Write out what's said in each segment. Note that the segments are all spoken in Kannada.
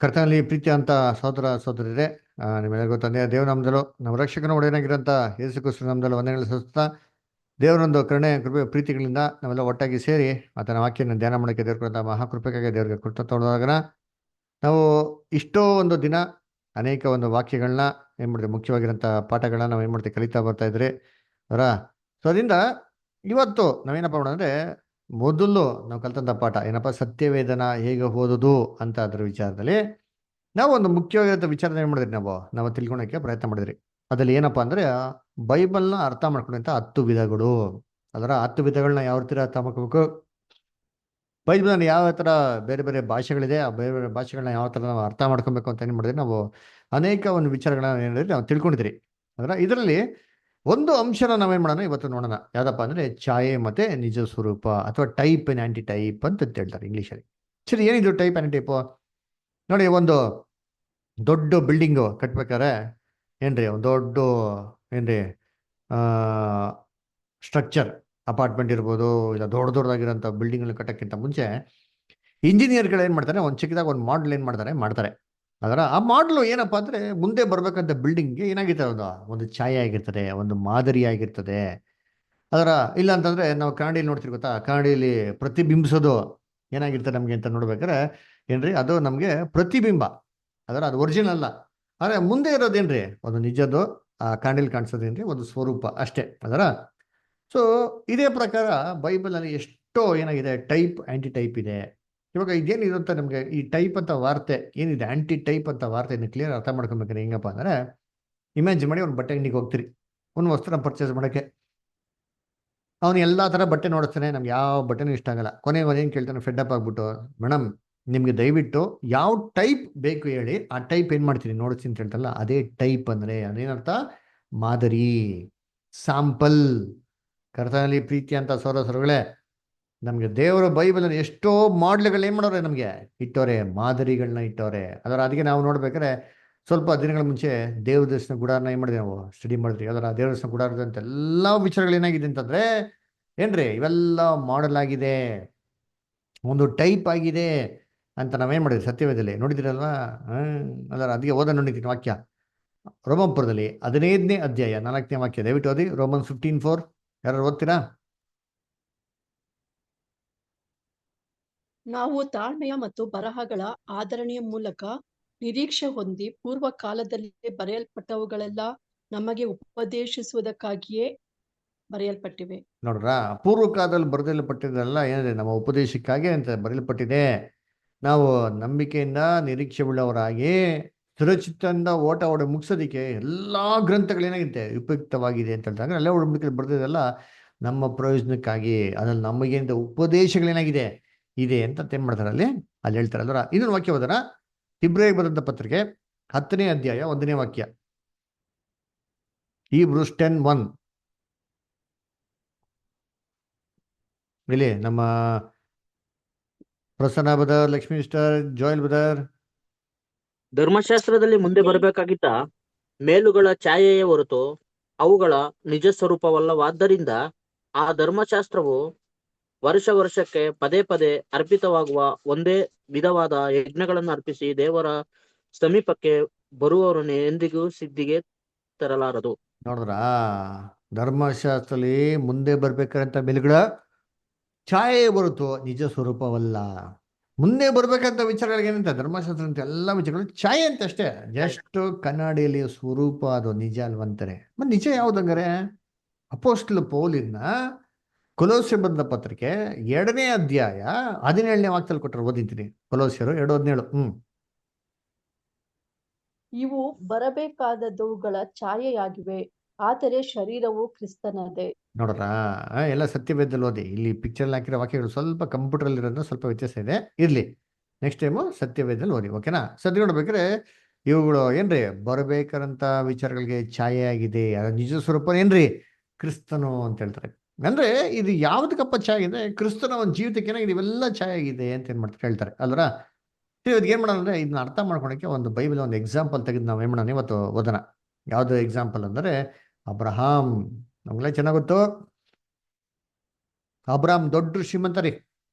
ಕರ್ತನಲ್ಲಿ ಪ್ರೀತಿ ಅಂತ ಸಹೋದರ ಸಹೋದರಿಯರೇ, ನಿಮ್ಮೆಲ್ಲರಿಗೂ ತಂದೆಯ ದೇವನಾಮದಲ್ಲೂ ನಮ್ಮ ರಕ್ಷಕನ ಒಡೆಯನಾಗಿರೋಂಥ ಯೇಸು ಕ್ರಿಸ್ತನ ನಾಮದಲ್ಲೂ ವಂದನೆಗಳು ಸಲ್ಲಿಸುತ್ತಾ, ದೇವರೊಂದು ಕರುಣೆ ಕೃಪೆ ಪ್ರೀತಿಗಳಿಂದ ನಾವೆಲ್ಲ ಒಟ್ಟಾಗಿ ಸೇರಿ ಆತನ ವಾಕ್ಯನ ಧ್ಯಾನ ಮಾಡೋಕ್ಕೆ ದೇವ್ರ ಮಹಾಕೃಪೆಗಾಗಿ ದೇವರಿಗೆ ಕೃತಜ್ಞರಾಗೋಣ. ನಾವು ಇಷ್ಟೋ ಒಂದು ದಿನ ಅನೇಕ ಒಂದು ವಾಕ್ಯಗಳನ್ನ ಏನು ಮಾಡಿದೆ, ಮುಖ್ಯವಾಗಿರೋಂಥ ಪಾಠಗಳನ್ನ ನಾವು ಏನು ಮಾಡ್ತೀವಿ, ಕಲಿತಾ ಬರ್ತಾ ಇದ್ರಿ ಅವರ. ಸೊ ಅದರಿಂದ ಇವತ್ತು ನಾವೇನಪ್ಪ ಮಾಡೋಣ ಅಂದರೆ, ಮೊದಲು ನಾವು ಕಲ್ತಂಥ ಪಾಠ ಏನಪ್ಪ, ಸತ್ಯವೇದನ ಹೇಗೆ ಓದೋದು ಅಂತ ಅದ್ರ ವಿಚಾರದಲ್ಲಿ ನಾವು ಒಂದು ಮುಖ್ಯವಾಗಿರೋ ವಿಚಾರ ಏನು ಮಾಡಿದ್ರಿ, ನಾವು ತಿಳ್ಕೊಳಕ್ಕೆ ಪ್ರಯತ್ನ ಮಾಡಿದ್ರಿ. ಅದ್ರಲ್ಲಿ ಏನಪ್ಪಾ ಅಂದ್ರೆ, ಬೈಬಲ್ನ ಅರ್ಥ ಮಾಡ್ಕೊಂಡಂತ 10 ವಿಧಗಳು. ಅದರ 10 ವಿಧಗಳನ್ನ ಯಾವ ರೀತಿ ಅರ್ಥ ಮಾಡ್ಕೋಬೇಕು, ಬೈಬಲ್ನ ಯಾವ ತರ ಬೇರೆ ಬೇರೆ ಭಾಷೆಗಳಿದೆ, ಆ ಬೇರೆ ಬೇರೆ ಭಾಷೆಗಳನ್ನ ಯಾವ ತರ ನಾವು ಅರ್ಥ ಮಾಡ್ಕೊಬೇಕು ಅಂತ ಏನು ಮಾಡಿದ್ರಿ, ನಾವು ಅನೇಕ ಒಂದು ವಿಚಾರಗಳನ್ನ ಏನಿದ್ರೆ ನಾವು ತಿಳ್ಕೊಂಡಿದ್ರಿ. ಅದರ ಇದರಲ್ಲಿ ಒಂದು ಅಂಶನ ನಾವೇನ್ ಮಾಡೋಣ ಇವತ್ತು ನೋಡೋಣ. ಯಾವ್ದಪ್ಪ ಅಂದ್ರೆ, ಛಾಯೆ ಮತ್ತೆ ನಿಜ ಸ್ವರೂಪ, ಅಥವಾ ಟೈಪ್ ಅಂಡ್ ಆಂಟಿ ಟೈಪ್ ಅಂತ ಹೇಳ್ತಾರೆ ಇಂಗ್ಲೀಷಲ್ಲಿ. ಸರಿ, ಏನಿದು ಟೈಪ್ ಆಂಟಿ ಟೈಪ್? ನೋಡಿ, ಒಂದು ದೊಡ್ಡ ಬಿಲ್ಡಿಂಗು ಕಟ್ಬೇಕಾರೆ ಏನ್ರಿ, ಒಂದು ದೊಡ್ಡ ಏನ್ರಿ ಸ್ಟ್ರಕ್ಚರ್, ಅಪಾರ್ಟ್ಮೆಂಟ್ ಇರ್ಬೋದು, ಇಲ್ಲ ದೊಡ್ಡ ದೊಡ್ಡದಾಗಿರೋಂಥ ಬಿಲ್ಡಿಂಗ್ಗಳು ಕಟ್ಟೋಕ್ಕಿಂತ ಮುಂಚೆ ಇಂಜಿನಿಯರ್ಗಳು ಏನು ಮಾಡ್ತಾರೆ, ಒಂದು ಚಿಕ್ಕದಾಗ ಒಂದು ಮಾಡಲ್ ಏನು ಮಾಡ್ತಾರೆ. ಅದರ ಆ ಮಾಡಲು ಏನಪ್ಪ ಅಂದರೆ, ಮುಂದೆ ಬರಬೇಕಂತ ಬಿಲ್ಡಿಂಗ್ಗೆ ಏನಾಗಿರ್ತದೆ, ಒಂದು ಛಾಯೆ ಆಗಿರ್ತದೆ, ಒಂದು ಮಾದರಿ ಆಗಿರ್ತದೆ. ಅದರ ಇಲ್ಲ ಅಂತಂದರೆ ನಾವು ಕನ್ನಡಿಯಲ್ಲಿ ನೋಡ್ತೀವಿ ಗೊತ್ತಾ, ಕನ್ನಡಿಯಲ್ಲಿ ಪ್ರತಿಬಿಂಬಿಸೋದು ಏನಾಗಿರ್ತದೆ ನಮಗೆ ಅಂತ ನೋಡ್ಬೇಕಾದ್ರೆ ಏನ್ರಿ, ಅದು ನಮಗೆ ಪ್ರತಿಬಿಂಬ. ಅದು ಒರಿಜಿನಲ್ ಅಲ್ಲ. ಆದರೆ ಮುಂದೆ ಇರೋದೇನ್ರಿ, ಒಂದು ನಿಜದ್ದು ಆ ಕನ್ನಡಿಯಲ್ಲಿ ಕಾಣಿಸೋದೇನ್ರಿ, ಒಂದು ಸ್ವರೂಪ ಅಷ್ಟೇ. ಸೊ ಇದೇ ಪ್ರಕಾರ ಬೈಬಲಲ್ಲಿ ಎಷ್ಟೋ ಏನಾಗಿದೆ, ಟೈಪ್ ಆಂಟಿ ಟೈಪ್ ಇದೆ. ಇವಾಗ ಇದೇನಿದೆ ಅಂತ ನಮಗೆ ಈ ಟೈಪ್ ಅಂತ ವಾರ್ತೆ ಏನಿದೆ, ಆಂಟಿ ಟೈಪ್ ಅಂತ ವಾರ್ತೆಯನ್ನು ಕ್ಲಿಯರ್ ಅರ್ಥ ಮಾಡ್ಕೊಬೇಕಾದ್ರೆ ಹೆಂಗಪ್ಪ ಅಂದರೆ, ಇಮ್ಯಾಜಿನ್ ಮಾಡಿ, ಒಂದು ಬಟ್ಟೆ ಅಂಗಡಿಗೆ ಹೋಗ್ತೀರಿ, ಒಂದು ವಸ್ತ್ರ ಪರ್ಚೇಸ್ ಮಾಡೋಕ್ಕೆ. ಅವನು ಎಲ್ಲ ಥರ ಬಟ್ಟೆ ನೋಡಿಸ್ತಾನೆ, ನಮ್ಗೆ ಯಾವ ಬಟ್ಟೆನೂ ಇಷ್ಟ ಆಗಲ್ಲ. ಕೊನೆಗೆ ಏನು ಕೇಳ್ತಾನೆ, ಫೆಡ್ಅಪ್ ಆಗ್ಬಿಟ್ಟು, ಮೇಡಮ್ ನಿಮಗೆ ದಯವಿಟ್ಟು ಯಾವ ಟೈಪ್ ಬೇಕು ಹೇಳಿ, ಆ ಟೈಪ್ ಏನು ಮಾಡ್ತೀನಿ ನೋಡಿಸ್ತೀನಿ ಅಂತ ಹೇಳ್ತಲ್ಲ, ಅದೇ ಟೈಪ್ ಅಂದರೆ ಅದೇನರ್ಥ, ಮಾದರಿ, ಸ್ಯಾಂಪಲ್. ಕರ್ತನಲ್ಲಿ ಪ್ರೀತಿ ಅಂತ ಸೊರಗಳೇ, ನಮಗೆ ದೇವರ ಬೈಬಲಲ್ಲಿ ಎಷ್ಟೋ ಮಾಡ್ಲ್ಗಳು ಏನು ಮಾಡೋರೆ, ನಮಗೆ ಇಟ್ಟವ್ರೆ, ಮಾದರಿಗಳನ್ನ ಇಟ್ಟವ್ರೆ. ಅದಕ್ಕೆ ನಾವು ನೋಡ್ಬೇಕಾದ್ರೆ ಸ್ವಲ್ಪ ದಿನಗಳ ಮುಂಚೆ ದೇವ್ರ ದರ್ಶನ ಗುಡಾರನ ಏನು ಮಾಡಿದ್ವಿ, ನಾವು ಸ್ಟಡಿ ಮಾಡಿದ್ವಿ. ದೇವ್ರ ದರ್ಶನ ಗುಡಾರದಂತ ಎಲ್ಲ ವಿಚಾರಗಳು ಏನಾಗಿದೆ ಅಂತಂದ್ರೆ ಏನ್ರಿ, ಇವೆಲ್ಲ ಮಾಡಲ್ ಆಗಿದೆ, ಒಂದು ಟೈಪ್ ಆಗಿದೆ ಅಂತ ನಾವೇನು ಮಾಡಿದ್ವಿ, ಸತ್ಯವೇದದಲ್ಲಿ ನೋಡಿದಿರಲ್ವಾ. ಅದಕ್ಕೆ ನೋಡಿದ್ದೀನಿ ವಾಕ್ಯ, ರೋಮಪುರದಲ್ಲಿ 15ನೇ ಅಧ್ಯಾಯ 4ನೇ ವಾಕ್ಯ, ದಯವಿಟ್ಟು ಓದಿ. ರೋಮನ್ 15:4 ಯಾರು ಓದ್ತೀರಾ? ನಾವು ತಾಳ್ಮೆಯ ಮತ್ತು ಬರಹಗಳ ಆಧರಣೆಯ ಮೂಲಕ ನಿರೀಕ್ಷೆ ಹೊಂದಿ ಪೂರ್ವ ಕಾಲದಲ್ಲಿ ಬರೆಯಲ್ಪಟ್ಟವುಗಳೆಲ್ಲ ನಮಗೆ ಉಪದೇಶಿಸುವುದಕ್ಕಾಗಿಯೇ ಬರೆಯಲ್ಪಟ್ಟಿವೆ. ನೋಡ್ರ, ಪೂರ್ವ ಕಾಲದಲ್ಲಿ ಬರೆಯಲ್ಪಟ್ಟಿದ್ದೆಲ್ಲ ಏನಿದೆ, ನಮ್ಮ ಉಪದೇಶಕ್ಕಾಗಿ ಅಂತ ಬರೆಯಲ್ಪಟ್ಟಿದೆ. ನಾವು ನಂಬಿಕೆಯಿಂದ ನಿರೀಕ್ಷೆ ಉಳ್ಳವರಾಗಿ ಸುರಕ್ಷಿತದಿಂದ ಓಟ ಮುಗಿಸೋದಿಕ್ಕೆ ಎಲ್ಲ ಗ್ರಂಥಗಳೇನಾಗಿದೆ, ಉಪಯುಕ್ತವಾಗಿದೆ ಅಂತ ಹೇಳ್ತಾರೆ. ಅಲ್ಲೇ ಹುಡುಗರು ಬರ್ದಿದ್ದೆಲ್ಲ ನಮ್ಮ ಪ್ರಯೋಜನಕ್ಕಾಗಿ, ಅದ್ರಲ್ಲಿ ನಮಗೇನಿದೆ ಉಪದೇಶಗಳೇನಾಗಿದೆ ಇದೆ ಅಂತ ಏನು ಮಾಡ್ತಾರೆ, ಅಲ್ಲಿ ಹೇಳ್ತಾರೆ. ಅಲ್ವರ, ಇನ್ನೊಂದು ವಾಕ್ಯ ಹೋದರ, ಇಬ್ರಿಯರಿಗೆ ಬರೆದಂಥ ಪತ್ರಿಕೆ 10ನೇ ಅಧ್ಯಾಯ 1ನೇ ವಾಕ್ಯ, Hebrews 10:1. ಇಲ್ಲಿ ನಮ್ಮ ಪ್ರಸನ್ನ ಬದರ್, ಲಕ್ಷ್ಮೀ ಸ್ಟಾರ್, ಜೋಯಲ್ ಬದರ್. ಧರ್ಮಶಾಸ್ತ್ರದಲ್ಲಿ ಮುಂದೆ ಬರಬೇಕಾಗಿದ್ದ ಮೇಲುಗಳ ಛಾಯೆಯೇ ಹೊರತು ಅವುಗಳ ನಿಜ ಸ್ವರೂಪವಲ್ಲವಾದ್ದರಿಂದ ಆ ಧರ್ಮಶಾಸ್ತ್ರವು ವರ್ಷಕ್ಕೆ ಪದೇ ಪದೇ ಅರ್ಪಿತವಾಗುವ ಒಂದೇ ವಿಧವಾದ ಯಜ್ಞಗಳನ್ನು ಅರ್ಪಿಸಿ ದೇವರ ಸಮೀಪಕ್ಕೆ ಬರುವವರನ್ನು ಎಂದಿಗೂ ಸಿದ್ಧಿಗೆ ತರಲಾರದು. ನೋಡಿದ್ರ, ಧರ್ಮಶಾಸ್ತ್ರದಲ್ಲಿ ಮುಂದೆ ಬರ್ಬೇಕಂತ ಮೇಲುಗಳ ಛಾಯೆ ಹೊರತು ನಿಜ ಸ್ವರೂಪವಲ್ಲ. ಮುಂದೆ ಬರ್ಬೇಕಂತ ವಿಚಾರಗಳಿಗೆ ಏನಂತ, ಧರ್ಮಶಾಸ್ತ್ರ ಅಂತ ಎಲ್ಲ ವಿಚಾರಗಳು ಛಾಯೆ ಅಂತ ಅಷ್ಟೇ, ಜಸ್ಟ್ ಕನ್ನಡಿಯಲ್ಲಿ ಸ್ವರೂಪ, ಅದು ನಿಜ ಅಲ್ವಂತಾರೆ. ಮತ್ತೆ ನಿಜ ಯಾವ್ದಂಗಾರೆ, ಅಪೋಸ್ಟಲ್ ಪೌಲಿನ ಕೊಲೋಸ್ಯ ಬಂದ ಪತ್ರಿಕೆ 2ನೇ ಅಧ್ಯಾಯ 17ನೇ ವಾಕ್ಯದಲ್ಲಿ ಕೊಟ್ಟರು, ಓದಿದ್ದೀನಿ. ಕೊಲೋಸ್ಯರು 2:17. ಇವು ಬರಬೇಕಾದವುಗಳ ಛಾಯೆಯಾಗಿವೆ, ಆದರೆ ಶರೀರವು ಕ್ರಿಸ್ತನದೇ. ನೋಡ್ರ, ಎಲ್ಲ ಸತ್ಯವೇದದಲ್ಲಿ ಓದಿ. ಇಲ್ಲಿ ಪಿಕ್ಚರ್ ಹಾಕಿರೋ ವಾಕ್ಯಗಳು ಸ್ವಲ್ಪ ಕಂಪ್ಯೂಟರ್ ಇರೋದ್ರಿಂದ ಸ್ವಲ್ಪ ವ್ಯತ್ಯಾಸ ಇದೆ, ಇರ್ಲಿ. ನೆಕ್ಸ್ಟ್ ಟೈಮು ಸತ್ಯವೇದದಲ್ಲಿ ಓದಿ, ಓಕೆನಾ? ಸದ್ಯ ನೋಡ್ಬೇಕಾದ್ರೆ ಇವುಗಳು ಏನ್ರಿ, ಬರಬೇಕಾದಂತ ವಿಚಾರಗಳಿಗೆ ಛಾಯೆ ಆಗಿದೆ. ನಿಜ ಸ್ವರೂಪ ಏನ್ರಿ, ಕ್ರಿಸ್ತನು ಅಂತ ಹೇಳ್ತಾರೆ. ಅಂದ್ರೆ ಇದು ಯಾವ್ದಕ್ಕಪ್ಪ ಛಾಯೆ ಇದೆ, ಕ್ರಿಸ್ತನ ಒಂದು ಜೀವಿತಕ್ಕೆ ಏನಾಗಿದೆ, ಇವೆಲ್ಲ ಛಾಯೆ ಆಗಿದೆ ಅಂತ ಏನ್ ಮಾಡ್ತಾರೆ ಹೇಳ್ತಾರೆ ಅಲ್ವರ. ಇವತ್ತು ಏನ್ ಮಾಡೋಣ ಅಂದ್ರೆ, ಇದನ್ನ ಅರ್ಥ ಮಾಡ್ಕೊಳಕ್ಕೆ ಒಂದು ಬೈಬಲ್ ಒಂದು ಎಕ್ಸಾಂಪಲ್ ತೆಗೆದು ನಾವು ಏನ್ ಮಾಡೋಣ ಇವತ್ತು ಓದೋಣ. ಯಾವ್ದು ಎಕ್ಸಾಂಪಲ್ ಅಂದ್ರೆ, ಅಬ್ರಹಾಂ. ನಮ್ಗೆಲ್ಲ ಚೆನ್ನಾಗ್ ಗೊತ್ತು, ಅಬ್ರಾಮ್ ದೊಡ್ಡ ಶ್ರೀಮಂತ ರೀ.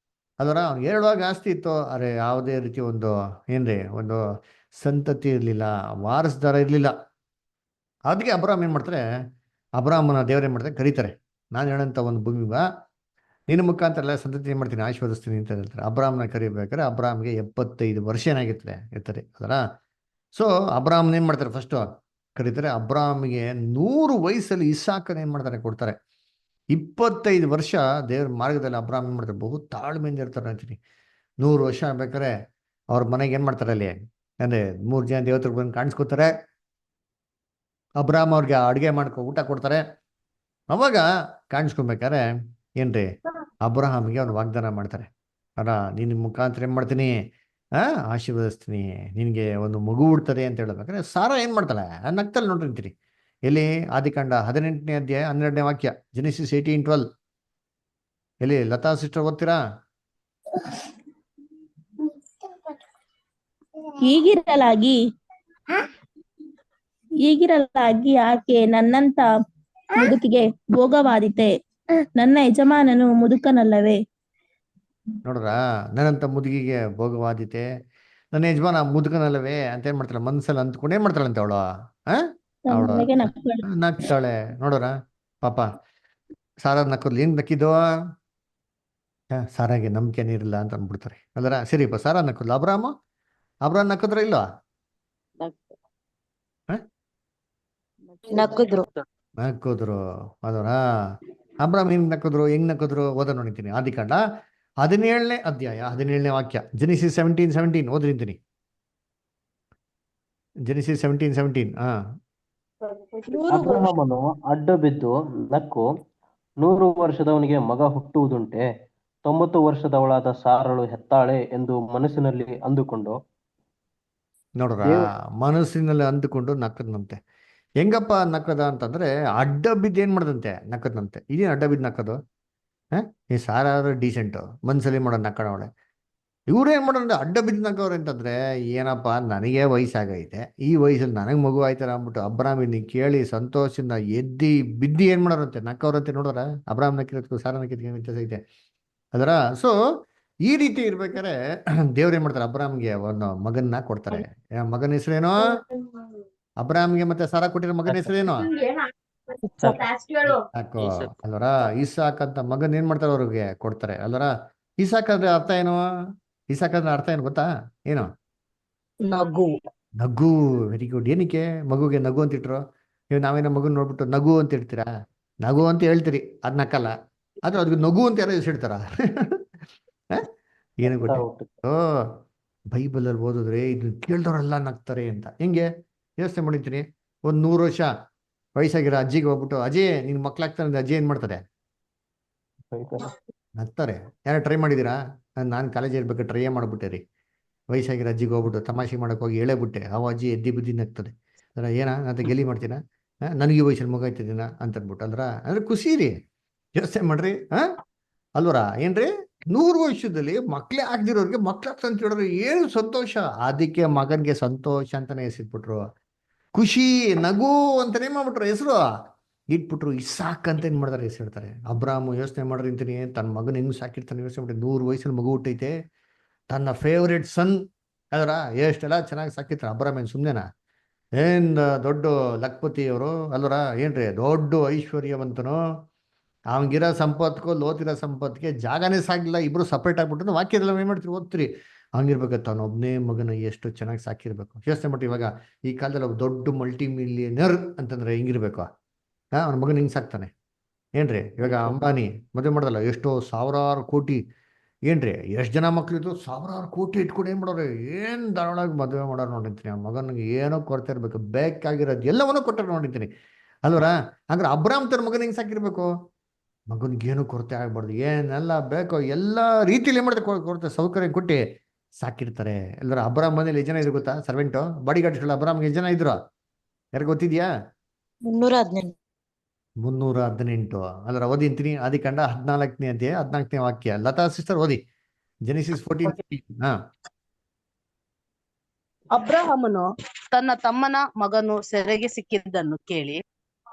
ಅದರ ಅವ್ನಿಗೆ ಹೇಳುವಾಗ ಆಸ್ತಿ ಇತ್ತು, ಅರೆ ಯಾವುದೇ ರೀತಿ ಒಂದು ಏನ್ರಿ ಒಂದು ಸಂತತಿ ಇರಲಿಲ್ಲ, ವಾರಸ್ದಾರ ಇರಲಿಲ್ಲ. ಅದಕ್ಕೆ ಅಬ್ರಾಮ್ ಏನು ಮಾಡ್ತಾರೆ, ಅಬ್ರಾಮನ ದೇವ್ರು ಏನು ಮಾಡ್ತಾರೆ, ಕರೀತಾರೆ. ನಾನು ಹೇಳಂತ ಒಂದು ಭೂಮಿ ಬಾ, ನಿನ್ನ ಮುಖಾಂತರ ಎಲ್ಲ ಸಂತತಿ ಏನು ಮಾಡ್ತೀನಿ, ಆಶೀರ್ವದಿಸ್ತೀನಿ ಅಂತ ಹೇಳ್ತಾರೆ. ಅಬ್ರಾಮ್ನ ಕರಿಬೇಕಾದ್ರೆ ಅಬ್ರಾಮ್ಗೆ 75 ವರ್ಷ ಏನಾಗಿರ್ತದೆ ಇರ್ತಾರೆ ಅದರ. ಸೊ ಅಬ್ರಾಮ್ನ ಏನು ಮಾಡ್ತಾರೆ, ಫಸ್ಟು ಕರೀತಾರೆ. ಅಬ್ರಾಮ್ಗೆ 100 ವಯಸ್ಸಲ್ಲಿ ಇಸಾಕನ ಏನು ಮಾಡ್ತಾರೆ, ಕೊಡ್ತಾರೆ. 25 ವರ್ಷ ದೇವ್ರ ಮಾರ್ಗದಲ್ಲಿ ಅಬ್ರಾಮ್ ಏನು ಮಾಡ್ತಾರೆ, ಬಹು ತಾಳ್ಮೆಯಿಂದ ಇರ್ತಾರೆ ಅಂತೀನಿ. 100 ವರ್ಷ ಆಗ್ಬೇಕಾರೆ ಅವ್ರ ಮನೆಗೆ ಏನು ಮಾಡ್ತಾರೆ, ಅಲ್ಲಿ ಅಂದರೆ 3 ಜನ ದೇವತೆಗಳು ಬಂದು ಕಾಣಿಸ್ಕೋತಾರೆ. ಅಬ್ರಾಮ್ ಅವ್ರಿಗೆ ಅಡುಗೆ ಊಟ ಕೊಡ್ತಾರೆ. ಅವಾಗ ಕಾಣಿಸ್ಕೊಬೇಕಾರೆ ಏನ್ರಿ, ಅಬ್ರಹಾಮ್ಗೆ ಒಂದು ವಾಗ್ದಾನ ಮಾಡ್ತಾರೆ. ಅಲ್ಲ, ನಿನ್ನ ಮುಖಾಂತರ ಏನು ಮಾಡ್ತೀನಿ, ಆಶೀರ್ವದಿಸ್ತೀನಿ, ನಿನಗೆ ಒಂದು ಮಗು ಹುಡ್ತದೆ ಅಂತ ಹೇಳ್ಬೇಕಾದ್ರೆ ಸಾರಾ ಏನು ಮಾಡ್ತಾಳೆ, ನಗ್ತಲ್ಲ ನೋಡ್ರಿ ಅಂತೀರಿ. ಎಲ್ಲಿ ಆದಿಕಾಂಡ 18ನೇ ಅಧ್ಯಾಯ 12ನೇ ವಾಕ್ಯ, ಜೆನೆಸಿಸ್ 18:12. ಎಲ್ಲಿ ಲತಾ ಸಿಸ್ಟರ್ ಓದ್ತೀರಾ? ಹೀಗಿರಲಾಗಿ ಆಕೆ ನನ್ನಂತ ಮುದುಕಿಗೆ ಭೋಗವಾದೀತೆ, ನನ್ನ ಯಜಮಾನನು ಮುದುಕನಲ್ಲವೇ. ನೋಡ್ರ, ನನ್ನಂತ ಮುದುಗಿಗೆ ಭೋಗವಾದೀತೆ, ನನ್ನ ಯಜಮಾನ ಮುದುಕನಲ್ಲವೇ ಅಂತ ಏನ್ ಮಾಡ್ತಾಳೆ, ಮನ್ಸಲ್ಲಿ ಅಂದ್ಕೊಂಡು ಏನ್ ಮಾಡ್ತಾಳಂತೆ ಅವಳು, ಅವಳು ನನಗೆ ನಕ್ಕಳು. ನಗ್ತಾಳೆ. ನೋಡೋರ ಪಾಪ ಸಾರಾ ನಕ್ಕೋದ್ಲು. ಹೆಂಗ್ ನಕ್ಕಿದ್ದು, ಸಾರಾಗೆ ನಂಬಿಕೆನೇ ಇರಲಿಲ್ಲ ಅಂತ ಅಂದ್ಬಿಡ್ತಾರೆ ಅಲ್ಲರ. ಸರಿಪ್ಪ, ಸಾರಾ ನಕ್ಕೋದ್ಲು. ಅಬ್ರಾಮ್ ನಕ್ಕಿದ್ರ ಇಲ್ವಾ? ನಕ್ಕಿದ್ರು. ನಕ್ಕಿದ್ರು ಅದರ. ಅಬ್ರಾಮ್ ಹೆಂಗ್ ನಕ್ಕಿದ್ರು ಓದ ನೋಡಿತೀನಿ. ಆದಿಕಾಂಡ 17ನೇ ಅಧ್ಯಾಯ 17ನೇ ವಾಕ್ಯ, ಜೆನೆಸಿಸ್ 17:17 ಓದ್ರಿಂತೀನಿ. ಜೆನೆಸಿಸ್ 17:17. ಅಬ್ರಹಾಮನು ಅಡ್ಡ ಬಿದ್ದು ನಕ್ಕು, 100 ವರ್ಷದವನಿಗೆ ಮಗ ಹುಟ್ಟುವುದುಂಟೆ, 90 ವರ್ಷದವಳಾದ ಸಾರಳು ಹೆತ್ತಾಳೆ ಎಂದು ಮನಸ್ಸಿನಲ್ಲಿ ಅಂದುಕೊಂಡು. ನೋಡ್ರ, ಮನಸ್ಸಿನಲ್ಲಿ ಅಂದುಕೊಂಡು ನಕ್ಕದಂತೆ. ಹೆಂಗಪ್ಪ ನಕ್ಕದ ಅಂತಂದ್ರೆ, ಅಡ್ಡ ಬಿದ್ದು ಏನ್ ಮಾಡದಂತೆ, ನಕ್ಕದಂತೆ. ಇದೇನು ಅಡ್ಡ ಬಿದ್ದು ನಕ್ಕದು? ಈ ಸಾರಾದ್ರೆ ಡೀಸೆಂಟು, ಮನ್ಸಲ್ಲಿ ಮಾಡೋದು ನಕ್ಕಡವಳೆ. ಇವ್ರೇನ್ ಮಾಡೋದು ಅಡ್ಡ ಬಿದ್ದು ನಕ್ಕವ್ರೆ ಅಂತಂದ್ರೆ, ಏನಪ್ಪ ನನಗೆ ವಯಸ್ಸಾಗೈತೆ, ಈ ವಯಸ್ಸಲ್ಲಿ ನನಗೆ ಮಗು ಆಯ್ತಾರ ಅಂದ್ಬಿಟ್ಟು ಅಬ್ರಾಮಿನ ಕೇಳಿ ಸಂತೋಷದಿಂದ ಎದ್ದಿ ಬಿದ್ದಿ ಏನ್ ಮಾಡೋರಂತೆ, ನಕ್ಕವ್ರಂತೆ. ನೋಡ್ರ, ಅಬ್ರಾಮ್ ನಕ್ಕಿರೋದಕ್ಕೂ ಸಾರಾ ನಕ್ಕಿರೋದಕ್ಕೆ ವ್ಯತ್ಯಾಸ ಐತೆ ಅದರ. ಸೊ ಈ ರೀತಿ ಇರ್ಬೇಕಾದ್ರೆ ದೇವ್ರು ಏನ್ ಮಾಡ್ತಾರೆ, ಅಬ್ರಾಮ್ಗೆ ಒಂದು ಮಗನ್ನ ಕೊಡ್ತಾರೆ. ಮಗನ ಹೆಸರೇನೋ, ಅಬ್ರಾಮ್ಗೆ ಮತ್ತೆ ಸಾರಾ ಕೊಟ್ಟಿರೋ ಮಗನ ಹೆಸರೇನು, ಇಸಾಕು ಅಲ್ವರ. ಇಸಾಕ್ ಅಂತ ಮಗನ್ ಏನ್ ಮಾಡ್ತಾರೆ, ಅವ್ರಿಗೆ ಕೊಡ್ತಾರೆ ಅಲ್ವರ. ಇಸಾಕ್ ಅಂದ್ರೆ ಅರ್ಥ ಏನು, ಇಸಾಕ್ ಅಂದ್ರೆ ಅರ್ಥ ಏನು ಗೊತ್ತಾ, ಏನು? ನಗು. ನಗು. Very good. ಏನಕ್ಕೆ ಮಗುಗೆ ನಗು ಅಂತ ಇಟ್ರು? ನೀವು ನಾವೇನೋ ಮಗನ್ ನೋಡ್ಬಿಟ್ಟು ನಗು ಅಂತ ಇಡ್ತೀರಾ? ನಗು ಅಂತ ಹೇಳ್ತೀರಿ, ಅದ್ ನಕ್ಕಲ್ಲ. ಆದ್ರೆ ಅದಕ್ಕೆ ನಗು ಅಂತ ಯಾರೋ ಹೆಸರಿಡ್ತಾರ? ಏನು ಗೊತ್ತಿತ್ತು, ಬೈಬಲಲ್ಲಿ ಓದಿದ್ರೆ ಇದು ಕೇಳ್ದವ್ರೆಲ್ಲ ನಗ್ತಾರೆ ಅಂತ. ಹೆಂಗೆ ಯೋಚನೆ ಮಾಡಿರ್ತೀನಿ. 100 ವರ್ಷ ವಯಸ್ಸಾಗಿರೋ ಅಜ್ಜಿಗೆ ಹೋಗ್ಬಿಟ್ಟು, ಅಜ್ಜಿ ನಿನ್ ಮಕ್ಳಾಗ್ತಾನೆ ಅಂದ್ರೆ ಅಜ್ಜಿ ಏನ್ ಮಾಡ್ತಾರೆ, ನಗ್ತಾರೆ. ಯಾರು ಟ್ರೈ ಮಾಡಿದ್ದೀರಾ? ನಾನು ಕಾಲೇಜ್ ಇರ್ಬೇಕು ಟ್ರೈ ಮಾಡ್ಬಿಟ್ಟೆ ರೀ. ವಯಸ್ಸಾಗಿರೋ ಅಜ್ಜಿಗೆ ಹೋಗ್ಬಿಟ್ಟು ತಮಾಷೆ ಮಾಡಕ್ ಹೋಗಿ ಹೇಳೇಬಿಟ್ಟೆ, ಅವ ಅಜ್ಜಿ ಎದ್ದಿ ಬುದ್ಧಿ ನಗ್ತದೆ. ಅದ್ರ ಏನ ಅಂತ ಗೆಲಿ ಮಾಡ್ತೀನ, ನನಗೆ ಈ ವಯಸ್ಸಲ್ಲಿ ಮಗ ಆಯ್ತದಿನ ಅಂತ ಅಂದ್ಬಿಟ್ಟು ಅಂದ್ರೆ ಖುಷಿ ರೀ. ಯೋಚನೆ ಮಾಡ್ರಿ. ಅಲ್ವರ ಏನ್ರಿ, 100 ವರ್ಷದಲ್ಲಿ ಮಕ್ಳೇ ಆಗದಿರೋರಿಗೆ ಮಕ್ಳಾಗ್ತ ಅಂತ ಹೇಳಿದ್ರೆ ಏನು ಸಂತೋಷ. ಅದಕ್ಕೆ ಮಗನ್ಗೆ ಸಂತೋಷ ಅಂತಾನೆ ಹೆಸರಿಟ್ಬಿಟ್ರು. ಖುಷಿ, ನಗು ಅಂತಾನೆ ಮಾಡ್ಬಿಟ್ರು ಹೆಸರು ಇಟ್ಬಿಟ್ರು. ಇಸಾಕ್ ಅಂತ ಏನ್ ಮಾಡ್ತಾರೆ ಹೆಸರಿಡ್ತಾರೆ. ಅಬ್ರಾಮ್ ಯೋಚನೆ ಮಾಡ್ರಿ ಅಂತೀನಿ, ತನ್ನ ಮಗನ ಹೆಂಗ್ ಸಾಕಿರ್ತಾನೆ ಯೋಚನೆ ಮಾಡಿ. 100 ವಯಸ್ಸಲ್ಲಿ ಮಗು ಹುಟ್ಟೈತೆ, ತನ್ನ ಫೇವ್ರೇಟ್ ಸನ್ ಅದರ. ಎಷ್ಟೆಲ್ಲ ಚೆನ್ನಾಗಿ ಸಾಕಿರ್ತಾರೆ. ಅಬ್ರಾಮ್ ಏನ್ ಸುಮ್ನೆನಾ, ಏನ್ ದೊಡ್ಡ ಲಕ್ಪತಿ ಅವರು ಅಲ್ವರ. ಏನ್ರಿ ದೊಡ್ಡ ಐಶ್ವರ್ಯವಂತನು, ಅವನಿಗಿರೋ ಸಂಪತ್ಕೋ ಲೋತಿರೋ ಸಂಪತ್ಗೆ ಜಾಗನೇ ಸಾಗಿಲ್ಲ. ಇಬ್ರು ಸಪ್ರೇಟ್ ಆಗ್ಬಿಟ್ಟು ವಾಕ್ಯದಲ್ಲ ಏನ್ ಮಾಡ್ತೀರಿ, ಓದ್ತೀರಿ. ಹಂಗಿರ್ಬೇಕು, ತಾನೊಬ್ಬನೇ ಮಗನ ಎಷ್ಟು ಚೆನ್ನಾಗಿ ಸಾಕಿರ್ಬೇಕು. ಯೋಚನೆ ಮಾಡ್ತೀವಿ. ಇವಾಗ ಈ ಕಾಲದಲ್ಲಿ ಒಬ್ಬ ದೊಡ್ಡ ಮಲ್ಟಿ ಮಿಲಿಯನರ್ ಅಂತಂದ್ರೆ ಹಿಂಗಿರ್ಬೇಕು, ಅವನ ಮಗನ ಹಿಂಗ್ ಸಾಕ್ತಾನೆ. ಏನ್ರಿ, ಇವಾಗ ಅಂಬಾನಿ ಮದುವೆ ಮಾಡೋದಲ್ಲ, ಎಷ್ಟೋ ಸಾವಿರಾರು ಕೋಟಿ, ಏನ್ರಿ ಎಷ್ಟು ಜನ ಮಕ್ಳಿದ್ರು, ಸಾವಿರಾರು ಕೋಟಿ ಇಟ್ಕೊಂಡು ಏನ್ ಮಾಡೋರು, ಏನ್ ಧಾರಾಳಾಗಿ ಮದುವೆ ಮಾಡೋರು ನೋಡಿರ್ತೀನಿ. ಆ ಮಗನಿಗೆ ಏನೋ ಕೊರತೆ ಇರ್ಬೇಕು, ಬೇಕಾಗಿರೋದು ಎಲ್ಲವನ್ನೂ ಕೊಟ್ಟರು ನೋಡಿರ್ತೀನಿ ಅಲ್ವರ. ಹಂಗಾರೆ ಅಬ್ರಾಮ್ ತರ ಮಗನ ಹಿಂಗ್ ಸಾಕಿರ್ಬೇಕು, ಮಗನಿಗೇನು ಕೊರತೆ ಆಗ್ಬಾರ್ದು, ಏನೆಲ್ಲ ಬೇಕೋ ಎಲ್ಲ ರೀತಿಯಲ್ಲಿ ಏನ್ ಮಾಡ್ತಾರೆ, ಕೊರತೆ ಸೌಕರ್ಯ ಕೊಟ್ಟು ಸಾಕಿರ್ತಾರೆ ಎಲ್ಲರ. ಅಬ್ರಾಮ್ ಮನೇಲಿ ಎಷ್ಟು ಜನ ಇದ್ರು ಗೊತ್ತಾ, ಸರ್ವೆಂಟು ಬಾಡಿ ಗಾರ್ಡ್ಸ್ಗಳು ಅಬ್ರಾಮ್ಗೆ ಎಷ್ಟು ಜನ ಇದ್ರು ಯಾರು ಗೊತ್ತಿದ್ಯಾ? 318. ಅಲ್ಲರ ಓದಿಂತೀನಿ. ಆದಿಕಾಂಡ 14ನೇ ಅಧ್ಯಾಯ 14ನೇ ವಾಕ್ಯ. ಲತಾ ಸಿಸ್ಟರ್ ಓದಿ, ಜೆನೆಸಿಸ್ 14:15. ಅಬ್ರಹಾಮನು ತನ್ನ ತಮ್ಮನ ಮಗನು ಸೆರೆಗೆ ಸಿಕ್ಕಿದ್ದನ್ನು ಕೇಳಿ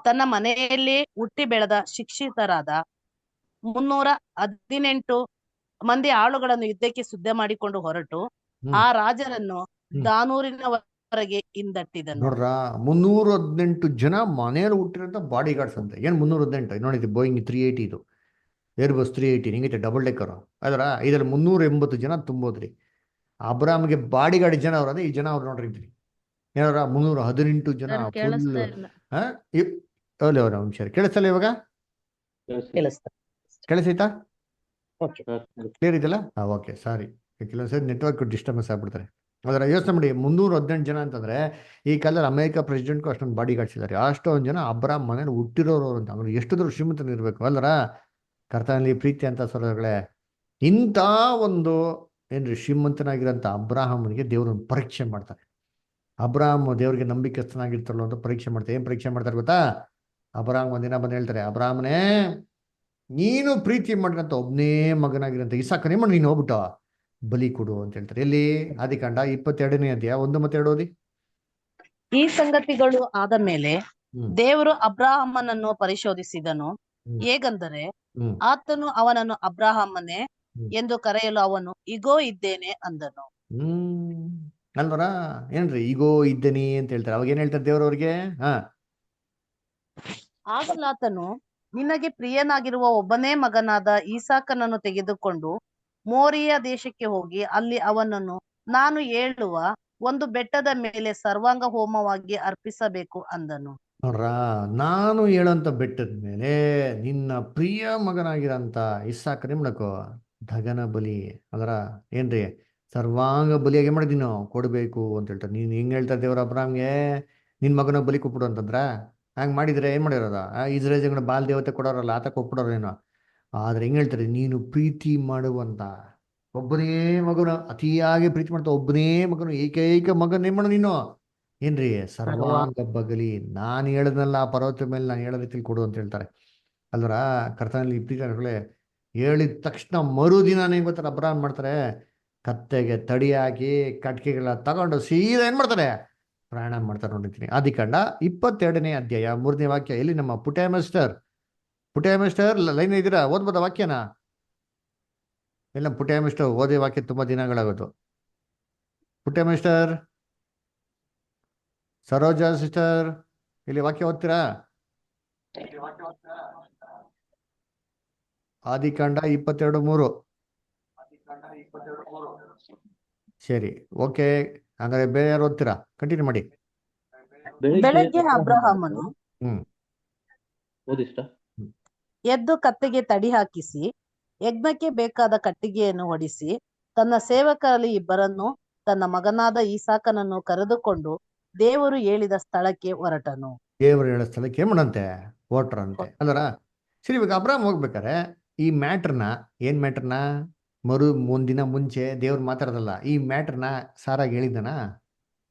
ತನ್ನ ಮನೆಯಲ್ಲಿ ಹುಟ್ಟಿ ಬೆಳೆದ ಶಿಕ್ಷಿತರಾದ 318 ಮಂದಿ ಆಳುಗಳನ್ನು ಯುದ್ಧಕ್ಕೆ ಸಿದ್ಧ ಮಾಡಿಕೊಂಡು ಹೊರಟು ಹ್ಮ್ ಆ ರಾಜರನ್ನು ಹ್ಮ್ ದಾನೂರಿನವರೆಗೆ ಹಿಂದಟ್ಟಿದನು. ನೋಡ್ರ 318 ಜನ ಮನೇಲಿ ಹುಟ್ಟಿರೋಂಥ ಬಾಡಿ ಗಾರ್ಡ್ಸ್ ಅಂತ. ಏನ್ 318 ನೋಡಿದ್ರಿ, ಬೋಯಿಂಗ್ 380 ಇದು ಏರ್ಬಸ್ 380 ಹಿಂಗೈತೆ, ಡಬಲ್ ಡೆಕ್ಕರ್. ಅದರ ಇದ್ರಲ್ಲಿ 380 ಜನ ತುಂಬೋದ್ರಿ. ಅಬ್ರಾಮ್ಗೆ ಬಾಡಿ ಗಾರ್ಡ್ ಜನ ಅವ್ರ ಈ ಜನ ಅವ್ರು ನೋಡ್ರಿ ಏನಾರ 318 ಜನ ಫುಲ್. ಅವ್ರ ಅಂಶ ಕೇಳಿಸ್ತಲ್ಲ ಇವಾಗ? ಕೇಳಿಸ್ತಾ ಕೇಳಿಸೈತಾ? ಓಕೆ. ಕ್ಲಿಯರ್ ಇದೆಯಲ್ಲ? ಓಕೆ, ಸಾರಿ, ಕೆಲವೊಂದ್ಸರಿ ನೆಟ್ವರ್ಕ್ ಡಿಸ್ಟರ್ಬೆನ್ಸ್ ಆಗ್ಬಿಡ್ತಾರೆ. ಅದರ ಯೋಚನೆ ಮಾಡಿ, 318 ಜನ ಅಂತಂದ್ರೆ ಈ ಕಾಲದಲ್ಲಿ ಅಮೆರಿಕ ಪ್ರೆಸಿಡೆಂಟ್ಗೂ ಅಷ್ಟೊಂದು ಬಾಡಿ ಗಾರ್ಡ್ಸ್ ಇದ್ದಾರೆ. ಅಷ್ಟೊಂದು ಜನ ಅಬ್ರಾಮ್ ಮನೇಲಿ ಹುಟ್ಟಿರೋರು ಅಂತ. ಅವ್ರು ಎಷ್ಟು ದೊಡ್ಡ ಶ್ರೀಮಂತನ ಇರಬೇಕು ಅಲ್ಲರ? ಕರ್ತನಲ್ಲಿ ಪ್ರೀತಿ ಅಂತ ಸರೋಗಳೇ, ಇಂಥ ಒಂದು ಏನ್ರಿ ಶ್ರೀಮಂತನಾಗಿರೋಂಥ ಅಬ್ರಾಹಮನಿಗೆ ದೇವ್ರನ್ನ ಪರೀಕ್ಷೆ ಮಾಡ್ತಾರೆ. ಅಬ್ರಾಹಂ ದೇವ್ರಿಗೆ ನಂಬಿಕೆಸ್ತನಾಗಿರ್ತಾರಲ್ಲ ಅಂತ ಪರೀಕ್ಷೆ ಮಾಡ್ತಾರೆ. ಏನ್ ಪರೀಕ್ಷೆ ಮಾಡ್ತಾರೆ ಗೊತ್ತಾ? ಅಬ್ರಾಹಂ ಒಂದಿನ ಬಂದು ಹೇಳ್ತಾರೆ, ಅಬ್ರಾಹ್ಮನೇ, ನೀನು ಪ್ರೀತಿ ಮಾಡಿರಂತ ಒಬ್ಬನೇ ಮಗನಾಗಿರಂತ ಇಸಾಕನೇ ಮಾಡಿ ನೀನು ಹೋಗ್ಬಿಟ್ಟ ಬಲಿ ಕೊಡು ಅಂತ ಹೇಳ್ತಾರೆ. ಎಲ್ಲಿ? ಆದಿಕಾಂಡ 22ನೇ ಅಧ್ಯಾಯ 1 ಮತ್ತು 2 ಓದಿ. ಈ ಸಂಗತಿಗಳು ಆದ ಮೇಲೆ ಹ್ಮ್ ದೇವರು ಅಬ್ರಾಹಮನನ್ನು ಪರಿಶೋಧಿಸಿದನು. ಹ್ಮ್ ಹೇಗೆಂದರೆ ಹ್ಮ್ ಆತನು ಅವನನ್ನು ಅಬ್ರಾಹಮನೇ ಹ್ಮ್ ಎಂದು ಕರೆಯಲು ಅವನು ಇಗೋ ಇದ್ದೇನೆ ಅಂದನು. ಹ್ಮ್ ಅಲ್ವರ? ಏನ್ರಿ ಈಗೋ ಇದ್ದೇನೆ ಅಂತ ಹೇಳ್ತಾರೆ. ಅವಾಗ ಏನ್ ಹೇಳ್ತಾರೆ ದೇವ್ರವ್ರಿಗೆ? ಹಾ ಆಗಲಾತನು ನಿನಗೆ ಪ್ರಿಯನಾಗಿರುವ ಒಬ್ಬನೇ ಮಗನಾದ ಈಸಾಕನನ್ನು ತೆಗೆದುಕೊಂಡು ಮೋರಿಯ ದೇಶಕ್ಕೆ ಹೋಗಿ ಅಲ್ಲಿ ಅವನನ್ನು ನಾನು ಹೇಳುವ ಒಂದು ಬೆಟ್ಟದ ಮೇಲೆ ಸರ್ವಾಂಗ ಹೋಮವಾಗಿ ಅರ್ಪಿಸಬೇಕು ಅಂದನು. ನೋಡ್ರ, ನಾನು ಹೇಳೋಂಥ ಬೆಟ್ಟದ ಮೇಲೆ ನಿನ್ನ ಪ್ರಿಯ ಮಗನಾಗಿರೋಂಥ ಇಸ್ಸಾಕನೇ ಮಾಡಕೋ ದಗನ ಬಲಿ ಅದರ ಏನ್ರಿ ಸರ್ವಾಂಗ ಬಲಿಯಾಗಿ ಮಾಡಿ ನೀನು ಕೊಡಬೇಕು ಅಂತ ಹೇಳ್ತಾರೆ. ನೀನು ಹೆಂಗ್ ಹೇಳ್ತಾರೆ ದೇವ್ರ ಅಬ್ರಾಮ್ಗೆ, ನಿನ್ನ ಮಗನ ಬಲಿ ಕೊಟ್ಬಿಡು ಅಂತಂದ್ರ? ಹಂಗೆ ಮಾಡಿದ್ರೆ ಏನು ಮಾಡಿರೋದ? ಇಸ್ರೇಲ್ ಜಗಳ ಬಾಲ್ ದೇವತೆ ಕೊಡೋರಲ್ಲ, ಆತ ಕೊಟ್ಬಿಡೋರೇನೋ. ಆದ್ರೆ ಹೆಂಗ್ ಹೇಳ್ತಾರೆ, ನೀನು ಪ್ರೀತಿ ಮಾಡುವಂತ ಒಬ್ಬನೇ ಮಗನು, ಅತಿಯಾಗಿ ಪ್ರೀತಿ ಮಾಡ್ತಾ ಒಬ್ಬನೇ ಮಗನು, ಏಕೈಕ ಮಗನ್ ಏನ್ ಮಾಡು ನೀನು ಏನ್ರಿ ಸರ್ವಾಂಗ ಬಗಲಿ. ನಾನು ಹೇಳದ್ನಲ್ಲ ಆ ಪರ್ವತ ಮೇಲೆ ನಾನು ಹೇಳೋ ರೀತಿಲಿ ಕೊಡು ಅಂತ ಹೇಳ್ತಾರೆ ಅಲ್ವರ? ಕರ್ತನಲ್ಲಿ ಪ್ರೀತಿಗಳೇ, ಹೇಳಿದ ತಕ್ಷಣ ಮರುದಿನಾನೇ ಗೊತ್ತಾರೆ ಅಬ್ರಾಹಂ ಮಾಡ್ತಾರೆ, ಕತ್ತೆಗೆ ತಡಿ ಹಾಕಿ ಕಟ್ಕೆಗಳ ತಗೊಂಡು ಸೀದಾ ಏನ್ ಮಾಡ್ತಾರೆ, ಪ್ರಯಾಣ ಮಾಡ್ತಾರೆ. ನೋಡಿರ್ತೀನಿ ಆದಿಕಾಂಡ 22ನೇ ಅಧ್ಯಾಯ 3ನೇ ವಾಕ್ಯ. ಎಲ್ಲಿ ನಮ್ಮ ಪುಟ್ಟ ಮಾಸ್ಟರ್ ಲೈನ್ ಇದ್ದೀರಾ? ಓದ್ಬೋದ ವಾಕ್ಯನ? ಇಲ್ಲ, ಪುಟ್ಟ ಮಾಸ್ಟರ್ ಓದಿ ವಾಕ್ಯ ತುಂಬಾ ದಿನಗಳಾಗೋದು. ಪುಟ್ಟ ಮಾಸ್ಟರ್, ಸರೋಜಾ ಸಿಸ್ಟರ್, ಇಲ್ಲಿ ವಾಕ್ಯ ಓದ್ತೀರಾ? ಆದಿಕಾಂಡ 22:3. ಸರಿ, ಓಕೆ. ಹಂಗಾರೆ ಬೇರೆ ಯಾರು ಓದ್ತೀರಾ? ಕಂಟಿನ್ಯೂ ಮಾಡಿ. ಬೆಳಗ್ಗೆ ಅಬ್ರಹಾಮನು ಹ್ಮ್ ಓದಿಷ್ಟ ಎದ್ದು ಕತ್ತೆಗೆ ತಡಿ ಹಾಕಿಸಿ ಯಜ್ಞಕ್ಕೆ ಬೇಕಾದ ಕಟ್ಟಿಗೆಯನ್ನು ಹೊಡಿಸಿ ತನ್ನ ಸೇವಕರಲ್ಲಿ ಇಬ್ಬರನ್ನು ತನ್ನ ಮಗನಾದ ಈಸಾಕನನ್ನು ಕರೆದುಕೊಂಡು ದೇವರು ಹೇಳಿದ ಸ್ಥಳಕ್ಕೆ ಹೊರಟನು. ದೇವರು ಹೇಳೋ ಸ್ಥಳಕ್ಕೆ ಏನ್ ಮಾಡಂತೆ? ಹೊರಟ್ರಂತೆ ಅಲ್ಲರ? ಸರಿ, ಇವಾಗ ಅಬ್ರಾಮ್ ಹೋಗ್ಬೇಕಾರೆ ಈ ಮ್ಯಾಟ್ರನ್ನ ಒಂದಿನ ಮುಂಚೆ ದೇವ್ರು ಮಾತಾಡೋದಲ್ಲ, ಈ ಮ್ಯಾಟ್ರನ್ನ ಸಾರಾಗಿ ಹೇಳಿದ್ದಾನ?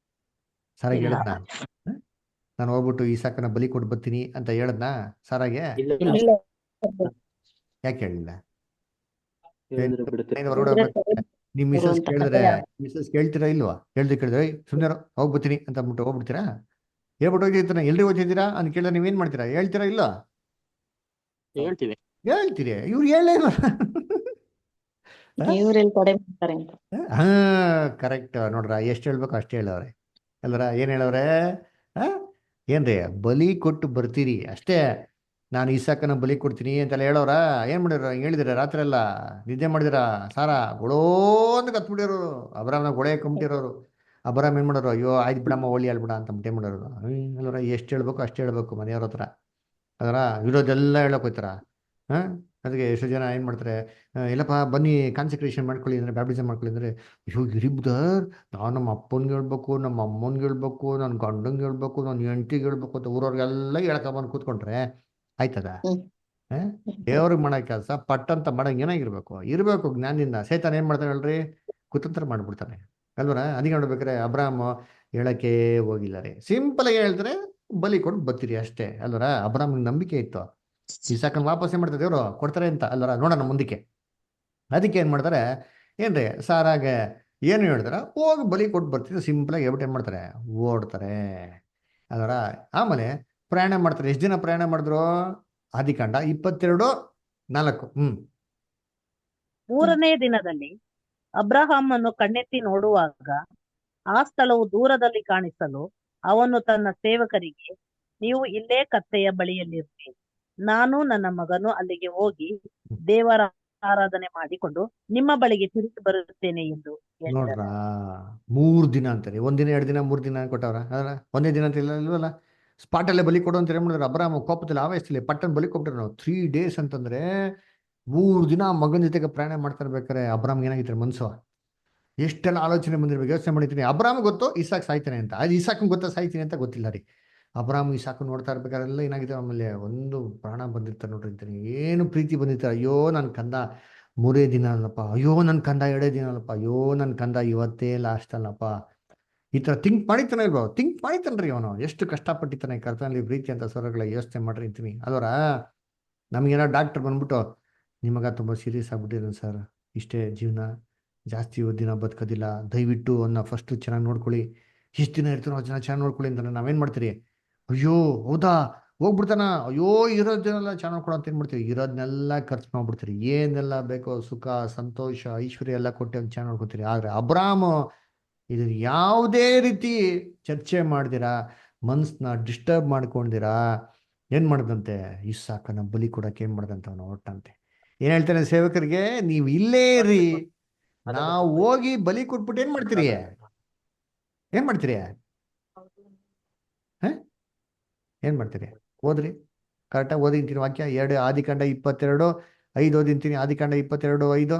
ಸಾರಾಗಿ ಇಲ್ಲ. ಹೇಳದ್ನ? ನಾನು ಹೋಗ್ಬಿಟ್ಟು ಈಸಾಕನ ಬಲಿ ಕೊಟ್ಟು ಬರ್ತೀನಿ ಅಂತ ಹೇಳದ್ನ ಸಾರಾಗೆ? ಇಲ್ಲ ಯಾಕೆ ಹೇಳಿಲ್ಲ? ಹೇಳಿದ್ರೆ ಬಿಡುತ್ತೆ. ಹೊರಗಡೆ ಹೋಗ್ಬೇಕು. ನಿಮ್ ಮಿಸಸ್ ಕೇಳ್ತೀರಾ ಇಲ್ವಾ? ಕೇಳಿದ್ರೆ ಸುಮ್ಮನೆ ಹೋಗ್ಬರ್ತೀನಿ ಅಂತ ಅಂದ್ಬಿಟ್ಟು ಹೋಗ್ಬಿಡ್ತೀರಾ? ಹೇಳ್ಬಿಟ್ಟು ಹೋಗಿರ್ತಾನೆ, ಎಲ್ರಿ ಹೋಗ್ತಿದ್ದೀರಾ ಅಂತ ಕೇಳಿದ್ರೆ ನೀವೇನ್ ಮಾಡ್ತೀರಾ? ಹೇಳ್ತೀರಾ ಇಲ್ಲ? ಹೇಳ್ತೀವಿ. ಹೇಳ್ತೀರಿ. ಇವ್ರು ಹೇಳೇ ಇಲ್ಲ. ಹಾ, ಕರೆಕ್ಟ್. ನೋಡ್ರ, ಎಷ್ಟು ಹೇಳ್ಬೇಕು ಅಷ್ಟೇ ಹೇಳವ್ರೆ ಅಲ್ರ? ಏನ್ ಹೇಳವ್ರೆ? ಏನ್ರಿ ಬಲಿ ಕೊಟ್ಟು ಬರ್ತೀರಿ ಅಷ್ಟೇ, ನಾನು ಇಸಾಕನ ಬಲಿ ಕೊಡ್ತೀನಿ ಅಂತೆಲ್ಲ ಹೇಳೋರ? ಏನ್ ಮಾಡಿರ? ಹೇಳಿದಿರ ರಾತ್ರಿ ಎಲ್ಲ ನಿದ್ದೆ ಮಾಡಿದಿರ? ಸಾರಾ ಗೊಳೋ ಅಂತ ಕತ್ಬಿಟ್ಟಿರೋರು, ಅಬ್ರಾಮ್ನ ಗೊಳೆ ಕಂಬಿಟ್ಟಿರೋರು. ಅಬ್ರಾಮ್ ಏನ್ ಮಾಡೋರು? ಅಯ್ಯೋ ಆಯ್ತು ಬಿಡಮ್ಮ, ಒಳ್ಳಿ ಅಲ್ಬಿಡ ಅಂತ ಮುಟ್ಟೆ ಮಾಡೋರು. ಅಲ್ವರ? ಎಷ್ಟು ಹೇಳ್ಬೇಕು ಅಷ್ಟು ಹೇಳ್ಬೇಕು ಮನೆಯವ್ರ ಹತ್ರ ಅದರ? ಇರೋದೆಲ್ಲ ಹೇಳಕ್ ಹೋಯ್ತಾರ? ಅದಕ್ಕೆ ಎಷ್ಟು ಜನ ಏನು ಮಾಡ್ತಾರೆ, ಇಲ್ಲಪ್ಪ ಬನ್ನಿ ಕಾನ್ಸಂಟ್ರೇಷನ್ ಮಾಡ್ಕೊಳ್ಳಿ ಅಂದರೆ, ಬ್ಯಾಪ್ಟಿಸಮ್ ಮಾಡ್ಕೊಳ್ಳಿ ಅಂದರೆ, ಅಯ್ಯೋ ಇರಿಬ್ದರ್, ನಾನು ನಮ್ಮ ಅಪ್ಪನಿಗೆ ಹೇಳ್ಬೇಕು, ನಮ್ಮ ಅಮ್ಮನಿಗೆ ಹೇಳ್ಬೇಕು, ನನ್ನ ಗಂಡಂಗೆ ಹೇಳ್ಬೇಕು, ನನ್ನ ಹೆಂಡತಿಗೆ ಹೇಳ್ಬೇಕು ಅಂತ ಊರವ್ರಿಗೆಲ್ಲ ಹೇಳ್ಕೊಂಬಂದು ಕೂತ್ಕೊಂಡ್ರೆ ಆಯ್ತದ? ದೇವ್ರಿಗೆ ಮಾಡೋ ಕೆಲಸ ಪಟ್ಟಂತ ಮಾಡಂಗೆ ಇರಬೇಕು ಜ್ಞಾನದಿಂದ. ಸೈತಾನ ಏನು ಮಾಡ್ತಾನೆ ಹೇಳ್ರಿ? ಕುತಂತ್ರ ಮಾಡ್ಬಿಡ್ತಾನೆ ಅಲ್ವರ? ಅದಕ್ಕೆ ನೋಡ್ಬೇಕಾರೆ ಅಬ್ರಾಮ್ ಹೇಳಕ್ಕೆ ಹೋಗಿಲ್ಲ ರೀ, ಸಿಂಪಲ್ ಆಗಿ ಹೇಳ್ತಾರೆ ಬಲಿ ಕೊಟ್ಟು ಬರ್ತೀರಿ ಅಷ್ಟೇ ಅಲ್ವರ? ಅಬ್ರಾಮ್ಗೆ ನಂಬಿಕೆ ಇತ್ತು, ಇಸಾಕನ್ ವಾಪಸ್ ಏನ್ ಮಾಡ್ತಾರೆ ದೇವ್ರು ಕೊಡ್ತಾರೆ ಅಂತ ಅಲ್ವರ? ನೋಡೋಣ ಮುಂದಕ್ಕೆ. ಅದಕ್ಕೆ ಏನ್ ಮಾಡ್ತಾರೆ ಏನ್ರಿ, ಸಾರಾಗೆ ಏನು ಹೇಳ್ತಾರ, ಹೋಗಿ ಬಲಿ ಕೊಟ್ಟು ಬರ್ತಿದ್ರೆ ಸಿಂಪಲ್ ಆಗಿ ಹೇಳ್ಬಿಟ್ಟು ಏನ್ ಮಾಡ್ತಾರೆ, ಓಡ್ತಾರೆ ಅಲ್ವರ? ಆಮೇಲೆ ಪ್ರಯಾಣ ಮಾಡ್ತಾರೆ. ಎಷ್ಟು ದಿನ ಪ್ರಯಾಣ ಮಾಡಿದ್ರು? ಆದಿಕಾಂಡ 22:4. ಮೂರನೇ ದಿನದಲ್ಲಿ ಅಬ್ರಹಾಮನು ಕಣ್ಣೆತ್ತಿ ನೋಡುವಾಗ ಆ ಸ್ಥಳವು ದೂರದಲ್ಲಿ ಕಾಣಿಸಲು ಅವನು ತನ್ನ ಸೇವಕರಿಗೆ, ನೀವು ಇಲ್ಲೇ ಕತ್ತೆಯ ಬಳಿಯಲ್ಲಿರ್ರಿ, ನಾನು ನನ್ನ ಮಗನು ಅಲ್ಲಿಗೆ ಹೋಗಿ ದೇವರ ಆರಾಧನೆ ಮಾಡಿಕೊಂಡು ನಿಮ್ಮ ಬಳಿಗೆ ತಿರುಗಿ ಬರುತ್ತೇನೆ ಎಂದು ನೋಡ್ರ ಹೇಳಿದನು. 3 ದಿನ ಅಂತಾರೆ. 1 ದಿನ 2 ದಿನ 3 ದಿನ ಕೊಟ್ಟವ್ರ ಅದರ ಒಂದೇ ದಿನ ಅಂತ ಇಲ್ವಲ್ಲ. ಸ್ಪಾಟಲ್ಲೇ ಬಲಿ ಕೊಡು ಅಂತ ಏನ್ ಮಾಡಿದ್ರು ಅಬ್ರಾಮ ಕೋಪದಲ್ಲಿ ಆವೇಶದಲ್ಲಿ ಪಟ್ಟಣ ಬಲಿ ಕೊಟ್ಟರು. ನಾವು 3 days ಅಂತಂದ್ರೆ 3 ದಿನ ಮಗನ ಜೊತೆಗೆ ಪ್ರಯಾಣ ಮಾಡ್ತಾ ಇರ್ಬೇಕಾರೆ ಅಬ್ರಾಮ್ಗೆ ಏನಾಗಿತ್ತು ಮನ್ಸು, ಎಷ್ಟೆಲ್ಲ ಆಲೋಚನೆ ಬಂದಿರ್ಬೇಕು. ಯೋಚನೆ ಮಾಡಿದ್ದೀನಿ. ಅಬ್ರಾಮ್ ಗೊತ್ತು ಇಸಾಕ್ ಸಾಯ್ತಾನೆ ಅಂತ, ಅದು ಇಸಾಕನ್ ಗೊತ್ತಾ ಸಾಯ್ತೀನಿ ಅಂತ ಗೊತ್ತಿಲ್ಲ ರೀ. ಅಬ್ರಾಮ್ ಇಸಾಕು ನೋಡ್ತಾ ಇರ್ಬೇಕಾರೆಲ್ಲ ಏನಾಗಿದೆ, ಆಮೇಲೆ ಒಂದು ಪ್ರಾಣ ಬಂದಿರ್ತಾರೆ ನೋಡ್ರಿ ಅಂತೀನಿ, ಏನು ಪ್ರೀತಿ ಬಂದಿರ್ತಾರೆ. ಅಯ್ಯೋ ನನ್ನ ಕಂದ 3 ದಿನ ಅಲ್ಲಪ್ಪ, ಅಯ್ಯೋ ನನ್ನ ಕಂದ 2 ದಿನ ಅಲ್ಲಪ್ಪ, ಅಯ್ಯೋ ನನ್ನ ಕಂದ ಇವತ್ತೇ ಲಾಸ್ಟ್ ಅಲ್ಲಪ್ಪ. ಈ ಥರ ಥಿಂಕ್ ಮಾಡಿತಾನೆ ಇಲ್ವೋ? ಥಿಂಕ್ ಮಾಡಿತಾನ್ರಿ ಅವನು. ಎಷ್ಟು ಕಷ್ಟಪಟ್ಟಿದ್ದಾನೆ ಕರ್ತನಲ್ಲಿ ಪ್ರೀತಿ ಅಂತ ಸ್ವರಗಳ ಯೋಚನೆ ಮಾಡ್ರಿ ಅಂತೀನಿ. ಅದರ ನಮಗೇನೋ ಡಾಕ್ಟರ್ ಬಂದ್ಬಿಟ್ಟು ನಿಮಗ ತುಂಬ ಸೀರಿಯಸ್ ಆಗ್ಬಿಟ್ಟಿರೋದು ಸರ್, ಇಷ್ಟೇ ಜೀವನ, ಜಾಸ್ತಿ ದಿನ ಬದುಕೋದಿಲ್ಲ, ದಯವಿಟ್ಟು ಅವನ್ನ ಫಸ್ಟು ಚೆನ್ನಾಗಿ ನೋಡ್ಕೊಳ್ಳಿ, ಎಷ್ಟು ದಿನ ಇರ್ತಾನೋ ಜನ ಚೆನ್ನಾಗಿ ನೋಡ್ಕೊಳ್ಳಿ ಅಂತಾನೆ ನಾವೇನು ಮಾಡ್ತೀರಿ? ಅಯ್ಯೋ ಹೌದಾ ಹೋಗ್ಬಿಡ್ತಾನ, ಅಯ್ಯೋ ಇರೋದನ್ನೆಲ್ಲ ಚೆನ್ನಾಗಿ ನೋಡ್ಕೊಳ್ಳೋ ಅಂತ ಏನು ಮಾಡ್ತೀವಿ? ಇರೋದನ್ನೆಲ್ಲ ಖರ್ಚು ಮಾಡ್ಬಿಡ್ತೀರಿ, ಏನೆಲ್ಲ ಬೇಕೋ ಸುಖ ಸಂತೋಷ ಐಶ್ವರ್ಯ ಎಲ್ಲ ಕೊಟ್ಟು ಅವ್ನು ಚೆನ್ನಾಗಿ ನೋಡ್ಕೊತೀರಿ. ಆದರೆ ಅಬ್ರಾಮ್ ಇದು ಯಾವುದೇ ರೀತಿ ಚರ್ಚೆ ಮಾಡ್ದಿರಾ, ಮನ್ಸನ್ನ ಡಿಸ್ಟರ್ಬ್ ಮಾಡ್ಕೊಂಡಿರಾ ಏನು ಮಾಡ್ದಂತೆ? ಇಸಾಕನ ಬಲಿ ಕೊಡಕ್ಕೆ ಏನು ಮಾಡ್ದಂತೆ ಅವನು ಹೊಟ್ಟಂತೆ. ಏನು ಹೇಳ್ತಾನೆ ಸೇವಕರಿಗೆ, ನೀವು ಇಲ್ಲೇ ಇರ್ರಿ, ನಾವು ಹೋಗಿ ಬಲಿ ಕೊಟ್ಬಿಟ್ಟು ಏನು ಮಾಡ್ತೀರಿ? ಏನು ಮಾಡ್ತೀರಿ? ಏನು ಮಾಡ್ತೀರಿ? ಓದ್ರಿ, ಕರೆಕ್ಟಾಗಿ ಓದಿಂತೀನಿ ವಾಕ್ಯ. 2 ಆದಿಕಾಂಡ 22:5 ಓದಿಂತೀನಿ. ಆದಿಕಾಂಡ 22:5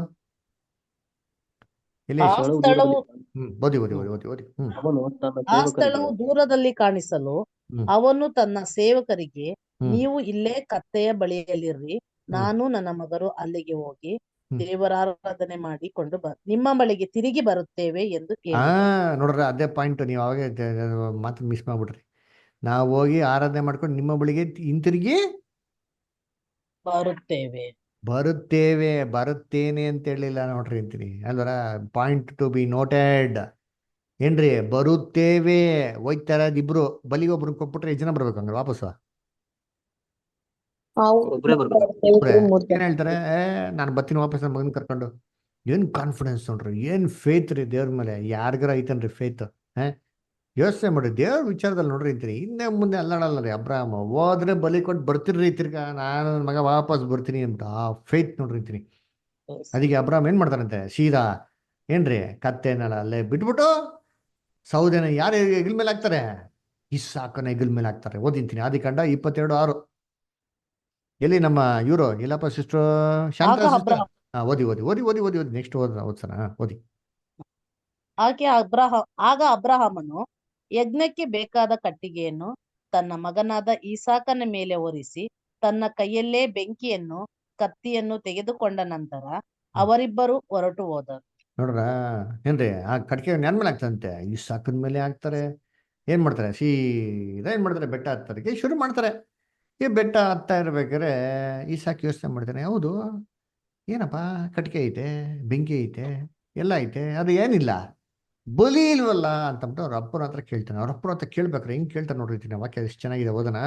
ಎಲ್ಲಿ? ಆ ಸ್ಥಳವು ಸ್ಥಳವು ಓದಿ ಓದಿ ಓದಿ ಓದಿ ಓದಿ. ಅವನು ತನ್ನ ಆ ಸೇವಕರಿಗೆ, ಸ್ಥಳವು ದೂರದಲ್ಲಿ ಕಾಣಿಸಲು ಹ್ಮ್. ಅವನು ತನ್ನ ಸೇವಕರಿಗೆ, ಹ್ಮ್. ನೀವು ಇಲ್ಲೇ ಕತ್ತೆಯ ಬಳಿಯಲ್ಲಿರ್ರಿ, ನಾನು ನನ್ನ ಮಗರು ಅಲ್ಲಿಗೆ ಹೋಗಿ ದೇವರ ಆರಾಧನೆ ಮಾಡಿಕೊಂಡು ನಿಮ್ಮ ಬಳಿಗೆ ತಿರುಗಿ ಬರುತ್ತೇವೆ ಎಂದು ಹೇಳಿದನು. ನೋಡ್ರಿ ಅದೇ ಪಾಯಿಂಟ್. ನೀವು ಅವಾಗೆ ಮಾತು ಮಿಸ್ ಮಾಡ್ಬಿಟ್ರಿ. ನಾವು ಹೋಗಿ ಆರಾಧನೆ ಮಾಡ್ಕೊಂಡು ನಿಮ್ಮ ಬಳಿಗೆ ಹಿಂತಿರುಗಿ ಬರುತ್ತೇನೆ ಅಂತ ಹೇಳಿಲ್ಲ ನೋಡ್ರಿ ಅಂತೀನಿ ಅಲ್ವರ. ಪಾಯಿಂಟ್ ಟು ಬಿ ನೋಟೆಡ್ ಏನ್ರಿ? ಬರುತ್ತೇವೆ. ಹೋಯ್ತಾರ ಇಬ್ರು, ಬಲಿಗೆ ಒಬ್ರು ಕೊಟ್ಬಿಟ್ರೆ ಜನ ಬರ್ಬೇಕು ಹಂಗ ವಾಪಸ್? ಒಬ್ರೇ ಬರ್ಬೇಕು. ಏನ್ ಹೇಳ್ತಾರೆ? ನಾನು ಬರ್ತೀನಿ ವಾಪಸ್ ನನ್ನ ಮಗನ್ ಕರ್ಕೊಂಡು. ಏನ್ ಕಾನ್ಫಿಡೆನ್ಸ್ ನೋಡ್ರಿ, ಏನ್ ಫೇತ್ ರೀ ದೇವ್ರ ಮೇಲೆ. ಯಾರಿಗಾರ ಐತನ್ರಿ ಫೇತ್? ಯೋಚನೆ ಮಾಡಿ ದೇವ್ರ ವಿಚಾರದಲ್ಲಿ ನೋಡ್ರಿ ಅಂತೀರಿ. ಹಿಂದೆ ಮುಂದೆ ಅಲ್ಲಾಡಲ್ಲ ರೀ. ಅಬ್ರಾಹ್ಮ ಹೋದ್ರೆ ಬಲಿ ಕೊಟ್ಟು ಬರ್ತಿರ್ರಿ ತಿರ್ಗಾ, ನಾನು ನನ್ನ ಮಗ ವಾಪಸ್ ಬರ್ತೀನಿ ಅಂತ ಆ ಫೇತ್ ನೋಡ್ರಿ ಅಂತೀನಿ. ಅದಕ್ಕೆ ಅಬ್ರಾಹ್ಮ ಏನ್ ಮಾಡ್ತಾರಂತೆ, ಸೀದಾ ಏನ್ರಿ ಕತ್ತೆನಲ್ಲ ಅಲ್ಲೇ ಬಿಟ್ಬಿಟ್ಟು ಸೌದೆನ ಯಾರು ಹೆಗಲ್ ಮೇಲೆ ಹಾಕ್ತಾರೆ? ಇಸಾಕನ ಹೆಗಲ್ ಮೇಲೆ ಹಾಕ್ತಾರೆ. ಓದಿಂತೀನಿ ಆದಿಕಾಂಡ 22:6. ಎಲ್ಲಿ ನಮ್ಮ ಇವರು ಇಲ್ಲಪ್ಪ ಸಿಸ್ಟರ್ ಶಾಂತ ಆಗ ಸಿಸ್ಟರ್? ಓದಿ ಓದಿ ಓದಿ ಓದಿ ಓದಿ ಓದಿ ನೆಕ್ಸ್ಟ್ ಓದ್ಸನ ಓದಿ. ಆಗ ಅಬ್ರಹಾಮನು ಯಜ್ಞಕ್ಕೆ ಬೇಕಾದ ಕಟ್ಟಿಗೆಯನ್ನು ತನ್ನ ಮಗನಾದ ಈಸಾಕನ ಮೇಲೆ ಒರಿಸಿ ತನ್ನ ಕೈಯಲ್ಲೇ ಬೆಂಕಿಯನ್ನು ಕತ್ತಿಯನ್ನು ತೆಗೆದುಕೊಂಡ ನಂತರ ಅವರಿಬ್ಬರು ಹೊರಟು ಹೋದರು. ನೋಡ್ರ ಏನ್ರಿ ಆ ಕಟ್ಕೆ ನೆನ್ ಮೇಲೆ ಆಗ್ತದಂತೆ, ಇಸಾಕನ ಮೇಲೆ ಹಾಕ್ತಾರೆ. ಏನ್ ಮಾಡ್ತಾರೆ? ಸೀದಾ ಏನ್ ಮಾಡ್ತಾರೆ? ಬೆಟ್ಟ ಹತ್ತೋದಕ್ಕೆ ಶುರು ಮಾಡ್ತಾರೆ. ಈ ಬೆಟ್ಟ ಹತ್ತಾ ಇರ್ಬೇಕಾದ್ರೆ ಇಸಾಕ್ ಯೋಚನೆ ಮಾಡ್ತಾನೆ, ಹೌದು ಏನಪ್ಪ ಕಟ್ಕೆ ಐತೆ, ಬೆಂಕಿ ಐತೆ, ಎಲ್ಲ ಐತೆ, ಅದು ಏನಿಲ್ಲ, ಬಲಿ ಇಲ್ವಲ್ಲ ಅಂತಂದ್ಬಿಟ್ಟು ಅವ್ರ ಅಪ್ಪನ ಹತ್ರ ಕೇಳ್ತಾನೆ. ಅವ್ರ ಅಪ್ಪನ ಹತ್ರ ಕೇಳ್ಬೇಕ್ರೆ ಹೆಂಗ್ ಕೇಳ್ತಾನೆ ನೋಡಿರ್ತೀನಿ. ವಾಕ್ಯ ಎಷ್ಟು ಚೆನ್ನಾಗಿದೆ, ಓದನ.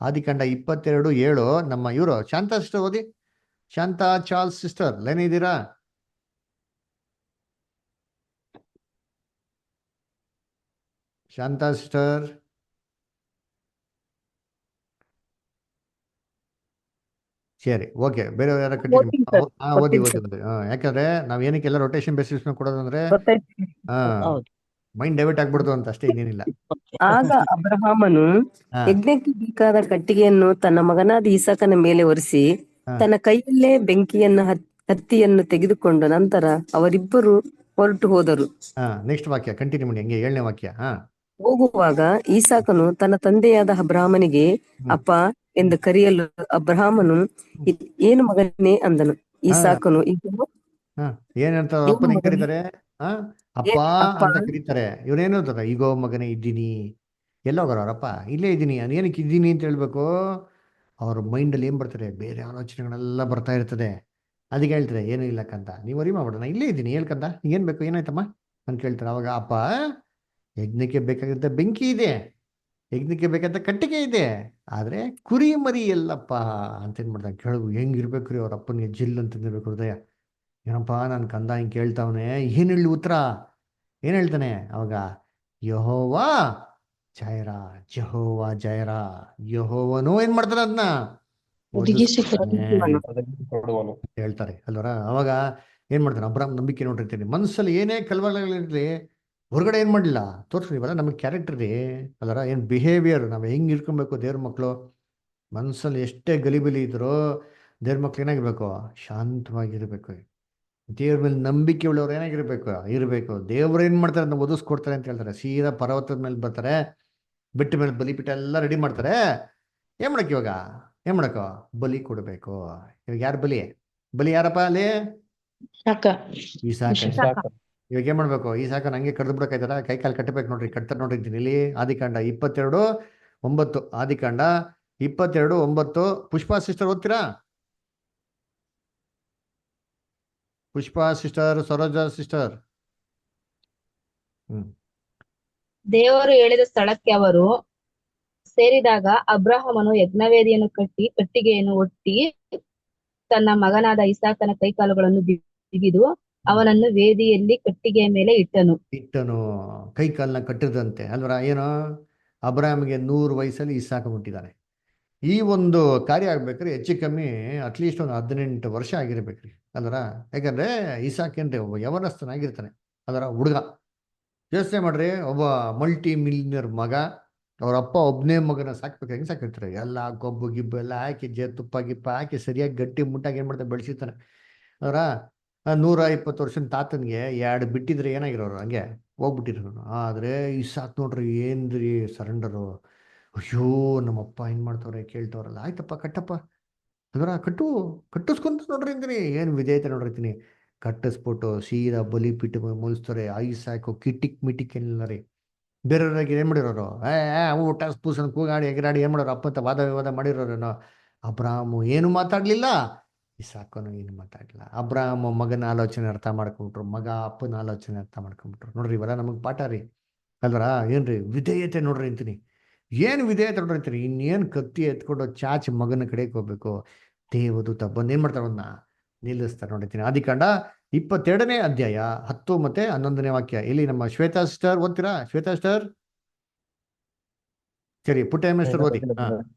ಆದಿಕಾಂಡ 22:7. ನಮ್ಮ ಇವರು ಶಾಂತಾ ಸಿಸ್ಟರ್ ಓದಿ. ಶಾಂತಾ ಚಾರ್ಲ್ಸ್ ಸಿಸ್ಟರ್ ಲೈನ್ ಇದ್ದೀರಾ? ಶಾಂತಾ ಸಿಸ್ಟರ್ ಸರಿ, ಓಕೆ. ಬೇರೆ ಯಾರ ಕಂಟಿನ್ಯೂ ಓದಿ ಓದಿ ಓದಿ. ಯಾಕಂದ್ರೆ ನಾವ್ ಏನಕ್ಕೆಲ್ಲ ರೊಟೇಷನ್ ಬೇಸಿಸ್ ಮೇಲೆ ಕೊಡೋದಂದ್ರೆ ಮೈಂಡ್ ಡೈವರ್ಟ್ ಆಗ್ಬಿಡ್ತು ಅಂತ ಅಷ್ಟೇ, ಇನ್ನೇನಿಲ್ಲ. ಆಗ ಅಬ್ರಹಾಮನು ಹಾ. ಯಜ್ಞಕ್ಕೆ ಬೇಕಾದ ಕಟ್ಟಿಗೆಯನ್ನು ತನ್ನ ಮಗನಾದ ಈಸಾಕನ ಮೇಲೆ ಒರೆಸಿ ತನ್ನ ಕೈಯಲ್ಲೇ ಕತ್ತಿಯನ್ನು ತೆಗೆದುಕೊಂಡು ನಂತರ ಅವರಿಬ್ಬರು ಹೊರಟು ಹೋದರು. ನೆಕ್ಸ್ಟ್ ವಾಕ್ಯ ಕಂಟಿನ್ಯೂ ಮಾಡಿ, ಹಂಗೆ 7ನೇ ವಾಕ್ಯ. ಹೋಗುವಾಗ ಈಸಾಕನು ತನ್ನ ತಂದೆಯಾದ ಅಬ್ರಹಾಮನಿಗೆ ಅಪ್ಪ ಎಂದು ಕರೆಯಲು ಅಬ್ರಹಾಮನು ಏನು ಮಗನೇ ಅಂದನು. ಈಸಾಕನು ಏನಂತ ಅಪ್ಪನ ಹೆಂಗ್ ಕರೀತಾರೆ? ಅಪ್ಪ ಅಂತ ಕರೀತಾರೆ. ಇವ್ರೇನು ಈಗೋ ಮಗನೇ ಇದ್ದೀನಿ. ಎಲ್ಲೋಗಾರ ಅವರಪ್ಪ? ಇಲ್ಲೇ ಇದ್ದೀನಿ. ಏನಕ್ಕೆ ಇದ್ದೀನಿ ಅಂತ ಹೇಳ್ಬೇಕು? ಅವ್ರ ಮೈಂಡಲ್ಲಿ ಏನ್ ಬರ್ತಾರೆ? ಬೇರೆ ಆಲೋಚನೆಗಳೆಲ್ಲ ಬರ್ತಾ ಇರ್ತದೆ. ಅದಕ್ಕೆ ಹೇಳ್ತಾರೆ ಏನೂ ಇಲ್ಲಕ್ಕಂತ, ನೀವು ಅರಿ ಮಾಡ್ಬಿಡೋಣ, ಇಲ್ಲೇ ಇದ್ದೀನಿ ಹೇಳ್ಕಂತ, ಏನ್ ಬೇಕು, ಏನಾಯ್ತಮ್ಮ ಅಂತ ಕೇಳ್ತಾರೆ. ಅವಾಗ ಅಪ್ಪ ಯಜ್ಞಕ್ಕೆ ಬೇಕಾಗಿದ್ದ ಬೆಂಕಿ ಇದೆ, ಯಜ್ಞಕ್ಕೆ ಬೇಕಾದ ಕಟ್ಟಿಗೆ ಇದೆ, ಆದ್ರೆ ಕುರಿ ಮರಿ ಎಲ್ಲಪ್ಪ ಅಂತ ಏನ್ ಮಾಡ್ತಾರೆ ಕೇಳಗು. ಹೆಂಗಿರ್ಬೇಕ್ರಿ ಅವ್ರ ಅಪ್ಪನಿಗೆ ಜಿಲ್ ಅಂತಂದಿರ್ಬೇಕು ಹೃದಯ. ಏನಪ್ಪ ನನ್ನ ಕಂದ ಹಿಂಗೆ ಕೇಳ್ತಾವನೆ, ಏನು ಹೇಳಿ ಉತ್ತರ? ಏನು ಹೇಳ್ತಾನೆ ಅವಾಗ? ಯೆಹೋವಾ ಜೈರಾ, ಜೆಹೋವಾ ಜೈರಾ, ಯೆಹೋವನು ಏನ್ ಮಾಡ್ತಾನೆ ಅದನ್ನ ಒದಗಿಸ್ತಾನೆ ಕೊಡುವನು. ಹೇಳ್ತಾರೆ ಅಲ್ವರ. ಅವಾಗ ಏನ್ ಮಾಡ್ತಾನೆ ಅಬ್ರಾಮ್ ನಂಬಿಕೆ ನೋಡಿರ್ತೀನಿ, ಮನಸ್ಸಲ್ಲಿ ಏನೇ ಕಲ್ವಗಳಿರ್ಲಿ ಹೊರಗಡೆ ಏನ್ ಮಾಡಲಿಲ್ಲ ತೋರಿಸ್ರಿ. ಇವೆಲ್ಲ ನಮಗೆ ಕ್ಯಾರೆಕ್ಟರ್ ರೀ ಅಲ್ವರ. ಏನು ಬಿಹೇವಿಯರ್, ನಾವು ಹೆಂಗೆ ಇರ್ಕೊಬೇಕು ದೇವ್ರ ಮಕ್ಕಳು. ಮನಸ್ಸಲ್ಲಿ ಎಷ್ಟೇ ಗಲಿಬಿಲಿ ಇದ್ರೂ ದೇವ್ರ ಮಕ್ಳು ಏನಾಗಿರ್ಬೇಕು? ಶಾಂತವಾಗಿರ್ಬೇಕು. ದೇವ್ರ ಮೇಲೆ ನಂಬಿಕೆ ಉಳ್ಳವ್ರು ಇರಬೇಕು. ದೇವ್ರು ಏನು ಮಾಡ್ತಾರೆ ಅದನ್ನ ಒದಿಸ್ಕೊಡ್ತಾರೆ ಅಂತ ಹೇಳ್ತಾರೆ. ಸೀದಾ ಪರ್ವತದ ಮೇಲೆ ಬರ್ತಾರೆ, ಬೆಟ್ಟ ಮೇಲೆ ಬಲಿಪೀಠ ಎಲ್ಲ ರೆಡಿ ಮಾಡ್ತಾರೆ. ಏನು ಮಾಡಕ್ಕೆ ಇವಾಗ? ಏನು ಮಾಡಕ್ಕೋ? ಬಲಿ ಕೊಡಬೇಕು. ಇವಾಗ ಯಾರು ಬಲಿ? ಬಲಿ ಯಾರಪ್ಪ ಅಲ್ಲಿ? ಈಸಾಕ. ಇವಾಗ ಏನು ಮಾಡಬೇಕು? ಈಸಾಕ ನಂಗೆ ಕಡ್ದು ಬಿಡೋಕಾಯ್ತಾರ? ಕೈ ಕಾಲು ಕಟ್ಟಬೇಕು ನೋಡ್ರಿ, ಕಟ್ತಾರೆ ನೋಡ್ರಿ ಇಲ್ಲಿ ಆದಿಕಾಂಡ 22:9. ಆದಿಕಾಂಡ 22:9. ಪುಷ್ಪಾ ಸಿಸ್ಟರ್ ಓದ್ತೀರಾ? Pushpa sister, Saroja sister. ದೇವರು ಹೇಳಿದ ಸ್ಥಳಕ್ಕೆ ಅವರು ಸೇರಿದಾಗ ಅಬ್ರಹಾಮನು ಯಜ್ಞವೇದಿಯನ್ನು ಕಟ್ಟಿ ಕಟ್ಟಿಗೆಯನ್ನು ಒತ್ತಿ ತನ್ನ ಮಗನಾದ ಇಸಾಕನ ಕೈಕಾಲುಗಳನ್ನು ಬಿಗಿದು ಅವನನ್ನು ವೇದಿಯಲ್ಲಿ ಕಟ್ಟಿಗೆಯ ಮೇಲೆ ಇಟ್ಟನು. ಕೈ ಕಾಲನ್ನ ಕಟ್ಟಿದಂತೆ ಅಲ್ವರ. ಏನು? ಅಬ್ರಾಹ್ಮಿಗೆ 100 ವಯಸ್ಸಲ್ಲಿ ಇಸಾಕ ಹುಟ್ಟಿದ್ದಾನೆ. ಈ ಒಂದು ಕಾರ್ಯ ಆಗ್ಬೇಕ್ರಿ ಹೆಚ್ಚು ಕಮ್ಮಿ ಅಟ್ಲೀಸ್ಟ್ ಒಂದು 18 ವರ್ಷ ಆಗಿರ್ಬೇಕ್ರಿ ಅಲ್ವರ. ಯಾಕಂದ್ರೆ ಇಸಾಕ್ ಏನ್ರಿ ಒಬ್ಬ ಯವನಸ್ಥನಾಗಿರ್ತಾನೆ ಅದರ ಹುಡುಗ. ಯೋಚನೆ ಮಾಡ್ರಿ, ಒಬ್ಬ ಮಲ್ಟಿ ಮಿಲಿಯನರ್ ಮಗ, ಅವ್ರ ಅಪ್ಪ ಒಬ್ಬನೇ ಮಗನ ಸಾಕ್ಬೇಕು. ಹೆಂಗೆ ಸಾಕಿರ್ತಾರೆ? ಎಲ್ಲ ಕೊಬ್ಬು ಗಿಬ್ಬು ಎಲ್ಲ ಹಾಕಿ ತುಪ್ಪ ಗಿಪ್ಪ ಹಾಕಿ ಸರಿಯಾಗಿ ಗಟ್ಟಿ ಮುಟ್ಟಾಗಿ ಏನು ಮಾಡ್ತಾರೆ ಬೆಳೆಸಿರ್ತಾನೆ ಅವರ. 120 ವರ್ಷದ ತಾತನಿಗೆ 2 ಬಿಟ್ಟಿದ್ರೆ ಏನಾಗಿರೋರು? ಹಂಗೆ ಹೋಗ್ಬಿಟ್ಟಿರೋರು. ಆದರೆ ಇಸಾಕ್ ನೋಡ್ರಿ ಏನ್ರಿ ಸರೆಂಡರು. ಅಯ್ಯೋ ನಮ್ಮಪ್ಪ ಏನು ಮಾಡ್ತವ್ರೆ ಕೇಳ್ತವ್ರಲ್ಲ, ಆಯ್ತಪ್ಪ ಕಟ್ಟಪ್ಪ ಅದರ ಕಟ್ಟಿಸ್ಕೊಂತ ನೋಡ್ರಿ ಅಂತೀನಿ. ಏನು ವಿಧೇಯತೆ ನೋಡಿರ್ತೀನಿ. ಕಟ್ಟಿಸ್ಬಿಟ್ಟು ಸೀದಾ ಬಲಿಪೀಠ ಮುಗಿಸ್ತಾರೆ. ಐಸಾಕು ಕಿಟಿಕ್ ಮಿಟಿಕ್ ಏನಿಲ್ಲ ರೀ. ಬೇರೆಯವ್ರಾಗಿ ಏನು ಮಾಡಿರೋರು? ಊಟ ಪೂಸನ್ ಕೂಗಾಡಿ ಎಗರಾಡಿ ಏನು ಮಾಡೋರು? ಅಪ್ಪಂತ ವಾದ ವಿವಾದ ಮಾಡಿರೋರೇನೋ. ಅಬ್ರಾಹ್ಮು ಏನು ಮಾತಾಡಲಿಲ್ಲ, ಇಸಾಕನು ಏನು ಮಾತಾಡಲಿಲ್ಲ. ಅಬ್ರಾಹ್ಮ ಮಗನ ಆಲೋಚನೆ ಅರ್ಥ ಮಾಡ್ಕೊಂಬಿಟ್ರು, ಮಗ ಅಪ್ಪನ ಆಲೋಚನೆ ಅರ್ಥ ಮಾಡ್ಕೊಂಬಿಟ್ರು. ನೋಡ್ರಿ ಇವೆಲ್ಲ ನಮಗೆ ಪಾಠ ರೀ ಅಲ್ವರ. ಏನ್ರಿ ವಿಧೇಯತೆ ನೋಡ್ರಿ ಅಂತೀನಿ. ಏನು ವಿಧೇಯತೆ ನೋಡ್ರಿ ಅಂತೀನಿ. ಇನ್ನೇನು ಕತ್ತಿ ಎತ್ಕೊಂಡು ಚಾಚಿ ಮಗನ ಕಡೆಗೆ ಹೋಗ್ಬೇಕು. ದೇವದೂತ ಬಂದು ಏನು ಮಾಡ್ತಾರೆ? ಅವನ್ನ ನಿಲ್ಲಿಸ್ತಾರೆ ನೋಡಿರ್ತೀನಿ. ಆದಿಕಾಂಡ 22ನೇ ಅಧ್ಯಾಯ 10 ಮತ್ತೆ 11ನೇ ವಾಕ್ಯ. ಇಲ್ಲಿ ನಮ್ಮ ಶ್ವೇತಾ ಸಿಸ್ಟರ್ ಓದ್ತೀರಾ? ಶ್ವೇತಾ ಸಿಸ್ಟರ್ ಸರಿ, ಪುಟ್ಟಯ್ಯ ಮಿಸ್ಟರ್ ಓದಿ.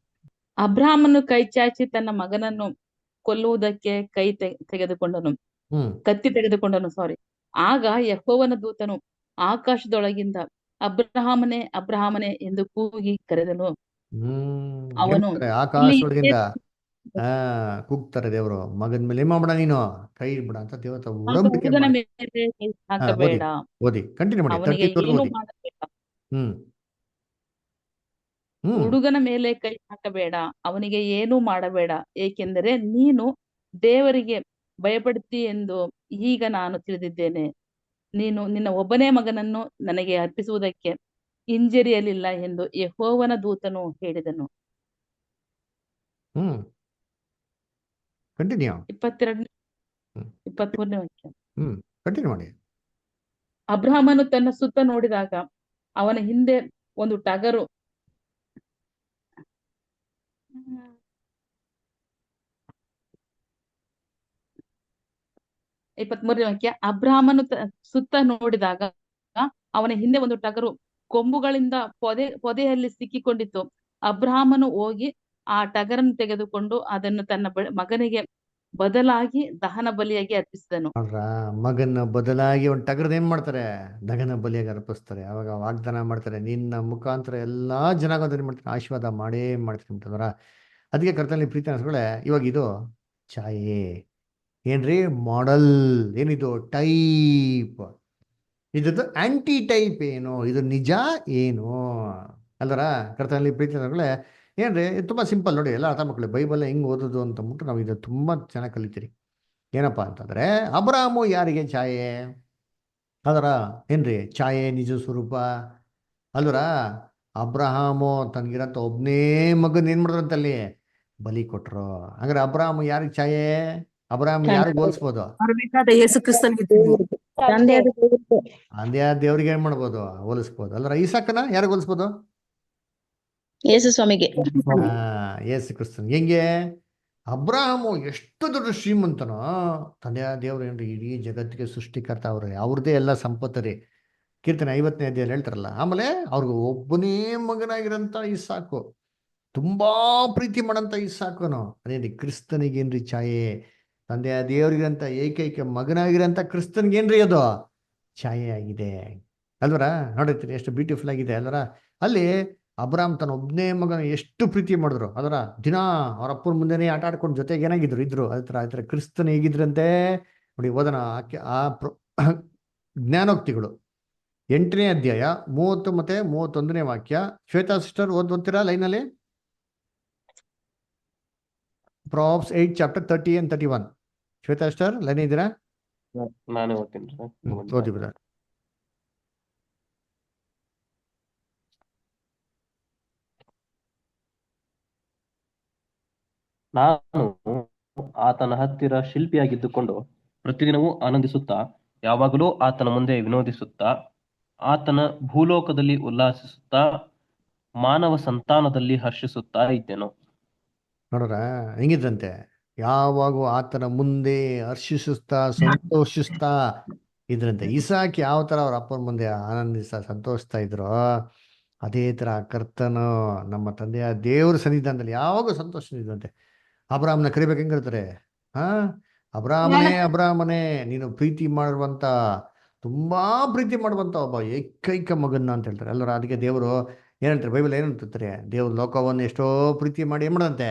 ಅಬ್ರಾಹ್ಮನು ಕೈ ಚಾಚಿ ತನ್ನ ಮಗನನ್ನು ಕೊಲ್ಲುವುದಕ್ಕೆ ತೆಗೆದುಕೊಂಡನು, ಕತ್ತಿ ತೆಗೆದುಕೊಂಡನು. ಆಗ ಯೆಹೋವನ ದೂತನು ಆಕಾಶದೊಳಗಿಂದ ಅಬ್ರಹಾಮನೇ ಅಬ್ರಹಾಮನೇ ಎಂದು ಕೂಗಿ ಕರೆದನು. ಅವನು ಆಕಾಶದೊಳಗಿಂದ ಕೂಗ್ತಾರೆ ದೇವರು, ಮಗನ ಮೇಲೆ ಏನ್ ಮಾಡ್ಬೇಡ ನೀನು, ಕೈ ಇಡ್ಬೇಡ ಅಂತ ದೇವತ ಉಡಂಬಡಿಕೆ ಹುಡುಗನ ಮೇಲೆ ಕೈ ಹಾಕಬೇಡ, ಓದಿ ಕಂಟಿನ್ಯೂ ಮಾಡಿ. ಅವನಿಗೆ ಏನು ಮಾಡಬೇಡ. ಹುಡುಗನ ಮೇಲೆ ಕೈ ಹಾಕಬೇಡ, ಅವನಿಗೆ ಏನೂ ಮಾಡಬೇಡ, ಏಕೆಂದರೆ ನೀನು ದೇವರಿಗೆ ಭಯಪಡುತ್ತಿ ಎಂದು ಈಗ ನಾನು ತಿಳಿದಿದ್ದೇನೆ. ನೀನು ನಿನ್ನ ಒಬ್ಬನೇ ಮಗನನ್ನು ನನಗೆ ಅರ್ಪಿಸುವುದಕ್ಕೆ ಹಿಂಜರಿಯಲಿಲ್ಲ ಎಂದು ಯೆಹೋವನ ದೂತನು ಹೇಳಿದನು. 23ನೇ ವಾಕ್ಯ. ಕಂಟಿನ್ಯೂ ಮಾಡಿ. ಅಬ್ರಹಾಮನು ತನ್ನ ಸುತ್ತ ನೋಡಿದಾಗ ಅವನ ಹಿಂದೆ ಒಂದು ಟಗರು 23ನೇ ವಾಕ್ಯ. ಅಬ್ರಹಾಮನು ಸುತ್ತ ನೋಡಿದಾಗ ಅವನ ಹಿಂದೆ ಒಂದು ಟಗರು ಕೊಂಬುಗಳಿಂದ ಪೊದೆಯಲ್ಲಿ ಸಿಕ್ಕಿಕೊಂಡಿತ್ತು. ಅಬ್ರಹಾಮನು ಹೋಗಿ ಆ ಟಗರನ್ನು ತೆಗೆದುಕೊಂಡು ಅದನ್ನು ತನ್ನ ಮಗನಿಗೆ ಬದಲಾಗಿ ದಹನ ಬಲಿಯಾಗಿ ಅರ್ಪಿಸಿದನು. ಮಗನ ಬದಲಾಗಿ ಒಂದು ಟಗರದ ಏನ್ ಮಾಡ್ತಾರೆ? ದಹನ ಬಲಿಯಾಗಿ ಅರ್ಪಿಸ್ತಾರೆ. ಅವಾಗ ವಾಗ್ದಾನ ಮಾಡ್ತಾರೆ, ನಿನ್ನ ಮುಖಾಂತರ ಎಲ್ಲಾ ಜನಾಂಗ ಏನ್ ಮಾಡ್ತಾರೆ? ಆಶೀರ್ವಾದ ಮಾಡೇ ಮಾಡ್ತೀನಿ ಅಂತಂದ್ರ. ಅದಕ್ಕೆ ಕರ್ತನಲ್ಲಿ ಪ್ರೀತಿ ಅನ್ಸ್ಕೊಳ್ಳೆ. ಇವಾಗ ಇದು ಛಾಯೆ ಏನ್ರಿ? ಮಾಡೆಲ್ ಏನಿದು? ಟೈಪ್. ಇದ್ರದ್ದು ಆಂಟಿ ಟೈಪ್ ಏನು? ಇದು ನಿಜ ಏನು ಅಲ್ವರ? ಕರ್ತನಲ್ಲಿ ಪ್ರೀತಿ ಅನ್ಸ್ಕೊಳ್ಳೆ. ಏನ್ರಿ ತುಂಬಾ ಸಿಂಪಲ್ ನೋಡಿ, ಎಲ್ಲ ಅರ್ಥ ಮಾಡ್ಕೊಳ್ಳಿ. ಬೈಬಲ್ ಹೆಂಗ್ ಓದೋದು ಅಂತಂದ್ಬಿಟ್ಟು ನಾವು ಇದು ತುಂಬಾ ಚೆನ್ನಾಗಿ ಕಲಿತೀರಿ. ಏನಪ್ಪಾ ಅಂತಂದ್ರೆ, ಅಬ್ರಾಹ್ಮು ಯಾರಿಗೆ ಛಾಯೆ? ಅದರ ಏನ್ರಿ ಛಾಯೆ ನಿಜ ಸ್ವರೂಪ ಅಲ್ವರ. ಅಬ್ರಹಾಮು ತನ್ಗಿರಂತ ಒಬ್ನೇ ಮಗನ್ ಏನ್ ಮಾಡಿದ್ರಂತಲ್ಲಿ ಬಲಿ ಕೊಟ್ರು. ಹಾಗಾದ್ರೆ ಅಬ್ರಾಹ್ಮ ಯಾರಿಗೆ ಛಾಯೆ? ಅಬ್ರಾಹ್ಮ ಯಾರಿಗೆ ಹೋಲಿಸ್ಬೋದು? ಯೇಸು ಕ್ರಿಸ್ತನಿಗೆ ಅಂದೇ ದೇವ್ರಿಗೆ ಏನ್ ಮಾಡ್ಬೋದು? ಹೋಲಿಸ್ಬೋದು ಅಲ್ರ. ಇಸಾಕನ ಯಾರಿಗೆ ಹೋಲಿಸ್ಬೋದು? ಯೇಸು ಸ್ವಾಮಿಗೆ. ಯೇಸು ಕ್ರಿಸ್ತನ್. ಹೆಂಗೆ? ಅಬ್ರಾಹಮು ಎಷ್ಟು ದೊಡ್ಡ ಶ್ರೀಮಂತನೋ, ತಂದೆಯ ದೇವ್ರು ಏನ್ರಿ ಇಡೀ ಜಗತ್ತಿಗೆ ಸೃಷ್ಟಿಕರ್ತ ಅವ್ರೆ, ಅವ್ರದ್ದೇ ಎಲ್ಲ ಸಂಪತ್ತು ರೀ. ಕೀರ್ತನೆ 50ನೇ ಅಧ್ಯಾಯಲ್ಲಿ ಹೇಳ್ತಾರಲ್ಲ. ಆಮೇಲೆ ಅವ್ರಿಗೆ ಒಬ್ಬನೇ ಮಗನಾಗಿರಂತ ಇಸಾಕು, ತುಂಬಾ ಪ್ರೀತಿ ಮಾಡಂತ ಇಸಾಕನು, ಅದೇನ್ರಿ ಕ್ರಿಸ್ತನಿಗೇನ್ರಿ ಛಾಯೆ. ತಂದೆಯ ದೇವರಿಗಂತ ಏಕೈಕ ಮಗನಾಗಿರಂತ ಕ್ರಿಸ್ತನಿಗೇನ್ರಿ ಅದು ಛಾಯೆ ಆಗಿದೆ ಅಲ್ವರ. ನೋಡಿರ್ತೀರಿ ಎಷ್ಟು ಬ್ಯೂಟಿಫುಲ್ ಆಗಿದೆ ಅಲ್ವರ. ಅಲ್ಲಿ ಅಬ್ರಾಮ್ ತನ್ನ ಒಬ್ಬನೇ ಮಗನ ಎಷ್ಟು ಪ್ರೀತಿ ಮಾಡಿದ್ರು ಅದರ. ದಿನ ಅವ್ರ ಅಪ್ಪನ ಮುಂದೆನೇ ಆಟ ಆಡ್ಕೊಂಡು ಜೊತೆಗೆ ಏನಾಗಿದ್ರು ಇದ್ರು. ಅದ್ರ ಕ್ರಿಸ್ತನ್ ಹೇಗಿದ್ರಂತೆ ನೋಡಿ. ಓದನ ಜ್ಞಾನೋಕ್ತಿಗಳು 8ನೇ ಅಧ್ಯಾಯ 30 ಮತ್ತೆ 31ನೇ ವಾಕ್ಯ. ಶ್ವೇತಾ ಸಿಸ್ಟರ್ ಓದ್ತೀರಾ ಲೈನಲ್ಲಿ? ಪ್ರಾಬ್ಸ್ 8 chapter 30 and 31. Shweta sister line ಇದ್ದೀರಾ? ನಾನೇ ಓದ್ತೀನಿ ಸರ್. ಓದಿ ಬಿಡ. ನಾನು ಆತನ ಹತ್ತಿರ ಶಿಲ್ಪಿಯಾಗಿದ್ದುಕೊಂಡು ಪ್ರತಿದಿನವೂ ಆನಂದಿಸುತ್ತಾ, ಯಾವಾಗಲೂ ಆತನ ಮುಂದೆ ವಿನೋದಿಸುತ್ತಾ, ಆತನ ಭೂಲೋಕದಲ್ಲಿ ಉಲ್ಲಾಸಿಸುತ್ತಾ, ಮಾನವ ಸಂತಾನದಲ್ಲಿ ಹರ್ಷಿಸುತ್ತಾ ಇದ್ದೆನು. ನೋಡ್ರ ಹೆಂಗಿದ್ರಂತೆ, ಯಾವಾಗೂ ಆತನ ಮುಂದೆ ಹರ್ಷಿಸುತ್ತಾ ಸಂತೋಷಿಸ್ತಾ ಇದ್ರಂತೆ. ಇಸಾಕ್ ಯಾವ ತರ ಅವ್ರ ಅಪ್ಪನ ಮುಂದೆ ಆನಂದಿಸ್ತಾ ಸಂತೋಷಿಸ್ತಾ ಇದ್ರು, ಅದೇ ತರ ಕರ್ತನು ನಮ್ಮ ತಂದೆಯ ದೇವ್ರ ಸನ್ನಿಧಾನದಲ್ಲಿ ಯಾವಾಗ ಸಂತೋಷ ಇದ್ರಂತೆ. ಅಬ್ರಾಹ್ಮನ ಕರಿಬೇಕು ಹೆಂಗಿರ್ತಾರೆ, ಅಬ್ರಾಹ್ಮನೇ ಅಬ್ರಾಹ್ಮನೇ ನೀನು ಪ್ರೀತಿ ಮಾಡುವಂತ, ತುಂಬಾ ಪ್ರೀತಿ ಮಾಡುವಂತ ಒಬ್ಬ ಏಕೈಕ ಮಗನ್ನ ಅಂತ ಹೇಳ್ತಾರೆ ಅಲ್ಲರ. ಅದಕ್ಕೆ ದೇವರು ಏನ್ ಹೇಳ್ತಾರೆ, ಬೈಬಲ್ ಏನಂತಾರೆ, ದೇವ್ರ ಲೋಕವನ್ನು ಎಷ್ಟೋ ಪ್ರೀತಿ ಮಾಡಿ ಏನ್ ಮಾಡಂತೆ,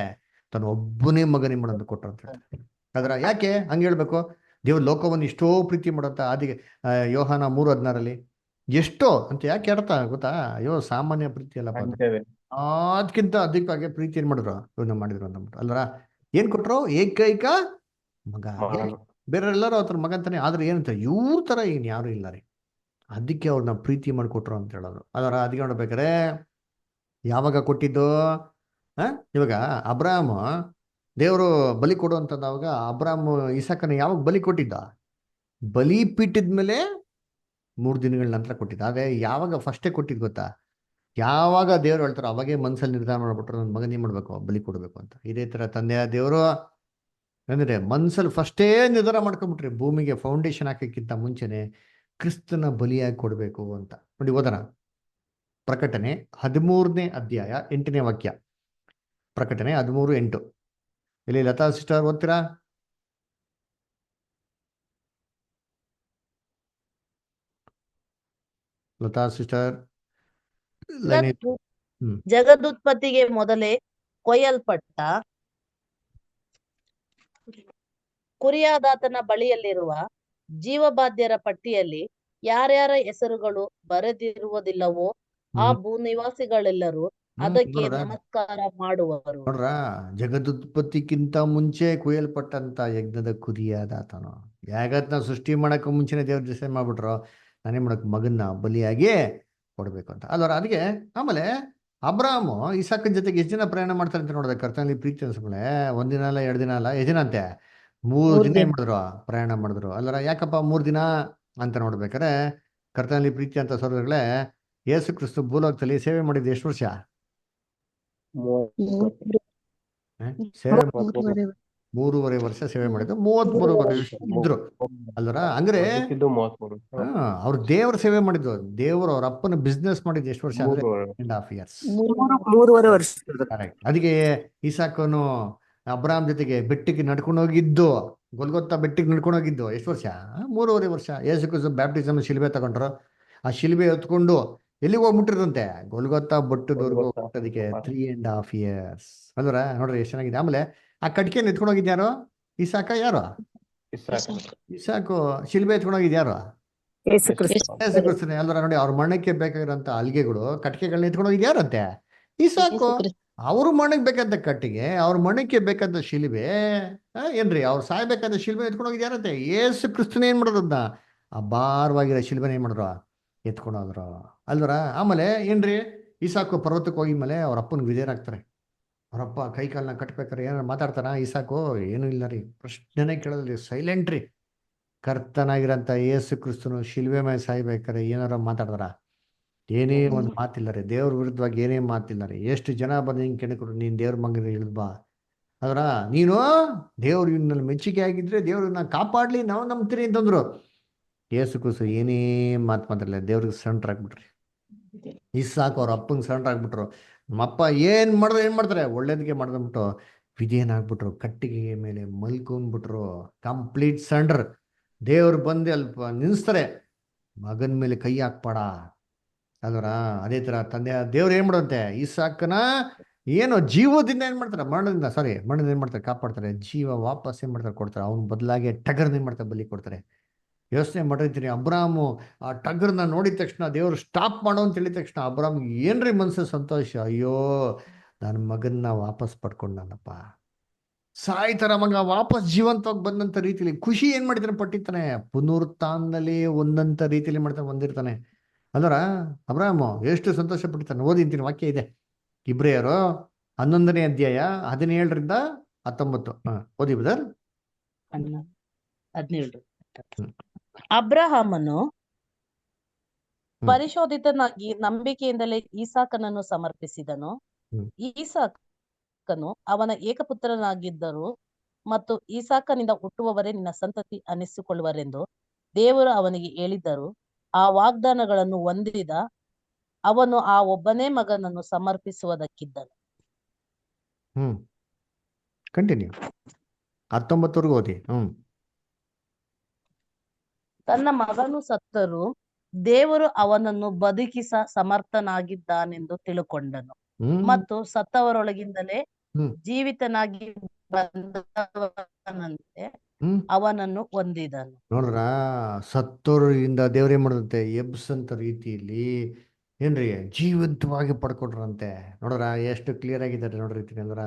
ತನ್ನ ಒಬ್ಬನೇ ಮಗನೇ ಮಾಡಂತ ಕೊಟ್ಟರು ಅಂತ ಹೇಳ್ತಾರೆ. ಅದರ ಯಾಕೆ ಹಂಗೆ ಹೇಳ್ಬೇಕು, ದೇವ್ರ ಲೋಕವನ್ನು ಎಷ್ಟೋ ಪ್ರೀತಿ ಮಾಡಂತ. ಅದಕ್ಕೆ ಯೋಹಾನ 3:16 ಎಷ್ಟೋ ಅಂತ ಯಾಕೆ ಅರ್ಥ ಗೊತ್ತಾ? ಅಯ್ಯೋ ಸಾಮಾನ್ಯ ಪ್ರೀತಿ ಅಲ್ಲಪ್ಪ, ಅದಕ್ಕಿಂತ ಅಧಿಕವಾಗಿ ಪ್ರೀತಿ ಏನ್ ಮಾಡಿದ್ರು ಇವನ್ನ ಮಾಡಿದ್ರು ಅಂದ್ಬಿಟ್ಟು ಅಲ್ವರ. ಏನ್ ಕೊಟ್ರು? ಏಕೈಕ ಮಗ. ಬೇರೆಲ್ಲರೂ ಅವ್ರ ಮಗ ಅಂತಾನೆ, ಆದ್ರೆ ಏನಂತ ಇವ್ರ ತರ ಏನ್ ಯಾರು ಇಲ್ಲ ರೀ. ಅದಕ್ಕೆ ಅವ್ರನ್ನ ಪ್ರೀತಿ ಮಾಡಿಕೊಟ್ರು ಅಂತ ಹೇಳೋದು ಅದರ. ಅದಕ್ಕೆ ನೋಡ್ಬೇಕಾರೆ ಯಾವಾಗ ಕೊಟ್ಟಿದ್ದು, ಇವಾಗ ಅಬ್ರಾಹ್ಮ ದೇವರು ಬಲಿ ಕೊಡು ಅಂತಂದಾಗ ಅಬ್ರಾಹ್ಮ ಇಸಾಕನ ಯಾವಾಗ ಬಲಿ ಕೊಟ್ಟಿದ್ದ? ಬಲಿ ಪೀಠದ ಮೇಲೆ 3 ದಿನಗಳ ನಂತರ ಕೊಟ್ಟಿದ್ದ. ಆದ್ರೆ ಯಾವಾಗ ಫಸ್ಟೇ ಕೊಟ್ಟಿದ್ ಗೊತ್ತಾ? ಯಾವಾಗ ದೇವ್ರು ಹೇಳ್ತಾರೋ ಅವಾಗೇ ಮನ್ಸಲ್ಲಿ ನಿರ್ಧಾರ ಮಾಡ್ಬಿಟ್ರು, ನನ್ನ ಮಗನ ಏನ್ ಮಾಡ್ಬೇಕು, ಬಲಿ ಕೊಡ್ಬೇಕು ಅಂತ. ಇದೇ ತರ ತಂದೆಯ ದೇವರು ಅಂದ್ರೆ ಮನ್ಸಲ್ಲಿ ಫಸ್ಟೇ ನಿರ್ಧಾರ ಮಾಡ್ಕೊಂಡ್ಬಿಟ್ರಿ, ಭೂಮಿಗೆ ಫೌಂಡೇಶನ್ ಹಾಕಕ್ಕಿಂತ ಮುಂಚೆನೆ ಕ್ರಿಸ್ತನ ಬಲಿಯಾಗಿ ಕೊಡ್ಬೇಕು ಅಂತ. ನೋಡಿ ಓದೋಣ, ಪ್ರಕಟಣೆ 13ನೇ ಅಧ್ಯಾಯ 8ನೇ ವಾಕ್ಯ. ಪ್ರಕಟಣೆ 13:8. ಇಲ್ಲಿ ಲತಾ ಸಿಸ್ಟರ್ ಓದ್ತೀರಾ? Lata sister line. ಜಗದುತ್ಪತ್ತಿಗೆ ಮೊದಲೇ ಕೊಯ್ಯಲ್ಪಟ್ಟ ಕುರಿಯಾದಾತನ ಬಳಿಯಲ್ಲಿರುವ ಜೀವಬಾಧ್ಯರ ಪಟ್ಟಿಯಲ್ಲಿ ಯಾರ್ಯಾರ ಹೆಸರುಗಳು ಬರೆದಿರುವುದಿಲ್ಲವೋ ಆ ಭೂನಿವಾಸಿಗಳೆಲ್ಲರೂ ಅದಕ್ಕೆ ನಮಸ್ಕಾರ ಮಾಡುವರು. ನೋಡ್ರ, ಜಗದುತ್ಪತ್ತಿಕ್ಕಿಂತ ಮುಂಚೆ ಕುಯ್ಯಲ್ಪಟ್ಟಂತ ಯಜ್ಞದ ಕುರಿಯಾದಾತನು. ಯಾಗತ್ನ ಸೃಷ್ಟಿ ಮಾಡಕ್ ಮುಂಚೆನೆ ದೇವ್ರ ಡಿಸೈಡ್ ಮಾಡ್ಬಿಟ್ರು, ನಾನೇ ಮಾಡಕ್ ಮಗನ್ನ ಬಲಿಯಾಗಿ ಕೊಡ್ಬೇಕು ಅಂತ ಅಲ್ವರ. ಅದಕ್ಕೆ ಆಮೇಲೆ ಅಬ್ರಾಹ್ಮ ಇಸಾಕನ ಜೊತೆಗೆ ಎಷ್ಟು ಜನ ಪ್ರಯಾಣ ಮಾಡ್ತಾರೆ ಅಂತ ನೋಡಿದ್ರೆ, ಕರ್ತನಲ್ಲಿ ಪ್ರೀತಿ ಅನ್ಸ್ಮೇಲೆ 1 ದಿನ ಅಲ್ಲ 2 ದಿನ ಅಲ್ಲ, ಎಷ್ಟು ದಿನ ಅಂತೆ 3 ದಿನ ಏನ್ ಮಾಡಿದ್ರು, ಪ್ರಯಾಣ ಮಾಡಿದ್ರು ಅಲ್ಲರ. ಯಾಕಪ್ಪ 3 ದಿನ ಅಂತ ನೋಡ್ಬೇಕಾರೆ, ಕರ್ತನಲ್ಲಿ ಪ್ರೀತಿ ಅಂತ ಸೋದರಗಳೇ, ಯೇಸು ಕ್ರಿಸ್ತು ಭೂಲೋಕದಲ್ಲಿ ಸೇವೆ ಮಾಡಿದ್ದು ಎಷ್ಟು ವರ್ಷ? ಸೇವೆ 3.5 ವರ್ಷ ಸೇವೆ ಮಾಡಿದ್ದು, 33 ವರ್ಷ ಇದ್ರು ಅಲ್ವರ. ಅಂದ್ರೆ ಅವ್ರು ದೇವ್ರ ಸೇವೆ ಮಾಡಿದ್ದು, ದೇವ್ರು ಅವ್ರ ಅಪ್ಪನ ಬಿಸ್ನೆಸ್ ಮಾಡಿದ್ದು ಎಷ್ಟು ವರ್ಷ ಅಂದ್ರೆ 2.5 years. 3.5 ವರ್ಷ. ಕರೆಕ್ಟ್. ಅದಕ್ಕೆ ಇಸಾಕನು ಅಬ್ರಾಹ್ಮ್ ಜೊತೆಗೆ ಬೆಟ್ಟಕ್ಕೆ ನಡ್ಕೊಂಡು ಹೋಗಿದ್ದು, ಗೊಲ್ಗೊತ್ತಾ ಬೆಟ್ಟಕ್ಕೆ ನಡ್ಕೊಂಡು ಹೋಗಿದ್ದು ಎಷ್ಟು ವರ್ಷ? 3.5 ವರ್ಷ. ಯೇಸು ಕ್ರಿಸ್ತು ಬ್ಯಾಪ್ಟಿಸಮ್ ಶಿಲ್ಬೆ ತಗೊಂಡ್ರು, ಆ ಶಿಲ್ಬೆ ಹೊತ್ಕೊಂಡು ಎಲ್ಲಿಗೆ ಹೋಗ್ಬಿಟ್ಟಿರಂತೆ, ಗೊಲ್ಗೊತ್ತಾ ಬೆಟ್ಟದವರೆಗೂ ಹೋಗೋದಕ್ಕೆ 3.5 years ಅಲ್ವರ. ನೋಡ್ರಿ ಎಷ್ಟು ಚೆನ್ನಾಗಿದೆ. ಆಮೇಲೆ ಆ ಕಟ್ಕೆಯನ್ನು ಎತ್ಕೊಂಡು ಹೋಗಿದ್ಯಾರು? ಇಸಾಕ ಯಾರು? ಇಸಾಕು. ಶಿಲ್ಬೆ ಎತ್ಕೊಂಡು ಹೋಗಿದ್ಯಾರು? ಯೇಸು ಕ್ರಿಸ್ತನೇ ಅಲ್ವರ. ನೋಡಿ, ಅವ್ರ ಮಣ್ಣಕ್ಕೆ ಬೇಕಾಗಿರೋಂಥ ಅಲ್ಗೆಗಳು ಕಟ್ಕೆಗಳನ್ನ ಎತ್ಕೊಂಡು ಹೋಗಿದ್ಯಾರಂತೆ? ಇಸಾಕು. ಅವ್ರ ಮಣ್ಣಕ್ಕೆ ಬೇಕಂತ ಕಟ್ಟಿಗೆ, ಅವ್ರ ಮಣ್ಣಕ್ಕೆ ಬೇಕಂತ ಶಿಲ್ಬೆ ಏನ್ರಿ, ಅವ್ರು ಸಾಯ್ಬೇಕಂತ ಶಿಲ್ಬೆ ಎತ್ಕೊಂಡು ಹೋಗಿದ್ಯಾರಂತೆ. ಯೇಸು ಕ್ರಿಸ್ತನ ಏನ್ ಮಾಡೋದನ್ನ, ಆ ಭಾರವಾಗಿರೋ ಶಿಲ್ಬೆನ ಏನ್ ಮಾಡಿದ್ರು, ಎತ್ಕೊಂಡು ಹೋದ್ರು ಅಲ್ವರ. ಆಮೇಲೆ ಏನ್ರಿ, ಇಸಾಕು ಪರ್ವತಕ್ಕೆ ಹೋಗಿದ್ಮೇಲೆ ಅವ್ರ ಅಪ್ಪನಿಗೆ ವಿಧೇಯರಾಗ್ತಾರೆ. ಅವರಪ್ಪ ಕೈ ಕಾಲನ್ನ ಕಟ್ಬೇಕಾರೆ ಏನಾರು ಮಾತಾಡ್ತಾರ? ಇಸಾಕು ಏನೂ ಇಲ್ಲ ರೀ, ಪ್ರಶ್ನೆನೇ ಕೇಳೋದ್ರಿ, ಸೈಲೆಂಟ್ ರೀ. ಕರ್ತನಾಗಿರಂತ ಯೇಸು ಕ್ರಿಸ್ತನು ಶಿಲ್ಬೆ ಮೇಲೆ ಸಾಯ್ಬೇಕಾರೆ ಏನಾರ ಮಾತಾಡ್ತಾರ? ಏನೇ ಒಂದು ಮಾತಿಲ್ಲ ರೀ. ದೇವ್ರ ವಿರುದ್ಧವಾಗಿ ಏನೇ ಮಾತಿಲ್ಲ ರೀ. ಎಷ್ಟು ಜನ ಬಂದು ಹಿಂಗೆ ಕೆಣಕೊಡು, ನೀನ್ ದೇವ್ರ ಮಗನ ಇಳಿದ್ ಬಾ, ಅದರ ನೀನು ದೇವ್ರು ಇನ್ನಲ್ಲಿ ಮೆಚ್ಚುಗೆ ಆಗಿದ್ರೆ ದೇವ್ರನ್ನ ಕಾಪಾಡ್ಲಿ ನಾವು ನಂಬ್ತೀರಿ ಅಂತಂದ್ರು. ಯೇಸು ಕೂಸು ಏನೇ ಮಾತು ಮಾತಾಡಲಿಲ್ಲ, ದೇವ್ರಿಗೆ ಸರೆಂಡರ್ ಆಗ್ಬಿಟ್ರಿ. ಇಸಾಕ್ ಅವ್ರ ಅಪ್ಪಂಗೆ ಸರೆಂಡರ್ ಆಗ್ಬಿಟ್ರು. ನಮ್ಮಪ್ಪ ಏನ್ ಮಾಡ್ತಾರೆ ಒಳ್ಳೇದಕ್ಕೆ ಮಾಡ್ದಂಬಿಟ್ಟು ವಿಧೇಯನಾಗ್ಬಿಟ್ರು, ಕಟ್ಟಿಗೆ ಮೇಲೆ ಮಲ್ಕೊಂಡ್ಬಿಟ್ರು. Complete surrender. ದೇವ್ರು ಬಂದು ಅಲ್ಪ ನಿಲ್ಲಿಸ್ತಾರೆ, ಮಗನ ಮೇಲೆ ಕೈ ಹಾಕ್ಬೇಡ. ಅದರ ಅದೇ ತರ ತಂದೆ ದೇವ್ರು ಏನ್ ಮಾಡುತ್ತೆ, ಇಸಾಕನ ಏನು ಜೀವದಿಂದ ಏನ್ ಮಾಡ್ತಾರೆ, ಮರಣದಿಂದ ಏನ್ ಮಾಡ್ತಾರೆ, ಕಾಪಾಡ್ತಾರೆ. ಜೀವ ವಾಪಸ್ ಏನ್ ಮಾಡ್ತಾರೆ, ಕೊಡ್ತಾರೆ. ಅವ್ನ ಬದಲಾಗಿ ಟಗರ್ನ ಏನ್ ಮಾಡ್ತಾರೆ, ಬಲಿ ಕೊಡ್ತಾರೆ. ಯೋಚನೆ ಮಾಡಿರ್ತೀನಿ, ಅಬ್ರಾಮು ಆ ಟಗರ್ನ ನೋಡಿದ ತಕ್ಷಣ ದೇವ್ರು ಸ್ಟಾಪ್ ಮಾಡೋ ಅಂತ ಹೇಳಿದ ತಕ್ಷಣ ಅಬ್ರಾಮ್ಗೆ ಏನ್ರಿ ಮನ್ಸು ಸಂತೋಷ. ಅಯ್ಯೋ ನನ್ನ ಮಗನ್ನ ವಾಪಸ್ ಪಡ್ಕೊಂಡನಪ್ಪ, ಸಾಯ್ತರ ಮಗ ವಾಪಸ್ ಜೀವಂತವಾಗಿ ಬಂದಂತ ರೀತಿಲಿ ಖುಷಿ ಏನ್ ಮಾಡ್ತಾನೆ ಪಟ್ಟಿರ್ತಾನೆ. ಪುನರುತ್ಥಾನದಲ್ಲಿ ಒಂದಂತ ರೀತಿಯಲ್ಲಿ ಮಾಡ್ತಾನೆ, ಬಂದಿರ್ತಾನೆ. ಅಲ್ಲರ ಅಬ್ರಾಮು ಎಷ್ಟು ಸಂತೋಷ ಪಟ್ಟಿರ್ತಾನೆ. ಓದಿಂತೀನಿ, ವಾಕ್ಯ ಇದೆ ಇಬ್ರಿಯರು 11ನೇ ಅಧ್ಯಾಯ 17ರಿಂದ 19. ಓದಿ ಬ್ರದರ್. 17. ಹ್ಮ್. ಅಬ್ರಹಾಮನು ಹ್ಮ್. ಪರಿಶೋಧಿತನಾಗಿ ನಂಬಿಕೆಯಿಂದಲೇ ಈಸಾಕನನ್ನು ಸಮರ್ಪಿಸಿದನು. ಹ್ಮ್. ಈಸಾಕನು ಅವನ ಏಕಪುತ್ರನಾಗಿದ್ದರು ಮತ್ತು ಈಸಾಕನಿಂದ ಹುಟ್ಟುವವರೇ ನಿನ್ನ ಸಂತತಿ ಅನಿಸಿಕೊಳ್ಳುವರೆಂದು ದೇವರು ಅವನಿಗೆ ಹೇಳಿದ್ದರು. ಆ ವಾಗ್ದಾನಗಳನ್ನು ಹೊಂದಿದ ಅವನು ಆ ಒಬ್ಬನೇ ಮಗನನ್ನು ಸಮರ್ಪಿಸುವುದಕ್ಕಿದ್ದನು. ಕಂಟಿನ್ಯೂ 19ವರೆಗೂ ಓದಿ. ತನ್ನ ಮಗನು ಸತ್ತರೂ ದೇವರು ಅವನನ್ನು ಬದುಕಿಸ ಸಮರ್ಥನಾಗಿದ್ದಾನೆಂದು ತಿಳುಕೊಂಡನು ಮತ್ತು ಸತ್ತವರೊಳಗಿಂದಲೇ ಜೀವಿತನಾಗಿ ಬಂದವನಂತೆ ಅವನನ್ನು ಹೊಂದಿದನು. ನೋಡ್ರ, ಸತ್ತೋರಿಂದ ದೇವ್ರೇನ್ ಮಾಡುತ್ತೆ, ಎಬ್ಸಂತ ರೀತಿಯಲ್ಲಿ ಏನ್ರಿ ಜೀವಂತವಾಗಿ ಪಡ್ಕೊಟ್ರಂತೆ. ನೋಡ್ರ ಎಷ್ಟು ಕ್ಲಿಯರ್ ಆಗಿದ್ದಾರೆ ನೋಡ್ರಿ. ಅಂದ್ರ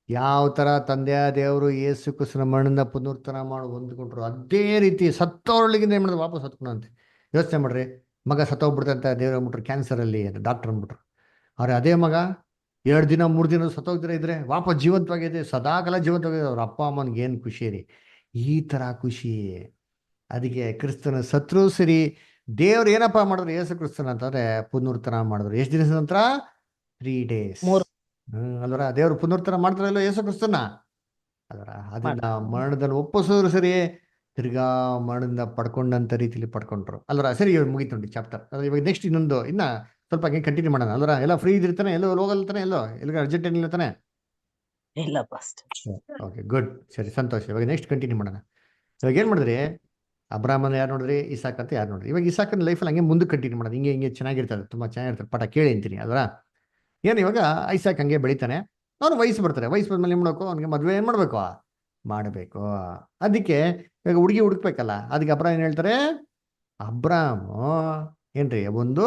ಯಾವ ತರ ತಂದೆಯ ದೇವರು ಯೇಸು ಕ್ರಿಸ್ತನ ಮಣ್ಣಿಂದ ಪುನರುತ್ಥಾನ ಮಾಡಿ ಹೊಂದ್ಕೊಂಡ್ರು, ಅದೇ ರೀತಿ ಸತ್ತೋರ್ಲಿಗಿಂದ ಏನ್ ಮಾಡಿದ್ರು, ವಾಪಸ್ ಸತ್ಕೊಂಡಂತೆ. ಯೋಚನೆ ಮಾಡ್ರಿ, ಮಗ ಸತ್ತೋಗ್ಬಿಡ್ತೆ ಅಂತ ದೇವ್ರು ಅಂದ್ಬಿಟ್ರು, ಕ್ಯಾನ್ಸರಲ್ಲಿ ಅಂತ ಡಾಕ್ಟರ್ ಅಂದ್ಬಿಟ್ರು. ಅವ್ರೆ ಅದೇ ಮಗ 2 ದಿನ 3 ದಿನ ಸತ್ತೋಗ್ದಿರ ಇದ್ರೆ ವಾಪಸ್ ಜೀವಂತವಾಗಿದೆ, ಸದಾಕಾಲ ಜೀವಂತವಾಗಿದೆ. ಅವ್ರ ಅಪ್ಪ ಅಮ್ಮನಿಗೆ ಏನು ಖುಷಿ ರೀ, ಈ ತರ ಖುಷಿ. ಅದಕ್ಕೆ ಕ್ರಿಸ್ತನ ಸತ್ರು ಸರಿ, ದೇವ್ರು ಏನಪ್ಪಾ ಮಾಡಿದ್ರು ಯೇಸು ಕ್ರಿಸ್ತನ ಅಂತಂದ್ರೆ ಪುನರುತ್ಥಾನ ಮಾಡಿದ್ರು. ಎಷ್ಟು ದಿನದ ನಂತರ? 3 days. ಅಲ್ವರ ದೇವ್ರು ಪುನರುತ್ಥಾನ ಮಾಡ್ತಾರಲ್ಲ ಯೇಸು ಕ್ರಿಸ್ತನ. ಅದರ ಅದನ್ನ ಮರಣದಲ್ಲಿ ಒಪ್ಪಿಸೋರು ಸರಿ, ತಿರ್ಗಾ ಮರಣದಿಂದ ಪಡ್ಕೊಂಡಂತ ರೀತಿಲಿ ಪಡ್ಕೊಂಡ್ರು. ಅಲ್ವರ ಸರಿ, ಇವಾಗ ಮುಗೀತು ನೋಡಿ ಚಾಪ್ಟರ್. ಇವಾಗ ನೆಕ್ಸ್ಟ್ ಇನ್ನ ಸ್ವಲ್ಪ ಹಂಗೆ ಕಂಟಿನ್ಯೂ ಮಾಡೋಣ. ಅಲ್ವರ ಎಲ್ಲ ಫ್ರೀ ಇದಿರ್ತಾನೆ, ಎಲ್ಲೋ ಹೋಗಲ್ತಾನೆ, ಎಲ್ಲೋ ಎಲ್ಲಿಗೆ ಅರ್ಜೆಂಟ್ ಏನಿಲ್ಲ ತಾನೆ? ಇಲ್ಲ ಪಾಸ್ಟ್. ಓಕೆ, ಗುಡ್, ಸರಿ, ಸಂತೋಷ. ಇವಾಗ ನೆಕ್ಸ್ಟ್ ಕಂಟಿನ್ಯೂ ಮಾಡೋಣ. ಇವಾಗ ಏನ್ ಮಾಡಿದ್ರಿ, ಅಬ್ರಾಹ್ಮನ ಯಾರು ನೋಡ್ರಿ, ಇಸಾಕ್ ಅಂತ ಯಾರು ನೋಡ್ರಿ. ಇವಾಗ ಇಸಾಕನ ಲೈಫಲ್ಲಿ ಹಂಗೆ ಮುಂದೆ ಕಂಟಿನ್ಯೂ ಮಾಡೋದು. ಹಿಂಗೆ ಚೆನ್ನಾಗಿರ್ತದೆ, ತುಂಬಾ ಚೆನ್ನಾಗಿರ್ತಾರೆ. ಪಾಠ ಕೇಳಿ ಅಂತೀನಿ ಅಲ್ವಾ. ಏನು ಇವಾಗ ಐಸಾಕ್ ಹಂಗೆ ಬೆಳಿತಾನೆ, ಅವ್ನು ವಯಸ್ಸು ಬರ್ತಾರೆ. ವಯಸ್ಸು ಬಂದ್ಮೇಲೆ ಏನು ಮಾಡ್ಬೇಕು, ಅವ್ನಿಗೆ ಮದುವೆ ಏನು ಮಾಡಬೇಕು, ಮಾಡಬೇಕು. ಅದಕ್ಕೆ ಇವಾಗ ಹುಡುಗಿ ಹುಡುಕ್ಬೇಕಲ್ಲ, ಅದಕ್ಕೆ ಅಬ್ರಾಮ್ ಏನು ಹೇಳ್ತಾರೆ, ಅಬ್ರಾಮು ಏನ್ರಿ ಒಂದು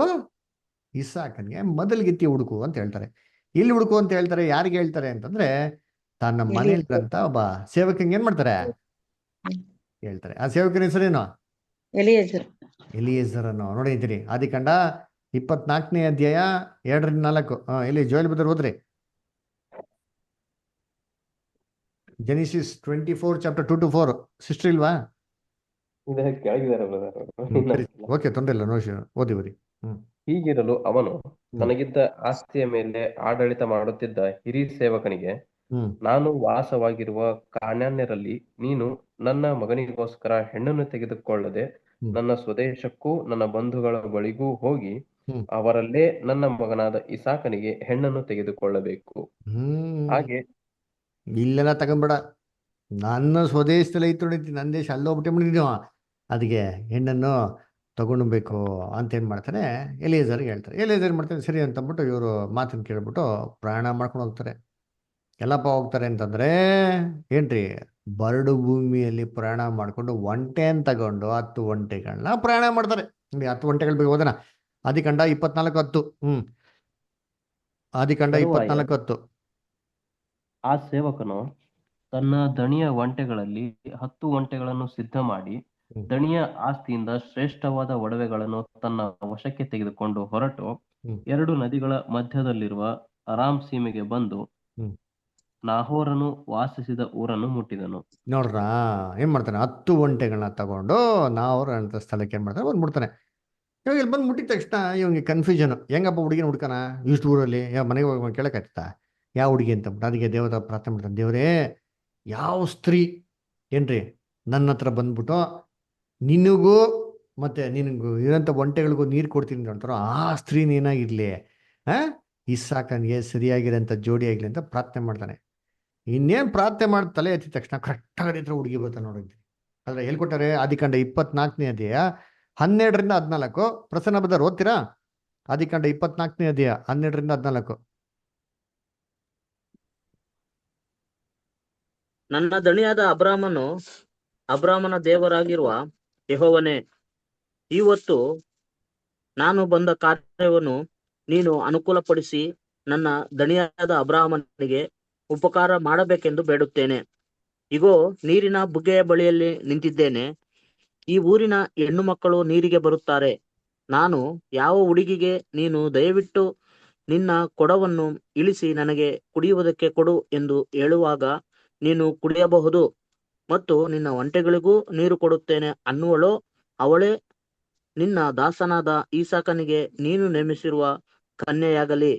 ಇಸಾಕನ್ಗೆ ಮೊದಲ್ಗಿತ್ತಿ ಹುಡುಕು ಅಂತ ಹೇಳ್ತಾರೆ. ಇಲ್ಲಿ ಹುಡುಕು ಅಂತ ಹೇಳ್ತಾರೆ, ಯಾರಿಗೆ ಹೇಳ್ತಾರೆ ಅಂತಂದ್ರೆ ತನ್ನ ಮನೆಯಲ್ಲಿರಂತ ಒಬ್ಬ ಸೇವಕಂಗೆ ಏನ್ ಮಾಡ್ತಾರೆ ಹೇಳ್ತಾರೆ. ಆ ಸೇವಕನ ಹೆಸರೇನು? ಎಲಿಯೇಜರ್ ಅನ್ನೋ. ನೋಡಿದ್ದೀರಿ ಆದಿಕಾಂಡ 24ನೇ ಅಧ್ಯಾಯ 2ರಿಂದ 4. ಇಲ್ಲಿ ಜೋಯಲ್ ಬದರ್ ಹೋದ್ರಿ. Genesis 24 chapter 2 to 4. ಸಿಸ್ಟರ್ ಇಲ್ವಾ? ಓಕೆ, ತೊಂದರೆ ಇಲ್ಲ, ನೋಶಿ ಓದಿ ಬರಿ. ಹೀಗಿರಲು ಅವನು ತನಗಿದ್ದ ಆಸ್ತಿಯ ಮೇಲೆ ಆಡಳಿತ ಮಾಡುತ್ತಿದ್ದ ಹಿರಿಯ ಸೇವಕನಿಗೆ, ನಾನು ವಾಸವಾಗಿರುವ ಕಾನಾನ್ಯರಲ್ಲಿ ನೀನು ನನ್ನ ಮಗನಿಗೋಸ್ಕರ ಹೆಣ್ಣನ್ನು ತೆಗೆದುಕೊಳ್ಳದೆ ನನ್ನ ಸ್ವದೇಶಕ್ಕೂ ನನ್ನ ಬಂಧುಗಳ ಬಳಿಗೂ ಹೋಗಿ ಅವರಲ್ಲೇ ನನ್ನ ಮಗನಾದ ಇಸಾಕನಿಗೆ ಹೆಣ್ಣನ್ನು ತೆಗೆದುಕೊಳ್ಳಬೇಕು. ಹಾಗೆ ಇಲ್ಲೆಲ್ಲ ತಗೊಂಬೇಡ, ನನ್ನ ಸ್ವದೇಶದಲ್ಲಿ ಐತು ನೋಡಿ, ನನ್ನ ದೇಶ ಅಲ್ಲೋಗ್ಬಿಟ್ಟೆ ಮಾಡಿದೀವ, ಅದಕ್ಕೆ ಹೆಣ್ಣನ್ನು ತಗೊಂಡ್ಬೇಕು ಅಂತ ಏನ್ ಮಾಡ್ತಾನೆ, ಎಲಿಯೇಜರ್ಗೆ ಹೇಳ್ತಾರೆ. ಎಲಿಯೇಜರ್ ಮಾಡ್ತಾನೆ, ಸರಿ ಅಂತಂದ್ಬಿಟ್ಟು ಇವರು ಮಾತನ್ನು ಕೇಳ್ಬಿಟ್ಟು ಪ್ರಯಾಣ ಮಾಡ್ಕೊಂಡು ಹೋಗ್ತಾರೆ. ಎಲ್ಲಪ್ಪ ಹೋಗ್ತಾರೆ ಅಂತಂದ್ರೆ ಏನ್ರಿ, ಬರಡು ಭೂಮಿಯಲ್ಲಿ ಪ್ರಯಾಣ ಮಾಡ್ಕೊಂಡು ಒಂಟೆನ್ ತಗೊಂಡು 10 ಒಂಟೆಗಳನ್ನ ಪ್ರಯಾಣ ಮಾಡ್ತಾರೆ. 10 ಒಂಟೆಗಳ ಬಗ್ಗೆ ಹೋದನ. ಆದಿಕಾಂಡ 24:10. ಆದಿಕಾಂಡ 24:10. ಆ ಸೇವಕನು ತನ್ನ ದಣಿಯ ಒಂಟೆಗಳಲ್ಲಿ 10 ಒಂಟೆಗಳನ್ನು ಸಿದ್ಧ ಮಾಡಿ ದಣಿಯ ಆಸ್ತಿಯಿಂದ ಶ್ರೇಷ್ಠವಾದ ಒಡವೆಗಳನ್ನು ತನ್ನ ವಶಕ್ಕೆ ತೆಗೆದುಕೊಂಡು ಹೊರಟು 2 ನದಿಗಳ ಮಧ್ಯದಲ್ಲಿರುವ ಅರಾಮ್ ಸೀಮೆಗೆ ಬಂದು ನಾಹೋರನು ವಾಸಿಸಿದ ಊರನ್ನು ಮುಟ್ಟಿದನು. ನೋಡ್ರ ಏನ್ ಮಾಡ್ತಾನೆ, 10 ಒಂಟೆಗಳನ್ನ ತಗೊಂಡು ನಾಹೋರ ಅಂತ ಸ್ಥಳಕ್ಕೆ ಏನ್ ಮಾಡ್ತಾನೆ, ಬಂದ್ಬಿಡ್ತಾನೆ. ಇವಾಗ ಇಲ್ಲಿ ಬಂದು ಮುಟ್ಟಿದ ತಕ್ಷಣ ಇವಂಗೆ ಕನ್ಫ್ಯೂಷನ್, ಹೆಂಗಪ್ಪ ಹುಡುಗಿನ ಹುಡ್ಕನ ಇಷ್ಟು ಊರಲ್ಲಿ, ಮನೆಗೆ ಹೋಗಿ ಕೇಳಕ್ಕಾಯ್ತಾ? ಯಾವ ಹುಡುಗಿ ಅಂತ ಅದಕ್ಕೆ ದೇವರ ಪ್ರಾರ್ಥನೆ ಮಾಡ್ತಾನೆ, ದೇವರೇ ಯಾವ ಸ್ತ್ರೀ ಏನ್ರಿ ನನ್ನ ಹತ್ರ ಬಂದ್ಬಿಟ್ಟು ನಿನಗೂ ಮತ್ತೆ ನಿನಗೂ ಇರೋಂಥ ಒಂಟೆಗಳಿಗೂ ನೀರು ಕೊಡ್ತೀನಿ ಅಂತ ಹೇಳ್ತಾರೋ ಆ ಸ್ತ್ರೀ ಏನಾಗಿರ್ಲಿ, ಇಸ್ಸಾಕನಿಗೆ ಸರಿಯಾಗಿರೋಂಥ ಜೋಡಿ ಆಗಲಿ ಅಂತ ಪ್ರಾರ್ಥನೆ ಮಾಡ್ತಾನೆ. ಇನ್ನೇನು ಪ್ರಾರ್ಥನೆ ಮಾಡಿ ತಲೆ ಎತ್ತಿದ ತಕ್ಷಣ ಕರೆಕ್ಟಾಗಿ ಹತ್ರ ಹುಡುಗಿ ಬರ್ತಾನೆ ನೋಡಿದ್ವಿ. ಆದರೆ ಹೇಳ್ಕೊಟ್ಟಾರೆ ಆದಿಕಾಂಡ 24ನೇ ಅಧ್ಯಾಯ 12ರಿಂದ 14. ಪ್ರಸನ್ನ ಬದರ್ ಓದ್ತೀರಾ? ಆದಿಕಾಂಡ 24ನೇ ಅಧ್ಯಾಯ 12ರಿಂದ 14. ನನ್ನ ದಣಿಯಾದ ಅಬ್ರಾಮನ ದೇವರಾಗಿರುವ ಯೆಹೋವನೇ, ಇವತ್ತು ನಾನು ಬಂದ ಕಾರ್ಯವನ್ನು ನೀನು ಅನುಕೂಲಪಡಿಸಿ ನನ್ನ ದಣಿಯಾದ ಅಬ್ರಾಮನಿಗೆ ಉಪಕಾರ ಮಾಡಬೇಕೆಂದು ಬೇಡುತ್ತೇನೆ. ಇಗೋ, ನೀರಿನ ಬುಗ್ಗೆಯ ಬಳಿಯಲ್ಲಿ ನಿಂತಿದ್ದೇನೆ. ಈ ಊರಿನ ಹೆಣ್ಣು ಮಕ್ಕಳು ನೀರಿಗೆ ಬರುತ್ತಾರೆ. ನಾನು ಯಾವ ಹುಡುಗಿಗೆ ನೀನು ದಯವಿಟ್ಟು ನಿನ್ನ ಕೊಡವನ್ನು ಇಳಿಸಿ ನನಗೆ ಕುಡಿಯುವುದಕ್ಕೆ ಕೊಡು ಎಂದು ಹೇಳುವಾಗ ನೀನು ಕುಡಿಯಬಹುದು ಮತ್ತು ನಿನ್ನ ಒಂಟೆಗಳಿಗೂ ನೀರು ಕೊಡುತ್ತೇನೆ ಅನ್ನುವಳೋ, ಅವಳೇ ನಿನ್ನ ದಾಸನಾದ ಈಸಾಕನಿಗೆ ನೀನು ನೇಮಿಸಿರುವ ಕನ್ಯೆಯಾಗಲಿ.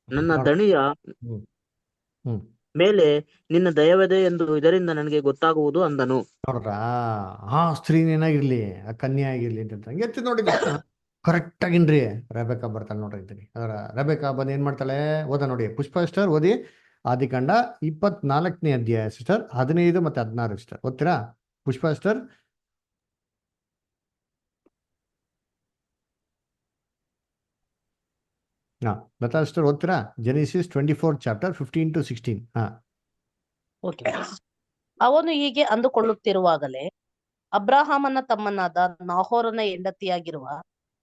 ನನ್ನ ದಣಿಯ ಮೇಲೆ ನಿನ್ನ ದಯವಿದೆ ಎಂದು ಇದರಿಂದ ನನಗೆ ಗೊತ್ತಾಗುವುದು ಅಂದನು. ನೋಡ್ರಾ, ಆ ಸ್ತ್ರೀನೇನಾಗಿರ್ಲಿ, ಆ ಕನ್ಯೆ ಆಗಿರ್ಲಿ ಅಂತ ಎತ್ತಿ ನೋಡಿದ ಕರೆಕ್ಟ್ ಆಗಿನ್ರಿ ರೆಬೆಕಾ ಬರ್ತಾಳೆ ನೋಡಿರ್ತೀನಿ. ಅದರ ರೆಬೆಕಾ ಬಂದು ಏನ್ ಮಾಡ್ತಾಳೆ ಓದ ನೋಡಿ. ಪುಷ್ಪ ಸಿಸ್ಟರ್ ಓದಿ ಆದಿಕಾಂಡ 24ನೇ ಅಧ್ಯಾಯ ಸಿಸ್ಟರ್ 15 ಮತ್ತೆ 16 ಸಿಸ್ಟರ್ ಓದ್ತೀರಾ? ಪುಷ್ಪ ಸಿಸ್ಟರ್. ಲತಾ ಸಿಸ್ಟರ್ ಓದ್ತೀರಾ? Genesis 24 chapter 15 to 16. ಓಕೆ. ಅವನು ಹೀಗೆ ಅಂದುಕೊಳ್ಳುತ್ತಿರುವಾಗಲೇ ಅಬ್ರಹಾಮನ ತಮ್ಮನಾದ ನಾಹೋರನ ಹೆಂಡತಿಯಾಗಿರುವ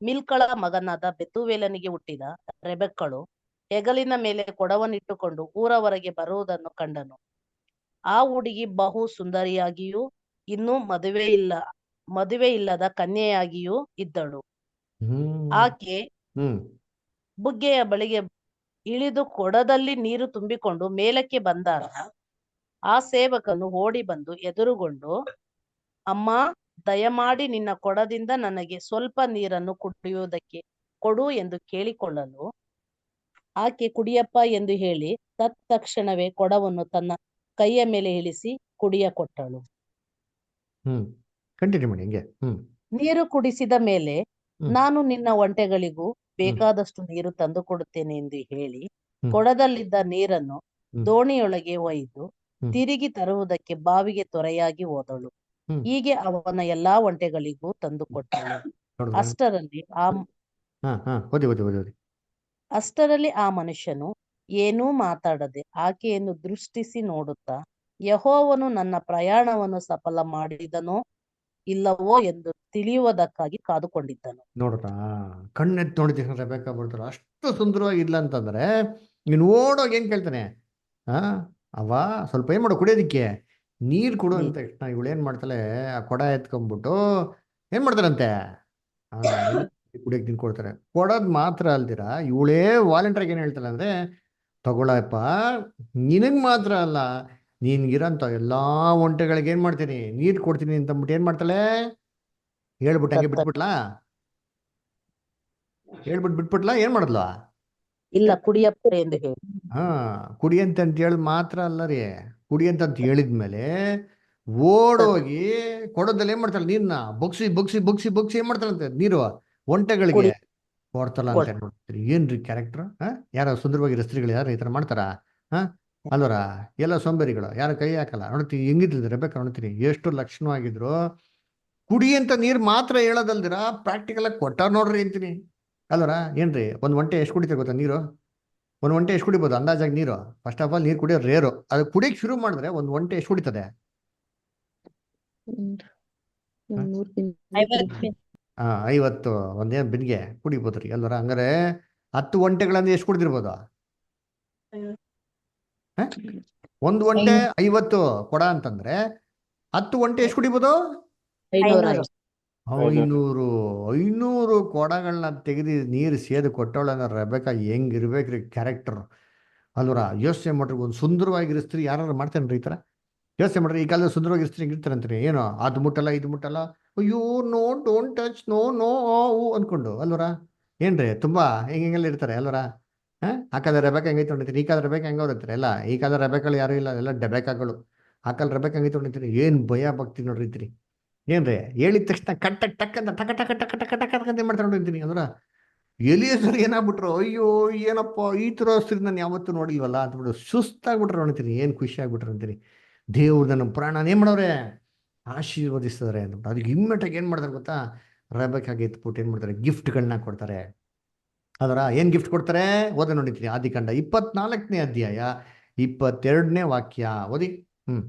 ಮಿಲ್ಕಳ ಮಗನಾದ ಬೆತೂವೇಲನಿಗೆ ಹುಟ್ಟಿದ ರೆಬೆಕ್ಕಳು ಹೆಗಲಿನ ಮೇಲೆ ಕೊಡವನ್ನಿಟ್ಟುಕೊಂಡು ಊರ ಹೊರಗೆ ಬರುವುದನ್ನು ಕಂಡನು. ಆ ಹುಡುಗಿ ಬಹು ಸುಂದರಿಯಾಗಿಯೂ ಇನ್ನೂ ಮದುವೆ ಇಲ್ಲದ ಕನ್ಯೆಯಾಗಿಯೂ ಇದ್ದಳು. ಆಕೆ ಬುಗ್ಗೆಯ ಬಳಿಗೆ ಇಳಿದು ಕೊಡದಲ್ಲಿ ನೀರು ತುಂಬಿಕೊಂಡು ಮೇಲಕ್ಕೆ ಬಂದಾಗ ಆ ಸೇವಕನು ಓಡಿ ಬಂದು ಎದುರುಗೊಂಡು, ಅಮ್ಮ, ದಯಮಾಡಿ ನಿನ್ನ ಕೊಡದಿಂದ ನನಗೆ ಸ್ವಲ್ಪ ನೀರನ್ನು ಕುಡಿಯುವುದಕ್ಕೆ ಕೊಡು ಎಂದು ಕೇಳಿಕೊಳ್ಳಲು ಆಕೆ ಕುಡಿಯಪ್ಪ ಎಂದು ಹೇಳಿ ತತ್ಕ್ಷಣವೇ ಕೊಡವನ್ನು ತನ್ನ ಕೈಯ ಮೇಲೆ ಇಳಿಸಿ ಕುಡಿಯ ಕೊಟ್ಟಳು. ಕಂಟಿನ್ಯೂ ಮಾಡಿ ಹಿಂಗೆ. ನೀರು ಕುಡಿಸಿದ ಮೇಲೆ ನಾನು ನಿನ್ನ ಒಂಟೆಗಳಿಗೂ ಬೇಕಾದಷ್ಟು ನೀರು ತಂದು ಕೊಡುತ್ತೇನೆ ಎಂದು ಹೇಳಿ ಕೊಡದಲ್ಲಿದ್ದ ನೀರನ್ನು ದೋಣಿಯೊಳಗೆ ಒಯ್ದು ತಿರುಗಿ ತರುವುದಕ್ಕೆ ಬಾವಿಗೆ ತ್ವರೆಯಾಗಿ ಹೋದಳು. ಹೀಗೆ ಅವನ ಎಲ್ಲಾ ಒಂಟೆಗಳಿಗೂ ತಂದು ಕೊಟ್ಟಳು. ಅಷ್ಟರಲ್ಲಿ ಆ ಮನುಷ್ಯನು ಏನೂ ಮಾತಾಡದೆ ಆಕೆಯನ್ನು ದೃಷ್ಟಿಸಿ ನೋಡುತ್ತಾ, ಯೆಹೋವನು ನನ್ನ ಪ್ರಯಾಣವನ್ನು ಸಫಲ ಮಾಡಿದನೋ ಇಲ್ಲವೋ ಎಂದು ತಿಳಿಯುವುದಕ್ಕಾಗಿ ಕಾದುಕೊಂಡಿದ್ದನು. ನೋಡ್ರಾ, ಕಣ್ಣೆತ್ತು ನೋಡಿದ ರೆಬೆಕಾ ಬರ್ತಾರ, ಅಷ್ಟು ಸುಂದರವಾಗಿ ಇಲ್ಲ ಅಂತಂದ್ರೆ ನೀನು ಓಡೋಗಿ ಏನ್ ಕೇಳ್ತಾನೆ, ಅವ ಸ್ವಲ್ಪ ಏನ್ ಮಾಡು ಕುಡಿಯೋದಿಕ್ಕೆ ನೀರ್ ಕೊಡು ಅಂತ ತಕ್ಷಣ ಇವಳು ಏನ್ ಮಾಡ್ತಾಳೆ, ಆ ಕೊಡ ಎತ್ಕೊಂಡ್ಬಿಟ್ಟು ಏನ್ ಮಾಡ್ತಾರಂತೆ, ಕುಡಿಯಕ್ ನೀನ್ ಕೊಡ್ತಾರೆ. ಕೊಡೋದ್ ಮಾತ್ರ ಅಲ್ದಿರ ಇವಳೇ ವಾಲಂಟಿಯರ್ ಏನ್ ಹೇಳ್ತಾಳೆ ಅಂದ್ರೆ, ತಗೊಳಪ್ಪ, ನಿನಗ್ ಮಾತ್ರ ಅಲ್ಲ ನಿನ್ಗಿರಂತ ಎಲ್ಲಾ ಒಂಟೆಗಳಿಗೆ ಏನ್ ಮಾಡ್ತೀನಿ ನೀರ್ ಕೊಡ್ತೀನಿ ಅಂತಂದ್ಬಿಟ್ಟು ಏನ್ ಮಾಡ್ತಾಳೆ ಹೇಳ್ಬಿಟ್ಟು ಹಂಗೆ ಬಿಟ್ಬಿಟ್ಲಾ ಏನ್ ಮಾಡಿದ್ಲ? ಇಲ್ಲ, ಕುಡಿಯಪ್ಪ ಎಂದು ಹೇಳಿ ಕುಡಿಯಂತ ಹೇಳಿ ಮಾತ್ರ ಅಲ್ಲ ರೀ, ಕುಡಿಯಂತ ಹೇಳಿದ್ಮೇಲೆ ಓಡೋಗಿ ಕೊಡೋದಲ್ಲಿ ಏನ್ ಮಾಡ್ತಾಳೆ, ನೀರ್ನ ಬೊಗ್ಸಿ ಬೊಗ್ಸಿ ಬೊಗ್ಸಿ ಬೊಗ್ಸಿ ಏನ್ ಮಾಡ್ತಾಳಂತೆ, ನೀರು ಒಂಟೆಗಳಿಗೆ ಕೊಡ್ತಾಳ ಅಂತ ನೋಡ್ತೀರಿ. ಏನ್ರಿ ಕ್ಯಾರೆಕ್ಟರ್? ಯಾರ ಸುಂದರವಾಗಿರೋ ಸ್ತ್ರೀಗಳು ಯಾರು ಈ ತರ ಮಾಡ್ತಾರ? ಅಲ್ವರ ಎಲ್ಲ ಸೋಂಬೇರಿಗಳು ಯಾರು ಕೈ ಹಾಕಲ್ಲ. ನೋಡ್ತೀವಿ ಹೆಂಗಿದ್ದಿದ್ರು ರೆಬೆಕಾ, ನೋಡ್ತೀರಿ ಎಷ್ಟು ಲಕ್ಷಣವಾಗಿದ್ರು. ಕುಡಿಯಂತ ನೀರ್ ಮಾತ್ರ ಹೇಳೋದಲ್ದಿರ ಪ್ರಾಕ್ಟಿಕಲ್ ಆಗಿ ಕೊಟ್ಟಾರ ನೋಡ್ರಿ ಅಂತೀನಿ. ಅಲ್ವರ ಏನ್ರಿ, ಒಂದ್ ಒಂಟೆ ಎಷ್ಟು ಕುಡಿತಾರೆ ಗೊತ್ತಾ ನೀರು? ಒಂದ್ ಒಂಟೆ ಎಷ್ಟು ಕುಡಿಬೋದು ಅಂದಾಜಾಗಿ ನೀರು? ಫಸ್ಟ್ ಆಫ್ ಆಲ್ ನೀರು ಕುಡಿಯೋ ರೇರು. ಅದು ಕುಡಿಯಕ್ ಶುರು ಮಾಡಿದ್ರೆ ಒಂದ್ ಒಂಟೆ ಎಷ್ಟು ಕುಡಿತದೆ? 50 ಒಂದೇನು ಬಿನ್ಗೆ ಕುಡಿಬೋದ್ರಿ ಅಲ್ವರ. ಹಂಗಾರೆ 10 ಒಂಟೆಗಳಂದ್ರೆ ಎಷ್ಟು ಕುಡಿದಿರ್ಬೋದು? ಒಂದು ಒಂಟೆ 50 ಕೊಡ ಅಂತಂದ್ರೆ 10 ಒಂಟೆ ಎಷ್ಟು ಕುಡಿಬೋದು? 500 ಕೊಡಗಳನ್ನ ತೆಗೆದು ನೀರು ಸೇದು ಕೊಟ್ಟವಳನ್ನ ರೆಬೆಕಾ ಹೆಂಗಿರ್ಬೇಕ್ರಿ ಕ್ಯಾರೆಕ್ಟರ್ ಅಲ್ವರ. ಯೋಚನೆ ಮಾಡ್ರಿ, ಒಂದು ಸುಂದರವಾಗಿರೋ ಸ್ತ್ರೀ ಯಾರು ಮಾಡ್ತೇನ್ರಿ ಈ ತರ? ಯೋಚನೆ ಮಾಡ್ರಿ, ಈ ಕಾಲದಲ್ಲಿ ಸುಂದರವಾಗಿರೋ ಸ್ತ್ರೀ ಇರ್ತಾರಂತೀರಿ, ಏನೋ ಅದು ಮುಟ್ಟಲ್ಲ ಇದು ಮುಟ್ಟಲ್ಲ, ಅಯ್ಯೋ no don't touch, no no ಅನ್ಕೊಂಡು ಅಲ್ವರ. ಏನ್ರಿ ತುಂಬಾ ಹೆಂಗೆಲ್ಲ ಇರ್ತಾರೆ ಅಲ್ವರ. ಆ ಕಾಲದ ರೆಬೆಕ ಹೆಂಗೈತೆ ನೋಡಿರ್ತೀರಿ, ಈ ಕಾಲದ ರೆಬೆಕ ಹೆಂಗ ಓದಿರ್ತಾರೆ ಎಲ್ಲ. ಈ ಕಾಲದ ರೆಬೆಕಗಳು ಯಾರು ಇಲ್ಲ, ಎಲ್ಲ ಡೆಬೆಕಾಗಳು. ಆ ಕಾಲ ರೆಬೆಕ ಹೆಂಗೈತೆ ನೋಡಿರ್ತೀರಿ, ಏನ್ ಭಯ ಭಕ್ತಿ ನೋಡಿರ್ತೀರಿ. ಏನ್ರಿ ಹೇಳಿದ ತಕ್ಷಣ ಕಟ್ಟ ಟಕ್ ಅಂತ ಟಕ ಟಕ ಟಕ ಟಕ ಟಕ ಟಕ ಅಂತ ಮಾಡ್ತಾರೆ ನೋಡಿರ್ತೀನಿ. ಅಂದ್ರ ಎಲಿಯೇಸರ್ ಏನಾಗ್ಬಿಟ್ರು, ಅಯ್ಯೋ ಏನಪ್ಪ ಈ ತರ ಸ್ತ್ರೀ ನಾನು ಯಾವತ್ತೂ ನೋಡಿಲ್ವಲ್ಲ ಅಂತಬಿಟ್ಟು ಸುಸ್ತಾಗ್ಬಿಟ್ರೆ ನೋಡ್ತೀನಿ. ಏನ್ ಖುಷಿ ಆಗ್ಬಿಟ್ರು ಅಂತೀನಿ. ದೇವ್ರು ನನ್ನ ಪ್ರಾಣ ಏನ್ ಮಾಡವ್ರೆ, ಆಶೀರ್ವದಿಸ್ತಾರೆ ಅಂದ್ಬಿಟ್ಟು. ಅದಕ್ಕೆ ಇಮ್ಮೆಟಾಗಿ ಏನ್ ಮಾಡ್ತಾರೆ ಗೊತ್ತಾ, ರೆಬೆಕಾಗೆ ಎತ್ಬಿಟ್ಟು ಏನ್ ಮಾಡ್ತಾರೆ, ಗಿಫ್ಟ್ಗಳನ್ನ ಕೊಡ್ತಾರೆ. ಅದರ ಏನ್ ಗಿಫ್ಟ್ ಕೊಡ್ತಾರೆ ಓದ ನೋಡಿತೀನಿ. ಆದಿಕಾಂಡ 24ನೇ ಅಧ್ಯಾಯ 22ನೇ ವಾಕ್ಯ ಓದಿ.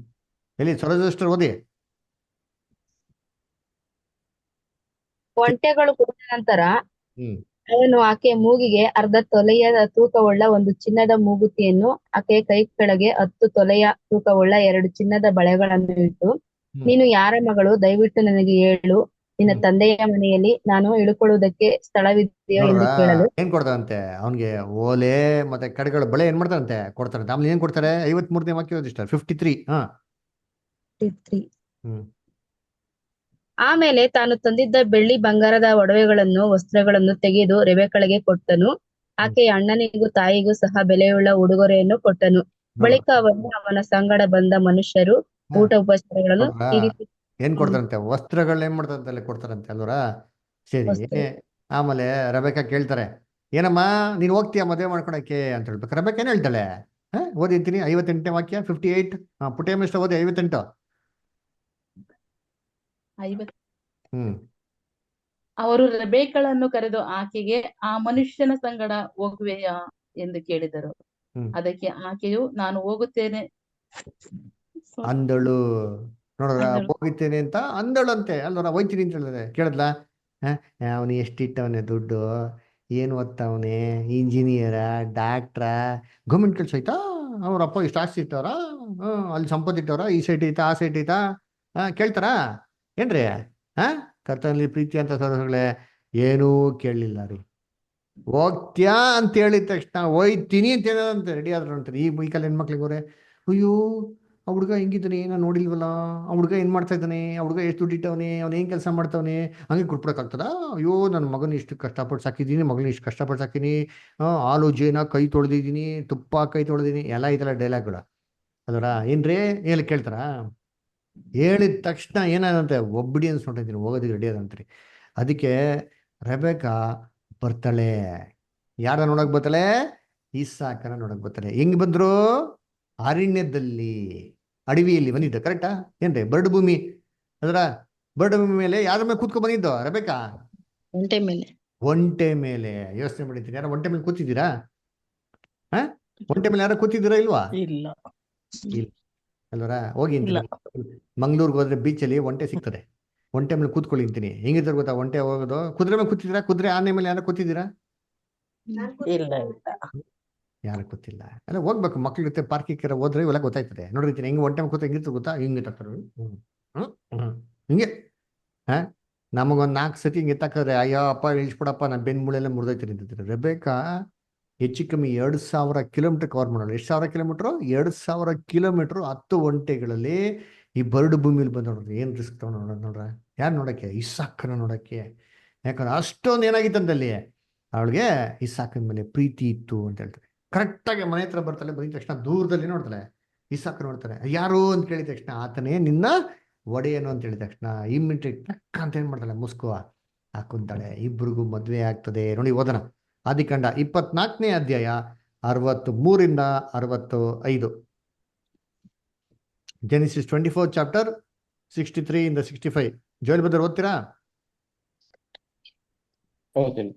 ಎಲ್ಲಿ ಸರೋಜಸ್ಟರ್ ಓದಿ. ಒಂಟೆಗಳು ಕುಡಿದ ನಂತರ ಹ್ಮ್ ಅವನು ಆಕೆಯ ಮೂಗಿಗೆ 1/2 ತೊಲೆಯ ತೂಕವುಳ್ಳ ಒಂದು ಚಿನ್ನದ ಮೂಗುತಿಯನ್ನು, ಆಕೆಯ ಕೈ ಕೆಳಗೆ 10 ತೊಲೆಯ ತೂಕವುಳ್ಳ 2 ಚಿನ್ನದ ಬಳೆಗಳನ್ನು ಇಟ್ಟು, ನೀನು ಯಾರ ಮಗಳು, ದಯವಿಟ್ಟು ನನಗೆ ಹೇಳು, ನಿನ್ನ ತಂದೆಯ ಮನೆಯಲ್ಲಿ ನಾನು ಇಳುಕೊಳ್ಳುವುದಕ್ಕೆ ಸ್ಥಳವಿದೆಯೋ ನೋಡ್ರ ಎಂದು ಕೇಳಲು, ಏನ್ ಕೊಡ್ತಾರಂತೆ ಅವನ್ಗೆ, ಓಲೆ ಮತ್ತೆ ಕಡೆಗಳು ಬಳೆ ಏನ್ ಮಾಡ್ತಾರಂತೆ ಕೊಡ್ತಾರಂತೆ. ಆಮೇಲೆ ಏನ್ ಕೊಡ್ತಾರೆ, 53ನೇ ವಾಕ್ಯ ಓದಿ ಸರ್, 53. ಹ್ಮ್ ಆಮೇಲೆ ತಾನು ತಂದಿದ್ದ ಬೆಳ್ಳಿ ಬಂಗಾರದ ಒಡವೆಗಳನ್ನು ವಸ್ತ್ರಗಳನ್ನು ತೆಗೆದು ರೆಬೆಕ್ಕಳಿಗೆ ಕೊಟ್ಟನು. ಆಕೆಯ ಅಣ್ಣನಿಗೂ ತಾಯಿಗೂ ಸಹ ಬೆಲೆಯುಳ್ಳ ಉಡುಗೊರೆಯನ್ನು ಕೊಟ್ಟನು. ಬಳಿಕ ಅವನು ಅವನ ಸಂಗಡ ಬಂದ ಮನುಷ್ಯರು ಊಟ ಉಪಚಾರಗಳನ್ನು ನೋಡ್ರಾ ಇರಿಸಿ ಏನ್ ಕೊಡ್ತಾರಂತೆ, ವಸ್ತ್ರಗಳನ್ನ ಏನ್ ಮಾಡ್ತಾರಂತೆ ಅಲ್ಲಿ ಕೊಡ್ತಾರಂತೆ ಅಲ್ವರ. ಸರಿ. ವಸ್ತ್ರ ಆಮೇಲೆ ರೆಬೆಕಾ ಕೇಳ್ತಾರೆ, ಏನಮ್ಮ ನೀನ್ ಹೋಗ್ತೀಯ ಮದುವೆ ಮಾಡ್ಕೊಳಕ್ಕೆ ಅಂತ ಹೇಳ್ಬೇಕು. ರೆಬೆಕಾ ಏನ್ ಹೇಳ್ತಾಳೆ, ಓದಿರ್ತೀನಿ 58ನೇ ವಾಕ್ಯ 58. ಪುಟೆ ಮಿಸ್ಟರ್ ಓದಿ 58. 50. ಹ್ಮ್ ಅವರು ರೆಬೆಕ್ಕಳನ್ನು ಕರೆದು ಆಕೆಗೆ, ಆ ಮನುಷ್ಯನ ಸಂಗಡ ಹೋಗುವೆಯಾ ಎಂದು ಕೇಳಿದರು. ಹ್ಮ್ ಅದಕ್ಕೆ ಆಕೆಯು, ನಾನು ಹೋಗುತ್ತೇನೆ ಅಂದಳು. ನೋಡ್ರ ಅಂದಳು. ಹೋಗಿತ್ತೇನೆ ಅಂತ ಅಂದಳಂತೆ ಅಲ್ವರ. ಹೋಯ್ತೀನಿ ಅಂತ ಹೇಳಿದ್ರೆ ಕೇಳಿದ್ಲ, ಅವನು ಎಷ್ಟಿಟ್ಟವನೆ ದುಡ್ಡು, ಏನು ಓದ್ತಾವನೆ, ಇಂಜಿನಿಯರ, ಡಾಕ್ಟ್ರ, ಗೌರ್ಮೆಂಟ್ ಕೆಲಸ ಐತಾ, ಅವ್ರ ಅಪ್ಪ ಇಷ್ಟು ಆಸ್ತಿ ಇಟ್ಟವ್ರ, ಅಲ್ಲಿ ಸಂಪತ್ತು ಇಟ್ಟವ್ರ, ಈ ಸೈಟ್ ಐತಾ ಆ ಸೈಟ್ ಐತಾ, ಕೇಳ್ತಾರಾ ಏನ್ರಿ? ಕರ್ತನಲ್ಲಿ ಪ್ರೀತಿ ಅಂತ ಸರೋಗಳೇ ಏನೂ ಕೇಳಲಿಲ್ಲ ರೀ. ಹೋಗ್ತ್ಯಾ ಅಂತ ಹೇಳಿದ ತಕ್ಷಣ ಹೋಯ್ತೀನಿ ಅಂತ ಹೇಳೋದಂತೆ ರೆಡಿ ಆದ್ರು ಅಂತಾರೆ. ಈ ಕಾಲ ಹೆಣ್ಮಕ್ಳಿಗೆ ಅವರೇ, ಅಯ್ಯೋ ಆ ಹುಡುಗ ಹೆಂಗಿದ್ದಾನೆ ನಾನು ನೋಡಿಲ್ವಲ್ಲ, ಆ ಹುಡುಗ ಏನ್ ಮಾಡ್ತಾ ಇದ್ದಾನೆ, ಆ ಹುಡುಗ ಎಷ್ಟು ದುಡ್ಡಿಟ್ಟವನೆ, ಅವ್ನು ಏನ್ ಕೆಲಸ ಮಾಡ್ತಾವನೆ, ಹಂಗೆ ಕೊಟ್ಬಿಡಕ್ಕಾಗ್ತದ? ಅಯ್ಯೋ ನನ್ನ ಮಗನ ಇಷ್ಟು ಕಷ್ಟಪಟ್ಟು ಸಾಕಿದ್ದೀನಿ, ಮಗಳನ್ನ ಇಷ್ಟು ಕಷ್ಟಪಟ್ಟು ಸಾಕಿನಿ, ಹಾಲು ಜೇನ ಕೈ ತೊಳೆದಿದ್ದೀನಿ, ತುಪ್ಪ ಕೈ ತೊಳೆದಿದ್ದೀನಿ, ಎಲ್ಲ ಇದೆಲ್ಲ ಡೈಲಾಗ್ಗಳು ಅದರ. ಏನ್ರಿ ಹೇಳಿ ಕೇಳ್ತಾರ? ಹೇಳಿದ ತಕ್ಷಣ ಏನಾದಂತೆ ಒಬ್ಬಿಡಿಯನ್ಸ್ ನೋಡಿದ್ದೀನಿ, ಹೋಗೋದಕ್ಕೆ ರೆಡಿ ಆದಂತ್ರಿ. ಅದಕ್ಕೆ ರೆಬೆಕಾ ಬರ್ತಾಳೆ. ಯಾರ ನೋಡಕ್ ಬರ್ತಾಳೆ? ಇಸಾಕನ ನೋಡಕ್ ಬರ್ತಾಳೆ. ಹೆಂಗ್ ಬಂದ್ರು? ಅರಣ್ಯದಲ್ಲಿ, ಅಡವಿಯಲ್ಲಿ ಬಂದಿದ್ದ. ಕರೆಕ್ಟಾ ಏನ್ರಿ? ಬರಡು ಭೂಮಿ ಅದರ ಬರಡು ಭೂಮಿ ಮೇಲೆ ಯಾರ ಮೇಲೆ ಕೂತ್ಕೊ ಬಂದಿದ್ದು ರೆಬೆಕಾ? ಒಂಟೆ ಮೇಲೆ. ಒಂಟೆ ಮೇಲೆ. ಯೋಚನೆ ಮಾಡಿದ್ದೀನಿ, ಯಾರ ಒಂಟೆ ಮೇಲೆ ಕೂತಿದ್ದೀರಾ? ಒಂಟೆ ಮೇಲೆ ಯಾರ ಕೂತಿದ್ದೀರಾ ಇಲ್ವಾ? ಇಲ್ಲ ಇಲ್ಲ ಅಲ್ವರ. ಹೋಗಿ ಅಂತೀನಿ, ಮಂಗ್ಳೂರ್ಗೆ ಹೋದ್ರೆ ಬೀಚಲ್ಲಿ ಒಂಟೆ ಸಿಗ್ತದೆ, ಒಂಟೆ ಮೇಲೆ ಕೂತ್ಕೊಳ್ಳಿ ಅಂತೀನಿ. ಹೆಂಗಿರ್ತಾರೆ ಗೊತ್ತಾ ಒಂಟೆ ಹೋಗೋದು? ಕುದುರೆ ಮೇಲೆ ಕೂತಿದ್ದೀರಾ? ಕುದುರೆ ಆನೆ ಮೇಲೆ ಯಾರ ಕೂತಿದ್ದೀರಾ? ಇಲ್ಲ ಯಾರು ಗೊತ್ತಿಲ್ಲ. ಅಲ್ಲ ಹೋಗ್ಬೇಕು ಮಕ್ಳ ಜೊತೆ ಪಾರ್ಕಿಗೆ ಹೋದ್ರೆ ಇವೆಲ್ಲ ಗೊತ್ತಾಯ್ತದೆ. ನೋಡಿರ್ತೀನಿ ಹೆಂಗೆ ಒಂಟೆ ಕೂತ ಹೆಂಗಿರ್ತದೆ ಗೊತ್ತಾ, ಹಿಂಗೆ ತಕ್ತಾರೆ ಹಿಂಗೆ. ನಮಗೊಂದು 4 ಸತಿ ಹಿಂಗೆ ತಕ್ಕಿದ್ರೆ ಅಯ್ಯೋ ಅಪ್ಪ ಇಳಿಸ್ಬಿಡಪ್ಪ, ನಾನು ಬೆನ್ನು ಮೂಳೆಲ್ಲ ಮುರಿದೈತೆ ನಿಂತಿದ್ರೆ. ರೆಬೆಕಾ ಹೆಚ್ಚು ಕಮ್ಮಿ 2000 ಕಿಲೋಮೀಟರ್ ಕವರ್ ಮಾಡೋಣ. ಎಷ್ಟು ಸಾವಿರ ಕಿಲೋಮೀಟ್ರು? 2000 ಕಿಲೋಮೀಟ್ರು 10 ಒಂಟೆಗಳಲ್ಲಿ ಈ ಬರಡು ಭೂಮಿಲಿ ಬಂದ ನೋಡ್ರಿ. ಏನ್ ರಿಸ್ಕ್ ತಗೊಂಡು ನೋಡ್ರ. ಯಾರು ನೋಡಕ್ಕೆ? ಇಸಾಕನ ನೋಡಕ್ಕೆ. ಯಾಕಂದ್ರೆ ಅಷ್ಟೊಂದು ಏನಾಗಿತ್ತಂದಲ್ಲಿ ಅವಳಿಗೆ ಇಸಾಕನ ಮೇಲೆ ಪ್ರೀತಿ ಇತ್ತು ಅಂತ ಹೇಳ್ತಾರೆ. ಕರೆಕ್ಟಾಗಿ ಮನೆ ಹತ್ರ ಬರ್ತಾಳೆ. ಬಂದಿದ ತಕ್ಷಣ ದೂರದಲ್ಲಿ ನೋಡ್ತಾಳೆ, ಇಸಾಕ ನೋಡ್ತಾರೆ. ಯಾರು ಅಂತ ಕೇಳಿದ ತಕ್ಷಣ ಆತನೇ ನಿನ್ನ ಒಡೆಯನು ಅಂತ ಹೇಳಿದ ತಕ್ಷಣ ಇಮ್ಮಿಡಿಯೇಟ್ ಟಕ್ ಅಂತ ಏನ್ ಮಾಡ್ತಾಳೆ, ಮುಸ್ಕುವ ಹಾಕುಂತಾಳೆ. ಇಬ್ರಿಗೂ ಮದ್ವೆ ಆಗ್ತದೆ. ನೋಡಿ ಓದನ ಆದಿಕಾಂಡ 24ನೇ ಅಧ್ಯಾಯ 63ರಿಂದ 65. ಜೆನಿಸಿಸ್ 24 ಚಾಪ್ಟರ್ 63 ಇಂದ 65. ಜೋಯಲ್ ಬದರ್ ಓದ್ತೀರಾ? ಓದ್ತೀನಿ.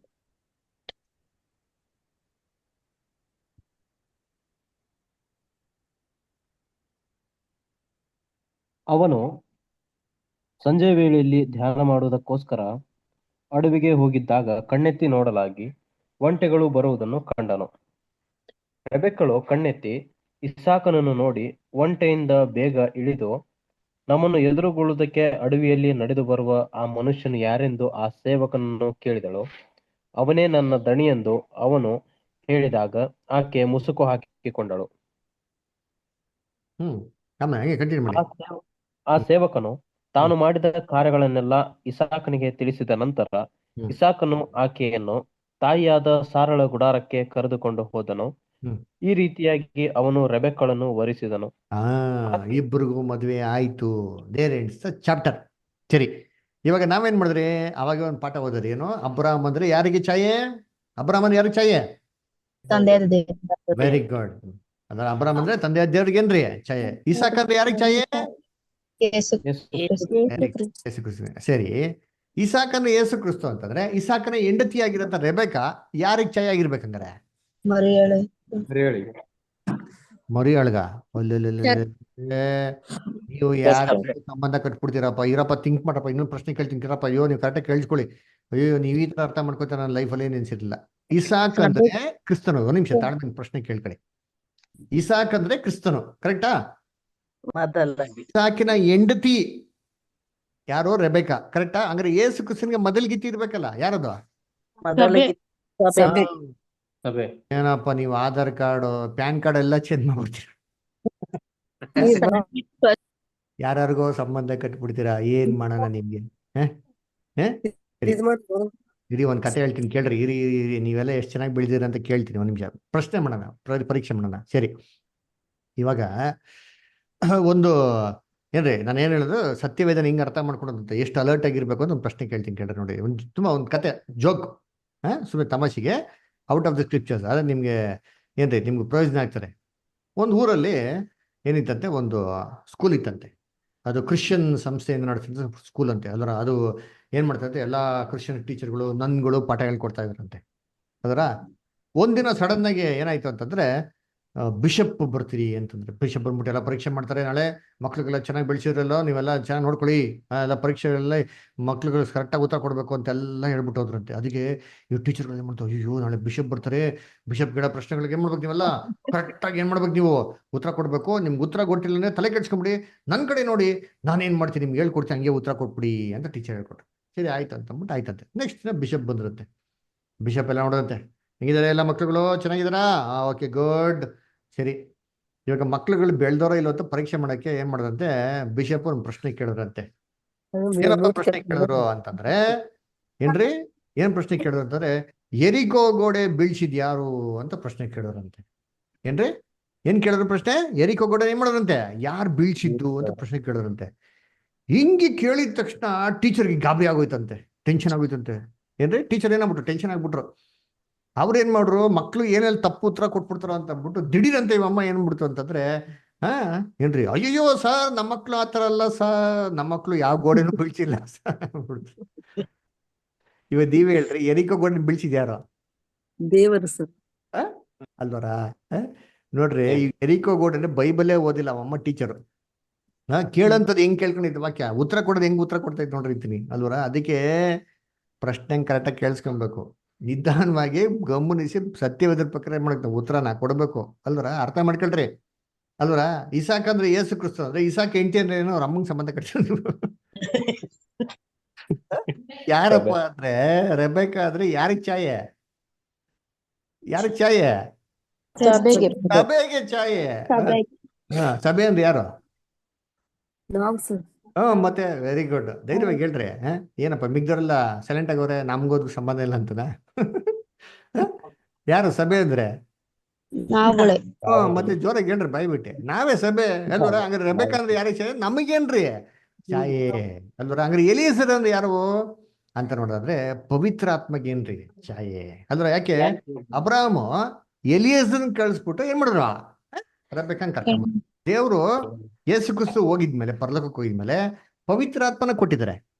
ಅವನು ಸಂಜೆ ವೇಳೆಯಲ್ಲಿ ಧ್ಯಾನ ಮಾಡುವುದಕ್ಕೋಸ್ಕರ ಅಡವಿಗೆ ಹೋಗಿದ್ದಾಗ ಕಣ್ಣೆತ್ತಿ ನೋಡಲಾಗಿ ಒಂಟೆಗಳು ಬರುವುದನ್ನು ಕಂಡನು. ರೆಬೆಕ್ಕಳು ಕಣ್ಣೆತ್ತಿ ಇಸಾಕನನ್ನು ನೋಡಿ ಒಂಟೆಯಿಂದ ಬೇಗ ಇಳಿದು ನಮ್ಮನ್ನು ಎದುರುಗೊಳ್ಳುವುದಕ್ಕೆ ಅಡವಿಯಲ್ಲಿ ನಡೆದು ಬರುವ ಆ ಮನುಷ್ಯನು ಯಾರೆಂದು ಆ ಸೇವಕನನ್ನು ಕೇಳಿದಳು. ಅವನೇ ನನ್ನ ದಣಿಯೆಂದು ಅವನು ಹೇಳಿದಾಗ ಆಕೆ ಮುಸುಕು ಹಾಕಿಕೊಂಡಳು. ಹಾಗೆ ಕಂಟಿನ್ಯೂ ಮಾಡಿ. ಆ ಸೇವಕನು ತಾನು ಮಾಡಿದ ಕಾರ್ಯಗಳನ್ನೆಲ್ಲ ಇಸಾಕನಿಗೆ ತಿಳಿಸಿದ ನಂತರ ಇಸಾಕನು ಆಕೆಯನ್ನು ತಾಯಿಯಾದ ಸಾರಳ ಗುಡಾರಕ್ಕೆ ಕರೆದುಕೊಂಡು ಹೋದನು. ಹ್ಮ್ ಈ ರೀತಿಯಾಗಿ ಅವನು ರೆಬೆಕ್ಕಳನ್ನು ವರಿಸಿದನು. ಆ ಇಬ್ಬರಿಗೂ ಮದುವೆ ಆಯ್ತು. There ends the chapter. ಸರಿ, ಇವಾಗ ನಾವೇನ್ ಮಾಡಿದ್ರಿ? ಅವಾಗ ಒಂದು ಪಾಠ ಓದಿದ್ರಿ. ಏನು? ಅಬ್ರಾಹಂ ಅಂದ್ರೆ ಯಾರಿಗೆ ಛಾಯೆ? ಅಬ್ರಾಹ್ಮನ್ ಯಾರಿಗೆ ಛಾಯೆ? ತಂದೆಯಾದ ದೇವರ ವೆರಿ ಗುಡ್. ಅಂದ್ರೆ ಅಬ್ರಾಹಂ ಅಂದ್ರೆ ತಂದೆ ದೇವ್ರಿಗೆ ಏನ್ರಿ ಛಾಯೆ? ಇಸಾಕ್ ಅಂದ್ರೆ ಯಾರಿಗೆ ಛಾಯೆ? ಯೇಸು ಯೇಸು Very good. ಯೇಸು ಕ್ರಿಸ್ತ. ಸರಿ, ಇಸಾಕ್ ಅಂದ್ರೆ ಯೇಸು ಕ್ರಿಸ್ತು ಅಂತಂದ್ರೆ ಇಸಾಕನ ಹೆಂಡತಿ ಆಗಿರಂತ ರೆಬೆಕಾ ಯಾರಿಗೆ ಛಾಯೆ ಆಗಿರ್ಬೇಕಂದ್ರೆ? ಮರಿಯಳು ಮರಿ ಅಳ್ಗ. ನೀವು ಯಾರ ಸಂಬಂಧ ಕಟ್ಬಿಡ್ತೀರಪ್ಪ? ಇರಪ್ಪ, ಥಿಂಕ್ ಮಾಡ್ರಪ್ಪ. ಇನ್ನೊಂದು ಪ್ರಶ್ನೆ ಕೇಳ್ತೀನಿ ಇರಪ್ಪ. ಅಯ್ಯೋ, ನೀವು ಕರೆಕ್ಟಾಗಿ ಕೇಳಿಸ್ಕೊಳ್ಳಿ. ಅಯ್ಯೋ, ನೀವು ಈ ತರ ಅರ್ಥ ಮಾಡ್ಕೋತಾರೆ, ನನ್ನ ಲೈಫಲ್ಲಿ ಏನು ನೆನ್ಸಿರ್ಲಿಲ್ಲ. ಇಸಾಕ್ ಅಂದ್ರೆ ಕ್ರಿಸ್ತನು. ಒಂದು ನಿಮಿಷ ತಾಳ್ಮೆ, ಪ್ರಶ್ನೆ ಕೇಳ್ಕೊಳ್ಳಿ. ಇಸಾಕ್ ಅಂದ್ರೆ ಕ್ರಿಸ್ತನು, ಕರೆಕ್ಟಾ? ಮೊದಲ ಇಸಾಕಿನ ಹೆಂಡತಿ ಯಾರೋ ರೆಬೆಕಾ, ಕರೆಕ್ಟಾ? ಹಂಗಾರೆ ಯೇಸು ಕ್ರಿಸ್ತನ್ಗೆ ಮೊದಲ್ ಗೀತಿ ಇರ್ಬೇಕಲ್ಲ, ಯಾರದು? ಮೊದಲಿಗೆ ಸಭೆ. ಸಭೆ. ಏನಪ್ಪ ನೀವು ಆಧಾರ್ ಕಾರ್ಡ್ ಪ್ಯಾನ್ ಕಾರ್ಡ್ ಎಲ್ಲ ಚೇಂಜ್ ಮಾಡ್ಬಿಡ್ತೀರ, ಯಾರ್ಯಾರಿಗೋ ಸಂಬಂಧ ಕಟ್ಬಿಡ್ತೀರಾ. ಏನ್ ಮಾಡೋಣ ನಿಮ್ಗೆ? ಇರಿ, ಒಂದ್ ಕತೆ ಹೇಳ್ತೀನಿ ಕೇಳ್ರಿ. ಇರಿ ನೀವೆಲ್ಲ ಎಷ್ಟು ಚೆನ್ನಾಗಿ ಬೆಳೆದಿರ ಅಂತ ಕೇಳ್ತೀನಿ. ಒಂದ್ ನಿಮಿಷ ಪ್ರಶ್ನೆ ಮಾಡೋಣ, ಪರೀಕ್ಷೆ ಮಾಡೋಣ. ಸರಿ, ಇವಾಗ ಒಂದು ಏನ್ರಿ ನಾನು ಏನ್ ಹೇಳಿದ್ರು, ಸತ್ಯವೇದನ ಹಿಂಗೆ ಅರ್ಥ ಮಾಡ್ಕೊಡೋದಂತ ಎಷ್ಟು ಅಲರ್ಟ್ ಆಗಿರ್ಬೇಕು ಅಂತ ಒಂದು ಪ್ರಶ್ನೆ ಕೇಳ್ತೀನಿ ಕೇಳ್ರಿ. ನೋಡಿ, ಒಂದು ಕತೆ, ಜೋಕ್, ಸುಮ್ಮನೆ ತಮಾಷೆಗೆ, ಔಟ್ ಆಫ್ ದ ಸ್ಕ್ರಿಪ್ಚರ್ಸ್. ಅದೇ ನಿಮ್ಗೆ ಏನ್ರಿ ನಿಮ್ಗೆ ಪ್ರಯೋಜನ ಆಗ್ತಾರೆ. ಒಂದು ಊರಲ್ಲಿ ಏನಿತ್ತಂತೆ, ಒಂದು ಸ್ಕೂಲ್ ಇತ್ತಂತೆ. ಅದು ಕ್ರಿಶ್ಚಿಯನ್ ಸಂಸ್ಥೆಯಿಂದ ನಡೆಸಿದ ಸ್ಕೂಲ್ ಅಂತೆ. ಅದು ಏನ್ ಮಾಡ್ತಂತೆ, ಎಲ್ಲಾ ಕ್ರಿಶ್ಚಿಯನ್ ಟೀಚರ್ಗಳು, ನನ್ಗಳು ಪಾಠ ಹೇಳ್ಕೊಡ್ತಾ ಇದ್ರಂತೆ. ಒಂದಿನ ಸಡನ್ ಆಗಿ ಏನಾಯ್ತು ಅಂತಂದ್ರೆ, ಬಿಷಪ್ ಬರ್ತೀರಿ ಅಂತಂದ್ರೆ. ಬಿಷಪ್ ಬಂದ್ಬಿಟ್ಟು ಎಲ್ಲ ಪರೀಕ್ಷೆ ಮಾಡ್ತಾರೆ. ನಾಳೆ ಮಕ್ಳಿಗೆಲ್ಲ ಚೆನ್ನಾಗಿ ಬೆಳೆಸಿದ್ರಲ್ಲ, ನೀವೆಲ್ಲ ಚೆನ್ನಾಗಿ ನೋಡ್ಕೊಳ್ಳಿ, ಎಲ್ಲ ಪರೀಕ್ಷೆಗಳಲ್ಲಿ ಮಕ್ಳುಗಳು ಕರೆಕ್ಟಾಗಿ ಉತ್ತರ ಕೊಡಬೇಕು ಅಂತೆಲ್ಲ ಹೇಳ್ಬಿಟ್ಟು ಹೋದ್ರಂತೆ. ಅದಕ್ಕೆ ಇವ್ ಟೀಚರ್ಗಳು ಏನ್ ಮಾಡ್ತಾವೆ, ಅಯ್ಯೋ ನಾಳೆ ಬಿಷಪ್ ಬರ್ತಾರೆ, ಬಿಷಪ್ ಗಿಡ ಪ್ರಶ್ನೆಗಳಿಗೆ ಏನ್ ಮಾಡ್ಬೇಕು, ನೀವೆಲ್ಲ ಕರೆಕ್ಟಾಗಿ ಏನ್ ಮಾಡ್ಬೇಕು, ನೀವು ಉತ್ತರ ಕೊಡ್ಬೇಕು. ನಿಮ್ಗೆ ಉತ್ತರ ಕೊಟ್ಟಿಲ್ಲ ಅಂದ್ರೆ ತಲೆ ಕೆಡ್ಸ್ಕೊಂಬಿಡಿ, ನನ್ನ ಕಡೆ ನೋಡಿ, ನಾನೇನ್ ಮಾಡ್ತೀನಿ ನಿಮ್ಗೆ ಹೇಳ್ಕೊಡ್ತೀನಿ, ಹಂಗೆ ಉತ್ತರ ಕೊಟ್ಬಿಡಿ ಅಂತ ಟೀಚರ್ ಹೇಳ್ಕೊಟ್ರು. ಸರಿ ಆಯ್ತು ಅಂತಂದ್ಬಿಟ್ಟು ಆಯ್ತಂತೆ. ನೆಕ್ಸ್ಟ್ ದಿನ ಬಿಷಪ್ ಬಂದಿರುತ್ತೆ. ಬಿಷಪ್ ಎಲ್ಲ ನೋಡೋದಂತೆ, ಹೆಂಗಿದ್ದಾರೆ ಎಲ್ಲ ಮಕ್ಳುಗಳು, ಚೆನ್ನಾಗಿದ್ದಾರಾ? Okay, good. ಸರಿ, ಇವಾಗ ಮಕ್ಳುಗಳು ಬೆಳ್ದೋರೋ ಇಲ್ಲೋ ಅಂತ ಪರೀಕ್ಷೆ ಮಾಡಕ್ಕೆ ಏನ್ ಮಾಡೋದಂತೆ, ಬಿಷಪ್ ಒಂದು ಪ್ರಶ್ನೆ ಕೇಳಿದ್ರಂತೆ. ಏನಪ್ಪ ಪ್ರಶ್ನೆ ಕೇಳಿದ್ರು ಅಂತಂದ್ರೆ, ಏನ್ರಿ ಏನ್ ಪ್ರಶ್ನೆ ಕೇಳಿದ್ರು ಅಂತಂದ್ರೆ, ಎರಿಕೋ ಗೋಡೆ ಬೀಳ್ಸಿದ್ ಯಾರು ಅಂತ ಪ್ರಶ್ನೆ ಕೇಳಿದ್ರಂತೆ. ಏನ್ರಿ ಏನ್ ಕೇಳಿದ್ರು ಪ್ರಶ್ನೆ? ಎರಿಕೋ ಗೋಡೆ ಏನ್ ಮಾಡೋದಂತೆ, ಯಾರು ಬೀಳ್ಸಿದ್ದು ಅಂತ ಪ್ರಶ್ನೆ ಕೇಳಿದ್ರಂತೆ. ಹಿಂಗೆ ಕೇಳಿದ ತಕ್ಷಣ ಟೀಚರ್ಗೆ ಗಾಬರಿ ಆಗೋಯ್ತಂತೆ, ಟೆನ್ಷನ್ ಆಗೋಯ್ತಂತೆ. ಏನ್ರಿ ಟೀಚರ್ ಏನಾಗ್ಬಿಟ್ರು, ಟೆನ್ಷನ್ ಆಗ್ಬಿಟ್ರು. ಅವ್ರೇನ್ ಮಾಡ್ರು, ಮಕ್ಳು ಏನೆಲ್ಲ ತಪ್ಪು ಉತ್ತರ ಕೊಟ್ಬಿಡ್ತಾರೋ ಅಂತ ಅಂದ್ಬಿಟ್ಟು ದಿಢೀರಂತೆ ಇವಮ್ಮ ಏನ್ಬಿಡ್ತು ಅಂತಂದ್ರೆ, ಏನ್ರಿ, ಅಯ್ಯಯ್ಯೋ ಸರ್, ನಮ್ಮ ಮಕ್ಳು ಆತರ ಅಲ್ಲ ಸರ್, ನಮ್ಮ ಮಕ್ಳು ಯಾವ ಗೋಡೆನೂ ಬೀಳ್ಸಿಲ್ಲ ಸರ್ ಅಂದ್ಬಿಡ್ತು. ಇವ ನೀವೇ ಹೇಳ್ರಿ, ಎರಿಕೋ ಗೋಡೆ ಬೀಳ್ಸಿದ್ಯಾರೋ? ದೇವರು ಸರ್. ಅಲ್ವರ? ನೋಡ್ರಿ, ಈ ಎರಿಕೋ ಗೋಡೆ ಬೈಬಲೇ ಓದಿಲ್ಲ ಅವಮ್ಮ ಟೀಚರ್. ಕೇಳಂತದ್ ಹೆಂಗ್ ಕೇಳ್ಕೊಂಡಿದ್ ವಾಕ್ಯ, ಉತ್ತರ ಕೊಡೋದು ಹೆಂಗ್ ಉತ್ತರ ಕೊಡ್ತಾ ಇದ್ ನೋಡ್ರಿ ಇದ್ದೀನಿ ಅಲ್ವರ? ಅದಕ್ಕೆ ಪ್ರಶ್ನೆ ಕರೆಕ್ಟಾಗಿ ಕೇಳಿಸ್ಕೊಬೇಕು, ನಿಧಾನವಾಗಿ ಗಮನಿಸಿ ಸತ್ಯವೇದರ ಪ್ರಕಾರ ಏನ್ ಮಾಡ್ಬೇಕು, ಉತ್ತರನ ಕೊಡ್ಬೇಕು ಅಲ್ವರ? ಅರ್ಥ ಮಾಡ್ಕೊಳ್ರಿ ಅಲ್ವರ? ಇಸಾಕ್ ಅಂದ್ರೆ ಯೇಸು ಕ್ರಿಸ್ತ ಅಂದ್ರೆ, ಇಸಾಕ್ ಹೆಂಡತಿ ಅಂದ್ರೆ ಏನೋ ಅವ್ರ ಅಮ್ಮಂಗ್ ಸಂಬಂಧ ಕಟ್ಕೊಂಡು ಯಾರಪ್ಪ ಅಂದ್ರೆ ರೆಬೆಕಾ ಆದ್ರೆ ಯಾರಿಗ್ ಛಾಯೆ? ಯಾರಿಗ್ ಛಾಯೆ? ಸಭೆಗೆ ಸಭೆಗೆ ಛಾಯೆ. ಸಭೆ ಅಂದ್ರೆ ಯಾರು? ನಾವು ಸರ್. ಮತ್ತೆ ವೆರಿ ಗುಡ್, ಧೈರ್ಯವಾಗಿ ಹೇಳ್ರಿ. ಏನಪ್ಪ ಮಿಗ್ದವರೆಲ್ಲ ಸೈಲೆಂಟ್ ಆಗವ್ರೆ, ನಮ್ಗೋದ್ ಸಂಬಂಧ ಇಲ್ಲ ಅಂತನಾ? ಯಾರು ಸಭೆ ಅಂದ್ರೆ? ನಾವುಗಳೇ. ಮತ್ತೆ ಜೋರಾಗಿ ಹೇಳ್ರಿ, ಬಾಯ್ ಬಿಟ್ಟೆ, ನಾವೇ ಸಭೆ ಅಲ್ವರ? ಹಂಗಾರೆ ರೆಬೆಕಾ ಅಂದ್ರೆ ಯಾರಿಗೆ ಛಾಯೆ? ನಮಗೇನ್ರಿ ಛಾಯೆ ಅಲ್ವರ? ಹಂಗಾರೆ ಎಲೀಯೇಜರ್ ಅಂದ್ರೆ ಯಾರು ಅಂತ ನೋಡಿದ್ರೆ, ಪವಿತ್ರಾತ್ಮಗೇನ್ರಿ ಛಾಯೆ ಅಲ್ವರ? ಯಾಕೆ ಅಬ್ರಾಹಂ ಎಲೀಯೇಜರ್ನ ಕಳಿಸ್ಬಿಟ್ಟು ಏನ್ ಮಾಡಿದ್ರು, ರೆಬೆಕಾನ್ ಕರ್ಕೊಂಡ್ ದೇವ್ರು ಯೇಸು ಕ್ರಿಸ್ತು ಹೋಗಿದ್ಮೇಲೆ, ಪರಲೋಕಕ್ಕೆ ಹೋಗಿದ್ಮೇಲೆ ಪವಿತ್ರಾತ್ಮನ ಕೊಟ್ಟಿದ್ದಾರೆ.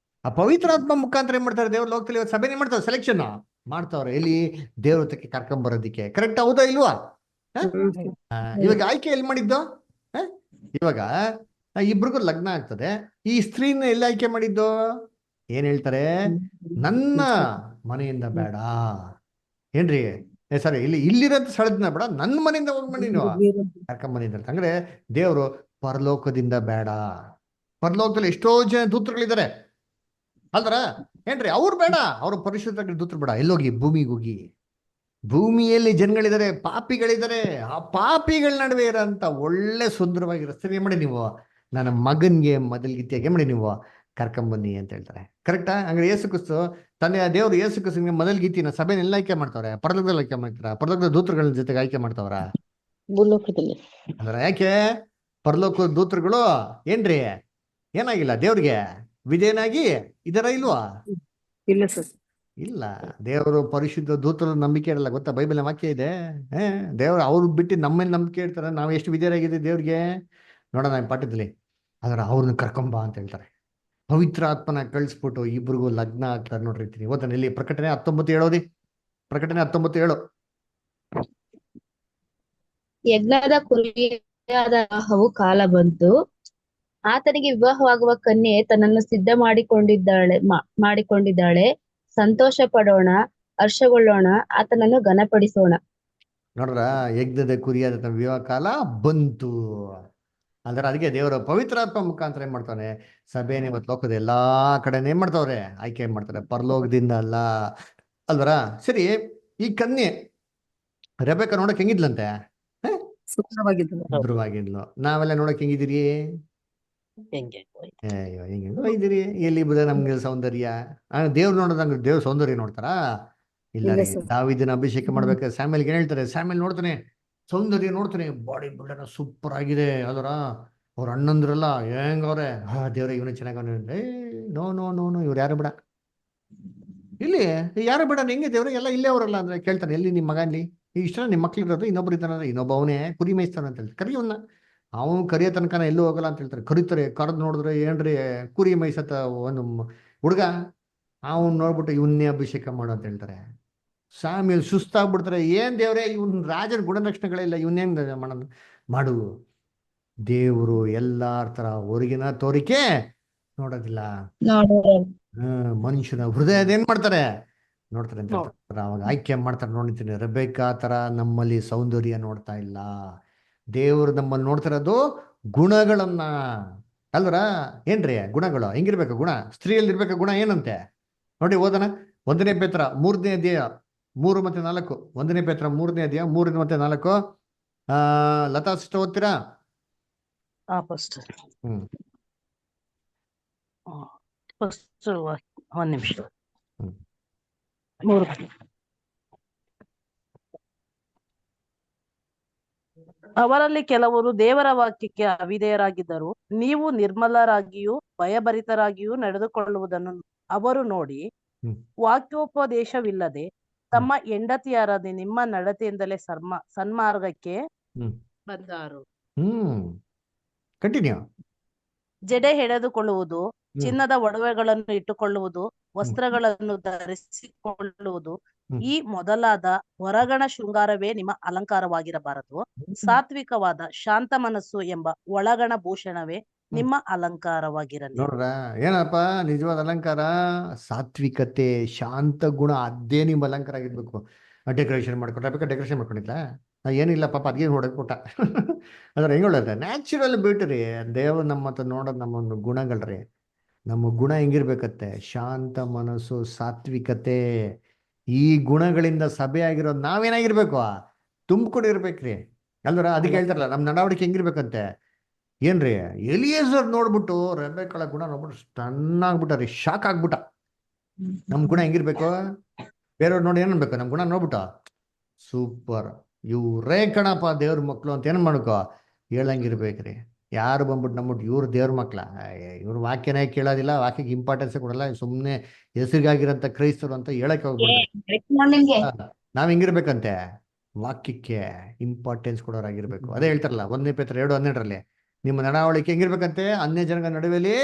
ಆ ಪವಿತ್ರಾತ್ಮ ಮುಖಾಂತರ ಏನ್ ಮಾಡ್ತಾರೆ, ದೇವ್ರ ಲೋಕದಲ್ಲಿ ಇವತ್ತು ಸಭೆ ಏನ್ ಮಾಡ್ತಾರೆ, ಸೆಲೆಕ್ಷನ್ ಮಾಡ್ತಾವ್ರೆ ಎಲ್ಲಿ, ದೇವ್ರತಕ್ಕೆ ಕರ್ಕೊಂಡ್ ಬರೋದಿಕ್ಕೆ. ಕರೆಕ್ಟ್ ಹೌದಾ ಇಲ್ವಾ? ಇವಾಗ ಆಯ್ಕೆ ಎಲ್ಲಿ ಮಾಡಿದ್ದು? ಇವಾಗ ಇಬ್ರಿಗೂ ಲಗ್ನ ಆಗ್ತದೆ, ಈ ಸ್ತ್ರೀನ ಎಲ್ಲಿ ಆಯ್ಕೆ ಮಾಡಿದ್ದು? ಏನ್ ಹೇಳ್ತಾರೆ, ನನ್ನ ಮನೆಯಿಂದ ಬೇಡ, ಏನ್ರಿ ಸಾರಿ, ಇಲ್ಲಿರೋಂಥ ಸ್ಥಳದಿಂದ ಬೇಡ, ನನ್ನ ಮನೆಯಿಂದ ಹೋಗ್ಬೇಡಿ ನೀವು, ಕರ್ಕೊಂಬಂದಿದ್ದ. ಅಂದ್ರೆ ದೇವ್ರು ಪರಲೋಕದಿಂದ ಬೇಡ. ಪರಲೋಕದಲ್ಲಿ ಎಷ್ಟೋ ಜನ ದೂತರುಗಳಿದ್ದಾರೆ ಅಲ್ದ್ರ, ಏನ್ರಿ, ಅವ್ರು ಬೇಡ, ಅವ್ರು ಪರಿಶುದ್ಧ ದೂತರು ಬೇಡ. ಎಲ್ಲೋಗಿ, ಭೂಮಿಗೆ ಹೋಗಿ. ಭೂಮಿಯಲ್ಲಿ ಜನಗಳಿದ್ದಾರೆ, ಪಾಪಿಗಳಿದ್ದಾರೆ. ಆ ಪಾಪಿಗಳ ನಡುವೆ ಇರೋಂಥ ಒಳ್ಳೆ ಸುಂದರವಾಗಿರೋ ಸ್ತ್ರೀ ಏನ್ ಮಾಡಿ ನೀವು, ನನ್ನ ಮಗನ್ಗೆ ಮೊದಲ್ಗಿತ್ತಿಯಾಗಿ ಏನ್ ಮಾಡಿ ನೀವು ಕರ್ಕೊಂಬನ್ನಿ ಅಂತ ಹೇಳ್ತಾರೆ. ಕರೆಕ್ಟಾ? ಹಂಗಾರೆ ಯೇಸು ಕ್ರಿಸ್ತು ತಂದೆ ದೇವರು ಯೇಸು ಕ್ರಿಸ್ತನಿಗೆ ಮೊದಲ ಗೀತಿನ ಸಭೆನೆಲ್ಲ ಆಯ್ಕೆ ಮಾಡ್ತಾವ್ರೆ, ಪರಲೋಕದಲ್ಲಿ ಆಯ್ಕೆ ಮಾಡ್ತಾರ, ಪರಲೋಕದ ದೂತರುಗಳ ಜೊತೆಗೆ ಆಯ್ಕೆ ಮಾಡ್ತಾವ್ರ. ಭೂಲೋಕದಲ್ಲಿ ಅಂದ್ರೆ ಯಾಕೆ ಪರಲೋಕದ ದೂತರುಗಳು ಏನ್ರಿ ಏನಾಗಿಲ್ಲ ದೇವ್ರಿಗೆ ವಿಧೇಯನಾಗಿ ಇದರ ಇಲ್ವಾ? ಇಲ್ಲ ಸರ್. ಇಲ್ಲ. ದೇವರು ಪರಿಶುದ್ಧ ದೂತರ ನಂಬಿಕೆ ಇರಲ್ಲ ಗೊತ್ತಾ? ಬೈಬಲ್ ವಾಕ್ಯ ಇದೆ. ದೇವ್ರು ಅವ್ರು ಬಿಟ್ಟು ನಮ್ಮಲ್ಲಿ ನಂಬಿಕೆ ಇರ್ತಾರೆ. ನಾವು ಎಷ್ಟು ವಿಧೇಯರಾಗಿದ್ದೀವಿ ದೇವ್ರಿಗೆ ನೋಡೋಣ ಪಾಠದಲ್ಲಿ. ಆದ್ರೆ ಅವ್ರನ್ನ ಕರ್ಕೊಂಬ ಅಂತ ಹೇಳ್ತಾರೆ. ಪವಿತ್ರ ಆತ್ಮನ ಕಳಿಸ್ಬಿಟ್ಟು ಇಬ್ರಿಗೂ ಲಗ್ನ ಆಗ್ತಾರೆ ನೋಡ್ರಿ. ಓದ್ತಾನೆ ಇಲ್ಲಿ ಪ್ರಕಟಣೆ 19 ಹೇಳೋದಿ. ಪ್ರಕಟಣೆ 19:7. ಯಜ್ಞದ ಕುರಿಯಾದ ವಿವಾಹವು ಕಾಲ ಬಂತು. ಆತನಿಗೆ ವಿವಾಹವಾಗುವ ಕನ್ಯೆ ತನ್ನನ್ನು ಸಿದ್ಧ ಮಾಡಿಕೊಂಡಿದ್ದಾಳೆ. ಸಂತೋಷ ಪಡೋಣ, ಹರ್ಷಗೊಳ್ಳೋಣ, ಆತನನ್ನು ಘನಪಡಿಸೋಣ. ನೋಡ್ರ, ಯಜ್ಞದ ಕುರಿಯಾದ ವಿವಾಹ ಕಾಲ ಬಂತು ಅಂದ್ರೆ ಅದಕ್ಕೆ ದೇವರ ಪವಿತ್ರಾತ್ಮ ಮುಖಾಂತರ ಏನ್ ಮಾಡ್ತಾನೆ, ಸಭೆನ ಇವತ್ತು ಲೋಕದ ಎಲ್ಲಾ ಕಡೆನೇ ಏನ್ ಮಾಡ್ತಾವ್ರೆ, ಆಯ್ಕೆ ಮಾಡ್ತಾರೆ, ಪರಲೋಕದಿಂದ ಅಲ್ಲ ಅಲ್ವರ. ಸರಿ, ಈ ಕನ್ಯೆ ರೆಬೆಕ್ಕ ನೋಡಕ್ ಹೆಂಗಿದ್ಲಂತೆ? ಸುಂದರವಾಗಿದ್ದಳು. ಭದ್ರವಾಗಿದ್ಲು. ನಾವೆಲ್ಲ ನೋಡಕ್ ಹೆಂಗಿದ್ದೀರಿ? ಅಯ್ಯೋ, ಹೆಂಗ ಇದ್ದೀರಿ? ಎಲ್ಲಿ ಬುದ ನಮ್ಗೆ ಸೌಂದರ್ಯ? ದೇವ್ರು ನೋಡೋದಂಗ ದೇವ್ರ ಸೌಂದರ್ಯ ನೋಡ್ತಾರಾ? ಇಲ್ಲ ಇಲ್ಲ ರೀ. ಸರ್. ದಾವೀದನ ಅಭಿಷೇಕ ಮಾಡ್ಬೇಕಾದ್ರೆ ಸ್ಯಾಮ್ಯಲ್ಗೆ ಏನ್ ಹೇಳ್ತಾರೆ? ಸ್ಯಾಮ್ಯಲ್ ನೋಡ್ತಾನೆ, ಸೌಂದರ್ಯ ನೋಡ್ತಾನೆ, ಬಾಡಿ ಬಿಲ್ಡರ್ ಸೂಪರ್ ಆಗಿದೆ ಅದರ. ಅವ್ರ ಅಣ್ಣಂದ್ರಲ್ಲ ಹೆಂಗವ್ರೆ, ದೇವ್ರ ಇವನು ಚೆನ್ನಾಗವ್ನೆ. ನೋ ನೋ ನೋ ನೋ, ಇವ್ರು ಯಾರು ಬಿಡ, ಇಲ್ಲಿ ಯಾರು ಬಿಡ, ಹೆಂಗೆ ದೇವ್ರ ಎಲ್ಲ ಇಲ್ಲೇ ಅವರಲ್ಲ ಅಂದ್ರೆ ಕೇಳ್ತಾನೆ, ಎಲ್ಲಿ ನಿಮ್ಮ ಮಗ ಇಲ್ಲಿ ಇಷ್ಟ ನಿಮ್ಮ ಮಕ್ಳು ಇರೋದು, ಇನ್ನೊಬ್ರು ಇದ್ದಾನೆ, ಇನ್ನೊಬ್ಬ ಅವನೇ ಕುರಿ ಮೇಯಿಸ್ತಾನೆ ಅಂತ ಹೇಳ್ತಾರೆ. ಕರಿಯವನ್ನ ಅವನು ಕರಿಯ ತನಕನ ಎಲ್ಲೂ ಹೋಗಲ್ಲ ಅಂತ ಹೇಳ್ತಾರೆ. ಕರಿತಾರೆ, ಕರೆದು ನೋಡಿದ್ರೆ ಏನ್ರಿ ಕುರಿ ಮೇಯಿಸತ್ತ ಒಂದು ಹುಡುಗ, ಅವನ್ ನೋಡ್ಬಿಟ್ಟು ಇವನ್ನೇ ಅಭಿಷೇಕ ಮಾಡು ಅಂತ ಹೇಳ್ತಾರೆ. ಸ್ವಾಮಿ ಸುಸ್ತಾಗ್ಬಿಡ್ತಾರೆ. ಏನ್ ದೇವ್ರೆ, ಇವನ್ ರಾಜನ ಗುಣಲಕ್ಷಣಗಳಿಲ್ಲ, ಇವನ್ನೇನ್ ಮಾಡೋದು ಮಾಡು. ದೇವರು ಎಲ್ಲಾರ ತರ ಹೊರಗಿನ ತೋರಿಕೆ ನೋಡೋದಿಲ್ಲ, ಮನುಷ್ಯನ ಹೃದಯದ ಏನ್ ಮಾಡ್ತಾರೆ ನೋಡ್ತಾರೆ ಅಂತ ಹೇಳ್ತಾರೆ. ಅವಾಗ ಆಯ್ಕೆ ಮಾಡ್ತಾರೆ. ನೋಡ್ತೀನಿ, ರೆಬೆಕ್ಕಾ ತರ ನಮ್ಮಲ್ಲಿ ಸೌಂದರ್ಯ ನೋಡ್ತಾ ಇಲ್ಲ. ದೇವರು ನಮ್ಮಲ್ಲಿ ನೋಡ್ತಿರೋದು ಗುಣಗಳನ್ನ ಅಲ್ವರ. ಏನ್ರಿ ಗುಣಗಳು? ಹೆಂಗಿರ್ಬೇಕು ಗುಣ? ಸ್ತ್ರೀಯಲ್ಲಿ ಇರ್ಬೇಕು ಗುಣ ಏನಂತೆ ನೋಡಿ, ಓದನ. 1 ಪೇತ್ರ 3ನೇ ಅಧ್ಯಾಯ 3 ಮತ್ತು 4. 1 ಪೇತ್ರ 3ನೇ ಅಧ್ಯಾಯ 3 ಮತ್ತು 4. ಲತಾ ಸಿಸ್ಟರ್ ಓದ್ತೀರಾ? ಫಸ್ಟ್ ಹ್ಮ್ ಫಸ್ಟ್ ಒಂದ್ ನಿಮಿಷ. ಹ್ಮ್ 3. ಅವರಲ್ಲಿ ಕೆಲವರು ದೇವರ ವಾಕ್ಯಕ್ಕೆ ಅವಿಧೇಯರಾಗಿದ್ದರು. ನೀವು ನಿರ್ಮಲರಾಗಿಯೂ ಭಯಭರಿತರಾಗಿಯೂ ನಡೆದುಕೊಳ್ಳುವುದನ್ನು ಅವರು ನೋಡಿ, ಹ್ಮ್ ವಾಕ್ಯೋಪದೇಶವಿಲ್ಲದೆ ತಮ್ಮ ಹೆಂಡತಿಯರಾದ ನಿಮ್ಮ ನಡತೆಯಿಂದಲೇ ಸನ್ಮಾರ್ಗಕ್ಕೆ ಹ್ಮ್ ಬಂದಾರು. ಕಂಟಿನ್ಯೂ. ಜಡೆ ಎಳೆದುಕೊಳ್ಳುವುದು, ಚಿನ್ನದ ಒಡವೆಗಳನ್ನು ಇಟ್ಟುಕೊಳ್ಳುವುದು, ವಸ್ತ್ರಗಳನ್ನು ಧರಿಸಿಕೊಳ್ಳುವುದು, ಈ ಮೊದಲಾದ ಹೊರಗಣ ಶೃಂಗಾರವೇ ನಿಮ್ಮ ಅಲಂಕಾರವಾಗಿರಬಾರದು. ಸಾತ್ವಿಕವಾದ ಶಾಂತ ಮನಸ್ಸು ಎಂಬ ಒಳಗಣ ಭೂಷಣವೇ ನಿಮ್ಮ ಅಲಂಕಾರವಾಗಿರಲಿ. ನೋಡ್ರ, ಏನಪ್ಪ ನಿಜವಾದ ಅಲಂಕಾರ? ಸಾತ್ವಿಕತೆ, ಶಾಂತ ಗುಣ, ಅದೇ ನಿಮ್ಮ ಅಲಂಕಾರ ಆಗಿರ್ಬೇಕು. ಡೆಕೋರೇಷನ್ ಮಾಡ್ಕೊಂಡ್ರೆ ಡೆಕೋರೇಷನ್ ಮಾಡ್ಕೊಂಡಿಲ್ಲ ಏನಿಲ್ಲ ಪಾಪ, ಅದ್ಗೆ ನೋಡಕ್ ಕೊಟ್ಟ ಅದ್ರ ಹೆಂಗ ಹೇಳುತ್ತೆ, ನ್ಯಾಚುರಲ್ ಬ್ಯೂಟಿ ರೀ. ದೇವ್ರು ನಮ್ಮ ಹತ್ರ ನೋಡೋದು ನಮ್ಮ ಒಂದು ಗುಣಗಳ್ರಿ. ನಮ್ಮ ಗುಣ ಹೆಂಗಿರ್ಬೇಕತ್ತೆ? ಶಾಂತ ಮನಸ್ಸು, ಸಾತ್ವಿಕತೆ. ಈ ಗುಣಗಳಿಂದ ಸಭೆ ಆಗಿರೋದು ನಾವೇನಾಗಿರ್ಬೇಕು? ತುಂಬಿಕೊಂಡಿರ್ಬೇಕ್ರಿ ಅಲ್ವರ. ಅದಕ್ಕೆ ಹೇಳ್ತಾರಲ್ಲ, ನಮ್ಮ ನಡವಳಿಕೆ ಹೆಂಗಿರ್ಬೇಕಂತೆ? ಏನ್ರಿ, ಎಲಿಯೇಜರ್ ನೋಡ್ಬಿಟ್ಟು ರೆಬೆಕ್ಕಳ ಗುಣ ನೋಡ್ಬಿಟ್ಟು ಸ್ಟನ್ ಆಗ್ಬಿಟ್ಟಾರಿ, ಶಾಕ್ ಆಗ್ಬಿಟ್ಟ. ನಮ್ ಗುಣ ಹೆಂಗಿರ್ಬೇಕು? ಬೇರೆಯವ್ರು ನೋಡಿ ಏನ್ ಅನ್ಬೇಕು? ನಮ್ ಗುಣ ನೋಡ್ಬಿಟ್ಟು ಸೂಪರ್, ಇವ್ರೇ ಕಣಪ್ಪ ದೇವ್ರ ಮಕ್ಳು ಅಂತ ಏನ್ ಮಾಡ್ಕೋ ಹೇಳಂಗಿರ್ಬೇಕ್ರಿ. ಯಾರು ಬಂದ್ಬಿಟ್ಟು ನಮ್ಬಿಟ್ಟು ಇವ್ರು ದೇವ್ರ ಮಕ್ಳ, ಇವ್ರ ವಾಕ್ಯನೇ ಕೇಳೋದಿಲ್ಲ, ವಾಕ್ಯಕ್ಕೆ ಇಂಪಾರ್ಟೆನ್ಸ್ ಕೊಡಲ್ಲ, ಸುಮ್ಮನೆ ಹೆಸರಿಗಾಗಿರಂತ ಕ್ರೈಸ್ತರು ಅಂತ ಹೇಳಕ್ ಹೋಗ್ಬಿಡ್ತಾರೆ. ನಾವ್ ಹೆಂಗಿರ್ಬೇಕಂತೆ? ವಾಕ್ಯಕ್ಕೆ ಇಂಪಾರ್ಟೆನ್ಸ್ ಕೊಡೋರಾಗಿರ್ಬೇಕು. ಅದೇ ಹೇಳ್ತಾರಲ್ಲ 1 ಪೇತ್ರ 2:12 ನಿಮ್ಮ ನಡವಳಿಕೆ ಹೆಂಗಿರ್ಬೇಕಂತೆ? ಅನ್ಯ ಜನಗಳ ನಡುವೆಲಿ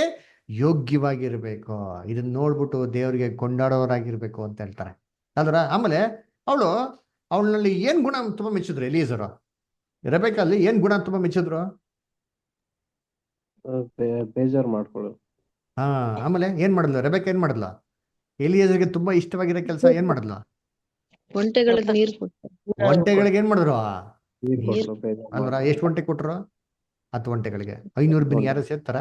ಯೋಗ್ಯವಾಗಿರ್ಬೇಕು. ಇದನ್ನ ನೋಡ್ಬಿಟ್ಟು ದೇವರಿಗೆ ಕೊಂಡಾಡೋರಾಗಿರ್ಬೇಕು ಅಂತ ಹೇಳ್ತಾರೆ ಅಲ್ರ. ಆಮೇಲೆ ಅವಳಲ್ಲಿ ಏನ್ ಗುಣ ತುಂಬಾ ಮೆಚ್ಚಿದ್ರು ಎಲಿಯೇಜರು? ರೆಬೆಕ್ಕಲ್ಲಿ ಏನ್ ಗುಣ ತುಂಬಾ ಮೆಚ್ಚಿದ್ರು? ಬೇಜಾರು ಮಾಡ್ಕೊಳ್ಳೋದು. ಆಮೇಲೆ ಏನ್ ಮಾಡಿದ್ಲು ರೆಬೆಕ್ಕ? ಏನ್ ಮಾಡಿದ್ಲು? ಎಲಿಯೇಜರ್ಗೆ ತುಂಬಾ ಇಷ್ಟವಾಗಿರೋ ಕೆಲಸ ಏನ್ ಮಾಡಿದ್ಲು? ಒಂಟೆಗಳಿಗೆ ನೀರು ಕೊಟ್ಟು ಒಂಟೆಗಳಿಗೆ ಏನ್ ಮಾಡಿದ್ರು ನೀರ್ ಕೊಟ್ಲು, ಅಲ್ವರ. ಎಷ್ಟು ಒಂಟೆ ಕೊಟ್ರು? 10 ಒಂಟೆಗಳಿಗೆ 500 ಬಿನ್ ಯಾರು ಸೇರ್ತಾರ?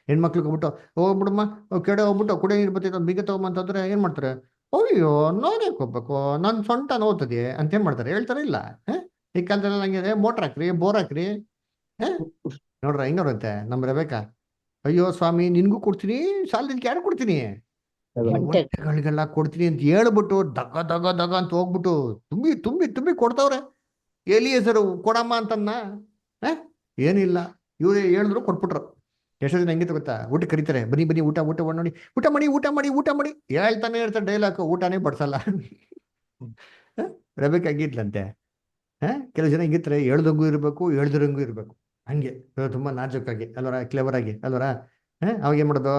ಹೆಣ್ಮಕ್ಳಿಗೆ ಹೋಗ್ಬಿಟ್ಟು ಹೋಗ್ಬಿಡಮ್ಮ ಕೆಡೆ ಹೋಗ್ಬಿಟ್ಟು ಕುಡಿ ನೀರು ಬರ್ತೈತೆ ಬೀಗ ತಗೊಂಬಂತಂದ್ರೆ ಏನ್ ಮಾಡ್ತಾರೆ? ಅಯ್ಯೋ ನಾನೇ ಹೋಗ್ಬೇಕು, ನನ್ ಸೊಂಟ ನೋವ್ತದೆ ಅಂತ ಏನ್ ಮಾಡ್ತಾರೆ? ಹೇಳ್ತಾರೆ ಇಲ್ಲ. ಈ ಕಾಲದಲ್ಲಿ ಹಂಗಿದೆ, ಮೋಟ್ರ್ ಹಾಕ್ರಿ, ಬೋರ್ ಹಾಕ್ರಿ. ನೋಡ್ರ ಹೆಂಗರುತ್ತೆ ನಮ್ಮ ರೆಬೆಕ್ಕ. ಅಯ್ಯೋ ಸ್ವಾಮಿ, ನಿನ್ಗೂ ಕೊಡ್ತೀನಿ, ಸಾಲದಿಂದ ಯಾರು ಕೊಡ್ತೀನಿ? ಈ ಒಂಟೆ ಒಂಟೆಗಳಿಗೆಲ್ಲ ಕೊಡ್ತೀನಿ ಅಂತ ಹೇಳ್ಬಿಟ್ಟು ದಗ ದಗ ದಗ ಅಂತ ಹೋಗ್ಬಿಟ್ಟು ತುಂಬಿ ತುಂಬಿ ತುಂಬಿ ಕೊಡ್ತಾವ್ರೆ. ಎಲ್ಲಿ ಹೆಸರು ಕೊಡಮ್ಮ ಅಂತನ್ನ ಏನಿಲ್ಲ, ಇವ್ರು ಹೇಳಿದ್ರು ಕೊಟ್ಬಿಟ್ರು. ಎಷ್ಟೋ ಜನ ಹೆಂಗಿತ್ತು ಗೊತ್ತಾ, ಊಟ ಕರೀತಾರೆ, ಬನ್ನಿ ಬನ್ನಿ ಊಟ ಊಟ ಮಾಡಿ, ಊಟ ಮಾಡಿ ಊಟ ಮಾಡಿ ಊಟ ಮಾಡಿ ಹೇಳ್ತಾನೆ ಇರ್ತಾರೆ ಡೈಲಾಗ್, ಊಟನೇ ಬಡ್ಸಲ್ಲ. ರಬೇಕ್ ಆಗಿದ್ಲಂತೆ. ಕೆಲವು ಜನ ಹಿಂಗಿರ್ತಾರೆ, ಹೇಳ್ದಂಗೂ ಇರಬೇಕು ಹೇಳ್ದಿರಂಗೂ ಇರಬೇಕು, ಹಂಗೆ ತುಂಬಾ ನಾಜೂಕಾಗಿ ಅಲ್ವರ, ಕ್ಲೆವರ್ ಆಗಿ ಅಲ್ವರ. ಅವಾಗ ಏನ್ ಮಾಡೋದು,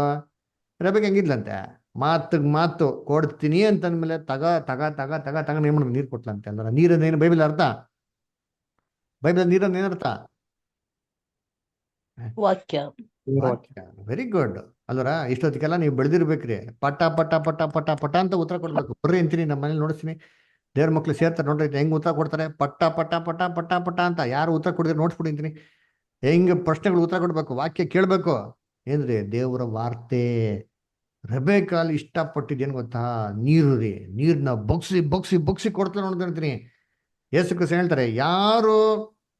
ರಬೇಕ್ ಹಂಗಿದ್ಲಂತೆ, ಮಾತು ಕೊಡ್ತೀನಿ ಅಂತಂದ್ಮೇಲೆ ತಗ ತಗ ತಗ ತಗ ತಗ ಏನ್ ಮಾಡೋದು, ನೀರು ಕೊಟ್ಲಂತೆ ಅಲ್ವರ. ನೀರನ್ನೇನು ಬೈಬಲ್ ಅರ್ಥ, ಬೈಬಲ್ ನೀರನ್ನ ಏನರ್ಥ, ವಾಕ್ಯ. ವಾಕ್ಯ. ವೆರಿ ಗುಡ್ ಅಲ್ವರ. ಇಷ್ಟೊತ್ತಿಗೆಲ್ಲ ನೀವು ಬೆಳೆದಿರ್ಬೇಕ್ರಿ, ಪಟ ಪಟ ಪಟ ಪಟ ಪಟ ಅಂತ ಉತ್ತರ ಕೊಡ್ಬೇಕು. ಬರ್ರಿ ಅಂತೀನಿ, ನಮ್ಮ ಮನೇಲಿ ನೋಡಿಸ್ತೀನಿ, ದೇವ್ರ ಮಕ್ಳು ಸೇರ್ತಾರೆ ನೋಡ್ರಿ ಹೆಂಗ್ ಉತ್ತರ ಕೊಡ್ತಾರೆ, ಪಟ್ಟ ಪಟ ಪಟ ಪಟ ಪಟ ಅಂತ. ಯಾರು ಉತ್ತರ ಕೊಡಿದ್ರೆ ನೋಡ್ಸ್ಬಿಟ್ಟಿಂತೀನಿ, ಹೆಂಗ್ ಪ್ರಶ್ನೆಗಳು ಉತ್ತರ ಕೊಡ್ಬೇಕು, ವಾಕ್ಯ ಕೇಳ್ಬೇಕು. ಏನ್ರಿ, ದೇವರ ವಾರ್ತೆ. ರೆಬೆಕಾಲ್ ಇಷ್ಟಪಟ್ಟಿದ್ದೇನು ಗೊತ್ತಾ, ನೀರು ರೀ. ನೀರ್ನ ಬಗ್ಸಿ ಬಗ್ಸಿ ಬಗ್ಸಿ ಕೊಡ್ತಾರೆ ನೋಡ್ತೀನಿ. ಯೇಸು ಕ್ರಿಸ್ತ ಹೇಳ್ತಾರೆ, ಯಾರು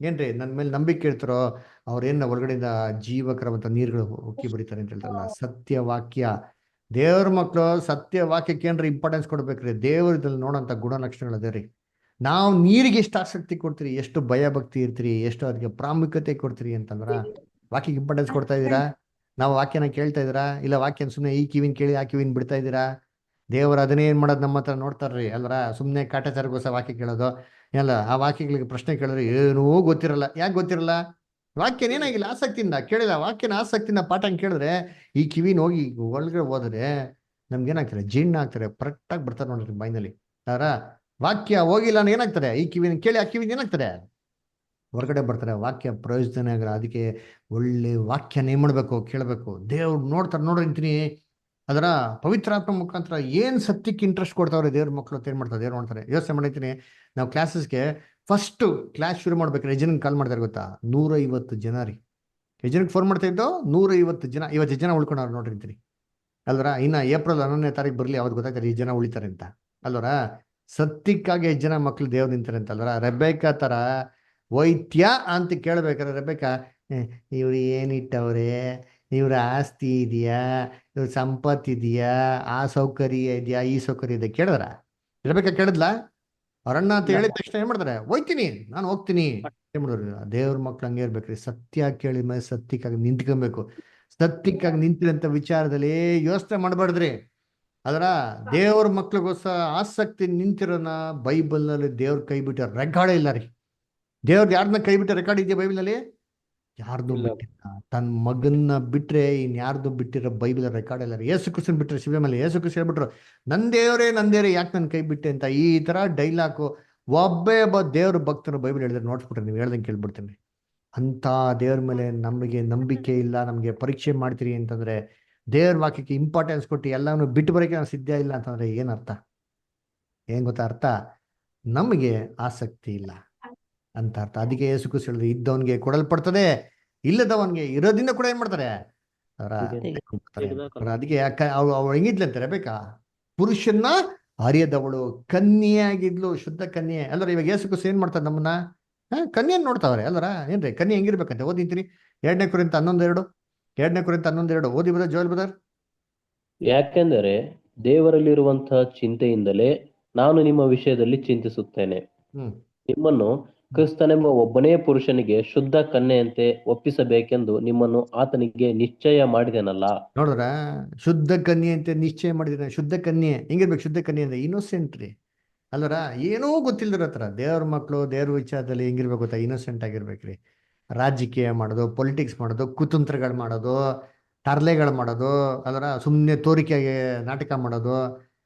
ಏನ್ರಿ ನನ್ನ ಮೇಲೆ ನಂಬಿಕೆ ಇಡ್ತಾರೋ ಅವ್ರೇನ ಒಳಗಡೆಯಿಂದ ಜೀವಕರವಂತ ನೀರುಗಳು ಉಕ್ಕಿ ಬರೀತಾರೆ ಅಂತ ಹೇಳ್ತಾರಲ್ಲ. ಸತ್ಯವಾಕ್ಯ. ದೇವ್ರ ಮಕ್ಕಳು ಸತ್ಯವಾಕ್ಯಕ್ಕೆ ಏನ್ರಿ ಇಂಪಾರ್ಟೆನ್ಸ್ ಕೊಡ್ಬೇಕ್ರಿ. ದೇವ್ರದಲ್ಲಿ ನೋಡೋಂಥ ಗುಣಲಕ್ಷಣಗಳು ಅದೇ ರೀ. ನಾವು ನೀರಿಗೆ ಎಷ್ಟು ಆಸಕ್ತಿ ಕೊಡ್ತೀರಿ, ಎಷ್ಟು ಭಯ ಭಕ್ತಿ ಇರ್ತೀರಿ, ಎಷ್ಟು ಅದಕ್ಕೆ ಪ್ರಾಮುಖ್ಯತೆ ಕೊಡ್ತೀರಿ ಅಂತಂದ್ರ, ವಾಕ್ಯಕ್ಕೆ ಇಂಪಾರ್ಟೆನ್ಸ್ ಕೊಡ್ತಾ ಇದ್ದೀರಾ? ನಾವು ವಾಕ್ಯನ ಕೇಳ್ತಾ ಇದ್ದೀರಾ, ಇಲ್ಲ ವಾಕ್ಯನ ಸುಮ್ಮನೆ ಈ ಕಿವಿನ ಕೇಳಿ ಆ ಕಿವಿನ ಬಿಡ್ತಾ ಇದ್ದೀರಾ? ದೇವರು ಅದನ್ನೇ ಏನ್ ಮಾಡೋದು ನಮ್ಮ ಹತ್ರ ನೋಡ್ತಾರ್ರಿ ಅಲ್ರ. ಸುಮ್ಮನೆ ಕಾಟಾಚಾರಗೋಸ್ಕರ ವಾಕ್ಯ ಕೇಳೋದು ಎಲ್ಲ, ಆ ವಾಕ್ಯಗಳಿಗೆ ಪ್ರಶ್ನೆ ಕೇಳಿದ್ರೆ ಏನೂ ಗೊತ್ತಿರಲ್ಲ. ಯಾಕೆ ಗೊತ್ತಿರಲ್ಲ? ವಾಕ್ಯನ ಏನಾಗಿಲ್ಲ, ಆಸಕ್ತಿಯಿಂದ ಕೇಳಿಲ್ಲ. ವಾಕ್ಯನ ಆಸಕ್ತಿಯಿಂದ ಪಾಠ ಕೇಳಿದ್ರೆ ಈ ಕಿವಿನ ಹೋಗಿ ಒಳಗಡೆ ಹೋದ್ರೆ ನಮ್ಗೇನಾಗ್ತಾರೆ, ಜೀರ್ಣ ಆಗ್ತಾರೆ, ಕರೆಕ್ಟಾಗಿ ಬರ್ತಾರೆ ನೋಡ್ರಿ ಬಾಯಿನಲ್ಲಿ. ಅದರ ವಾಕ್ಯ ಹೋಗಿಲ್ಲ ಅಂದ್ರೆ ಏನಾಗ್ತಾರೆ, ಈ ಕಿವಿನ ಕೇಳಿ ಆ ಕಿವಿನ ಏನಾಗ್ತಾರೆ, ಹೊರಗಡೆ ಬರ್ತಾರೆ. ವಾಕ್ಯ ಪ್ರಯೋಜನ ಆಗಲ್ಲ. ಅದಕ್ಕೆ ಒಳ್ಳೆ ವಾಕ್ಯನ ಏನ್ ಮಾಡ್ಬೇಕು, ಕೇಳಬೇಕು. ದೇವ್ರು ನೋಡ್ತಾರೆ ನೋಡ್ರಿ ಅಂತೀನಿ. ಅದರ ಪವಿತ್ರಾತ್ಮ ಮುಖಾಂತರ ಏನ್ ಸತ್ಯಕ್ಕೆ ಇಂಟ್ರೆಸ್ಟ್ ಕೊಡ್ತಾವ್ರೆ ದೇವ್ರ ಮಕ್ಕಳು ಅಂತ ಏನ್ ಮಾಡ್ತಾರೆ, ದೇವ್ರು ನೋಡ್ತಾರೆ. ಯೋಚನೆ ಮಾಡಿದ್ದೀನಿ, ನಾವು ಕ್ಲಾಸಸ್ಗೆ ಫಸ್ಟ್ ಕ್ಲಾಸ್ ಶುರು ಮಾಡ್ಬೇಕು, ಯಜನಕ್ಕೆ ಕಾಲ್ ಮಾಡ್ತಾರೆ ಗೊತ್ತಾ, 150 ಜನ ರೀ. ಯಜನಕ್ಕೆ ಫೋನ್ ಮಾಡ್ತಾ ಇದ್ದು 150 ಜನ. 50 ಜನ ಉಳ್ಕೊಂಡವ್ರು ನೋಡಿರ್ತೀನಿ ಅಲ್ವರ. ಇನ್ನ ಏಪ್ರಿಲ್ 11ನೇ ತಾರೀಕು ಬರ್ಲಿ, ಅವ್ರಿಗೆ ಗೊತ್ತಾಗ್ತಾರೆ ಈ ಜನ ಉಳಿತಾರೆ ಅಂತ ಅಲ್ವರ. ಸತ್ಯಕ್ಕಾಗಿ 5 ಜನ ಮಕ್ಳು ದೇವ್ರು ನಿಂತಾರೆ ಅಂತ ಅಲ್ವರ. ರೆಬೆಕ್ಕಾ ತರ ವೈದ್ಯ ಅಂತ ಕೇಳ್ಬೇಕಾರೆ ರೆಬೆಕ್ಕಾ, ಇವ್ರು ಏನಿಟ್ಟವ್ರೆ, ಇವ್ರ ಆಸ್ತಿ ಇದೆಯಾ, ಇವ್ರ ಸಂಪತ್ತಿದೆಯಾ, ಆ ಸೌಕರ್ಯ ಇದೆಯಾ, ಈ ಸೌಕರ್ಯ ಇದೆ ಕೇಳಿದ್ರ? ರೆಬೆಕ್ಕಾ ಕೇಳಿದ್ಲಾ? ಅವ್ರಣ್ಣ ಅಂತ ಹೇಳಿದ ತಕ್ಷಣ ಏನ್ ಮಾಡ್ತಾರೆ, ಹೋಯ್ತೀನಿ ನಾನು ಹೋಗ್ತೀನಿ ಏನ್ ಮಾಡಿದ್ರು. ದೇವ್ರ ಮಕ್ಳು ಹಂಗೆ ಇರ್ಬೇಕ್ರಿ. ಸತ್ಯ ಕೇಳಿದ ಮೇಲೆ ಸತ್ಯಕ್ಕಾಗಿ ನಿಂತ್ಕೊಬೇಕು. ಸತ್ಯಕ್ಕಾಗಿ ನಿಂತಿರಂತ ವಿಚಾರದಲ್ಲಿ ಯೋಚನೆ ಮಾಡಬಾರ್ದ್ರಿ. ಅದರ ದೇವ್ರ ಮಕ್ಳಿಗೋಸ್ಕರ ಆಸಕ್ತಿ ನಿಂತಿರೋನ ಬೈಬಲ್ ನಲ್ಲಿ ದೇವ್ರ ಕೈ ಬಿಟ್ಟ ರೆಕಾರ್ಡೇ ಇಲ್ಲ ರೀ. ದೇವ್ರದ್ದು ಯಾರನ್ನ ಕೈ ಬಿಟ್ಟ ರೆಕಾರ್ಡ್ ಇದೆಯಾ ಬೈಬಲ್ ನಲ್ಲಿ? ಯಾರ್ದು ಬಿಟ್ಟಿಲ್ಲ. ತನ್ನ ಮಗನ್ನ ಬಿಟ್ರೆ ಇನ್ಯಾರ್ದು ಬಿಟ್ಟಿರೋ ಬೈಬಲ್ ರೆಕಾರ್ಡ್ ಇಲ್ಲ ರೀ. ಯೇಸು ಕ್ರಿಸ್ತನ್ ಬಿಟ್ರೆ ಶಿವೆ ಮೇಲೆ ಯೇಸು ಕ್ರಿಸ್ತ ಹೇಳ್ಬಿಟ್ರು, ನಂದೇವ್ರೇ ಯಾಕೆ ನನ್ನ ಕೈ ಬಿಟ್ಟೆ ಅಂತ. ಈ ತರ ಡೈಲಾಗು ಒಬ್ಬ ದೇವ್ರ ಭಕ್ತರು ಬೈಬಲ್ ಹೇಳಿದ್ರೆ ನೋಡ್ಸ್ಬಿಟ್ರೆ ನೀವು ಹೇಳ್ದಂಗೆ ಕೇಳ್ಬಿಡ್ತೀನಿ. ಅಂತ ದೇವ್ರ ಮೇಲೆ ನಮಗೆ ನಂಬಿಕೆ ಇಲ್ಲ, ನಮಗೆ ಪರೀಕ್ಷೆ ಮಾಡ್ತೀರಿ ಅಂತಂದ್ರೆ, ದೇವ್ರ ವಾಕ್ಯಕ್ಕೆ ಇಂಪಾರ್ಟೆನ್ಸ್ ಕೊಟ್ಟು ಎಲ್ಲಾನು ಬಿಟ್ಟು ಬರೋಕೆ ನಾವು ಸಿದ್ಧ ಇಲ್ಲ ಅಂತಂದ್ರೆ ಏನರ್ಥ? ಏನ್ ಗೊತ್ತಾ ಅರ್ಥ? ನಮಗೆ ಆಸಕ್ತಿ ಇಲ್ಲ ಅಂತ ಅರ್ಥ. ಅದಕ್ಕೆ ಯೇಸು ಕ್ರಿಸ್ತ ಹೇಳಿದ್ರೆ, ಇದ್ದವನ್ಗೆ ಕೊಡಲ್ಪಡ್ತದೆ, ಇಲ್ಲದವನ್ಗೆ ಇರೋದ್ರಿಂದ ಕೂಡ ಏನ್ ಮಾಡ್ತಾರೆ, ಅದಕ್ಕೆ ಅವಳು ಹೆಂಗಿದ್ಲಂತೆ ರೆಬೆಕ್ಕಾ, ಪುರುಷನ್ನ ಅರಿಯದವಳು, ಕನ್ಯೆಯಾಗಿದ್ಲು, ಶುದ್ಧ ಕನ್ಯೆ ಅಲ್ಲರ. ಇವಾಗ ಯೇಸು ಕ್ರಿಸ್ತ ಏನ್ ಮಾಡ್ತಾರೆ, ನಮ್ಮನ್ನ ಕನ್ಯೆಯನ್ನು ನೋಡ್ತಾವ್ರೆ ಅಲ್ಲರ. ಏನ್ರಿ ಕನ್ಯೆ ಹೆಂಗಿರ್ಬೇಕಂತೆ ಓದಿಂತೀರಿ? 2ನೇ ಕೊರಿಂಥ 11:2. 2ನೇ ಕೊರಿಂಥ 11:2 ಓದಿ ಬ್ರದರ್, ಜೋಯಲ್ ಬ್ರದರ್. ಯಾಕೆಂದರೆ ದೇವರಲ್ಲಿರುವಂತಹ ಚಿಂತೆಯಿಂದಲೇ ನಾನು ನಿಮ್ಮ ವಿಷಯದಲ್ಲಿ ಚಿಂತಿಸುತ್ತೇನೆ. ನಿಮ್ಮನ್ನು ಕ್ರಿಸ್ತನೆಂಬ ಒಬ್ಬನೇ ಪುರುಷನಿಗೆ ಶುದ್ಧ ಕನ್ಯೆಯಂತೆ ಒಪ್ಪಿಸಬೇಕೆಂದು ನಿಮ್ಮನ್ನು ಆತನಿಗೆ ನಿಶ್ಚಯ ಮಾಡಿದೆನಲ್ಲ. ನೋಡ್ರ, ಶುದ್ಧ ಕನ್ಯೆ ಅಂತ ನಿಶ್ಚಯ ಮಾಡಿದ್ರೆ. ಶುದ್ಧ ಕನ್ಯೆ ಹೆಂಗಿರ್ಬೇಕು? ಶುದ್ಧ ಕನ್ಯೆ ಅಂದ್ರೆ ಇನ್ನೋಸೆಂಟ್ ರೀ ಅಲ್ಲರ. ಏನೂ ಗೊತ್ತಿಲ್ದಿರ ಹತ್ರ ದೇವ್ರ ಮಕ್ಕಳು ದೇವ್ರ ವಿಚಾರದಲ್ಲಿ ಹೆಂಗಿರ್ಬೇಕು ಗೊತ್ತಾ, ಇನ್ನೋಸೆಂಟ್ ಆಗಿರ್ಬೇಕ್ರಿ. ರಾಜಕೀಯ ಮಾಡೋದು, ಪೊಲಿಟಿಕ್ಸ್ ಮಾಡೋದು, ಕುತಂತ್ರಗಳು ಮಾಡೋದು, ತರ್ಲೆಗಳು ಮಾಡೋದು ಅಲ್ಲರ, ಸುಮ್ಮನೆ ತೋರಿಕೆಗೆ ನಾಟಕ ಮಾಡೋದು,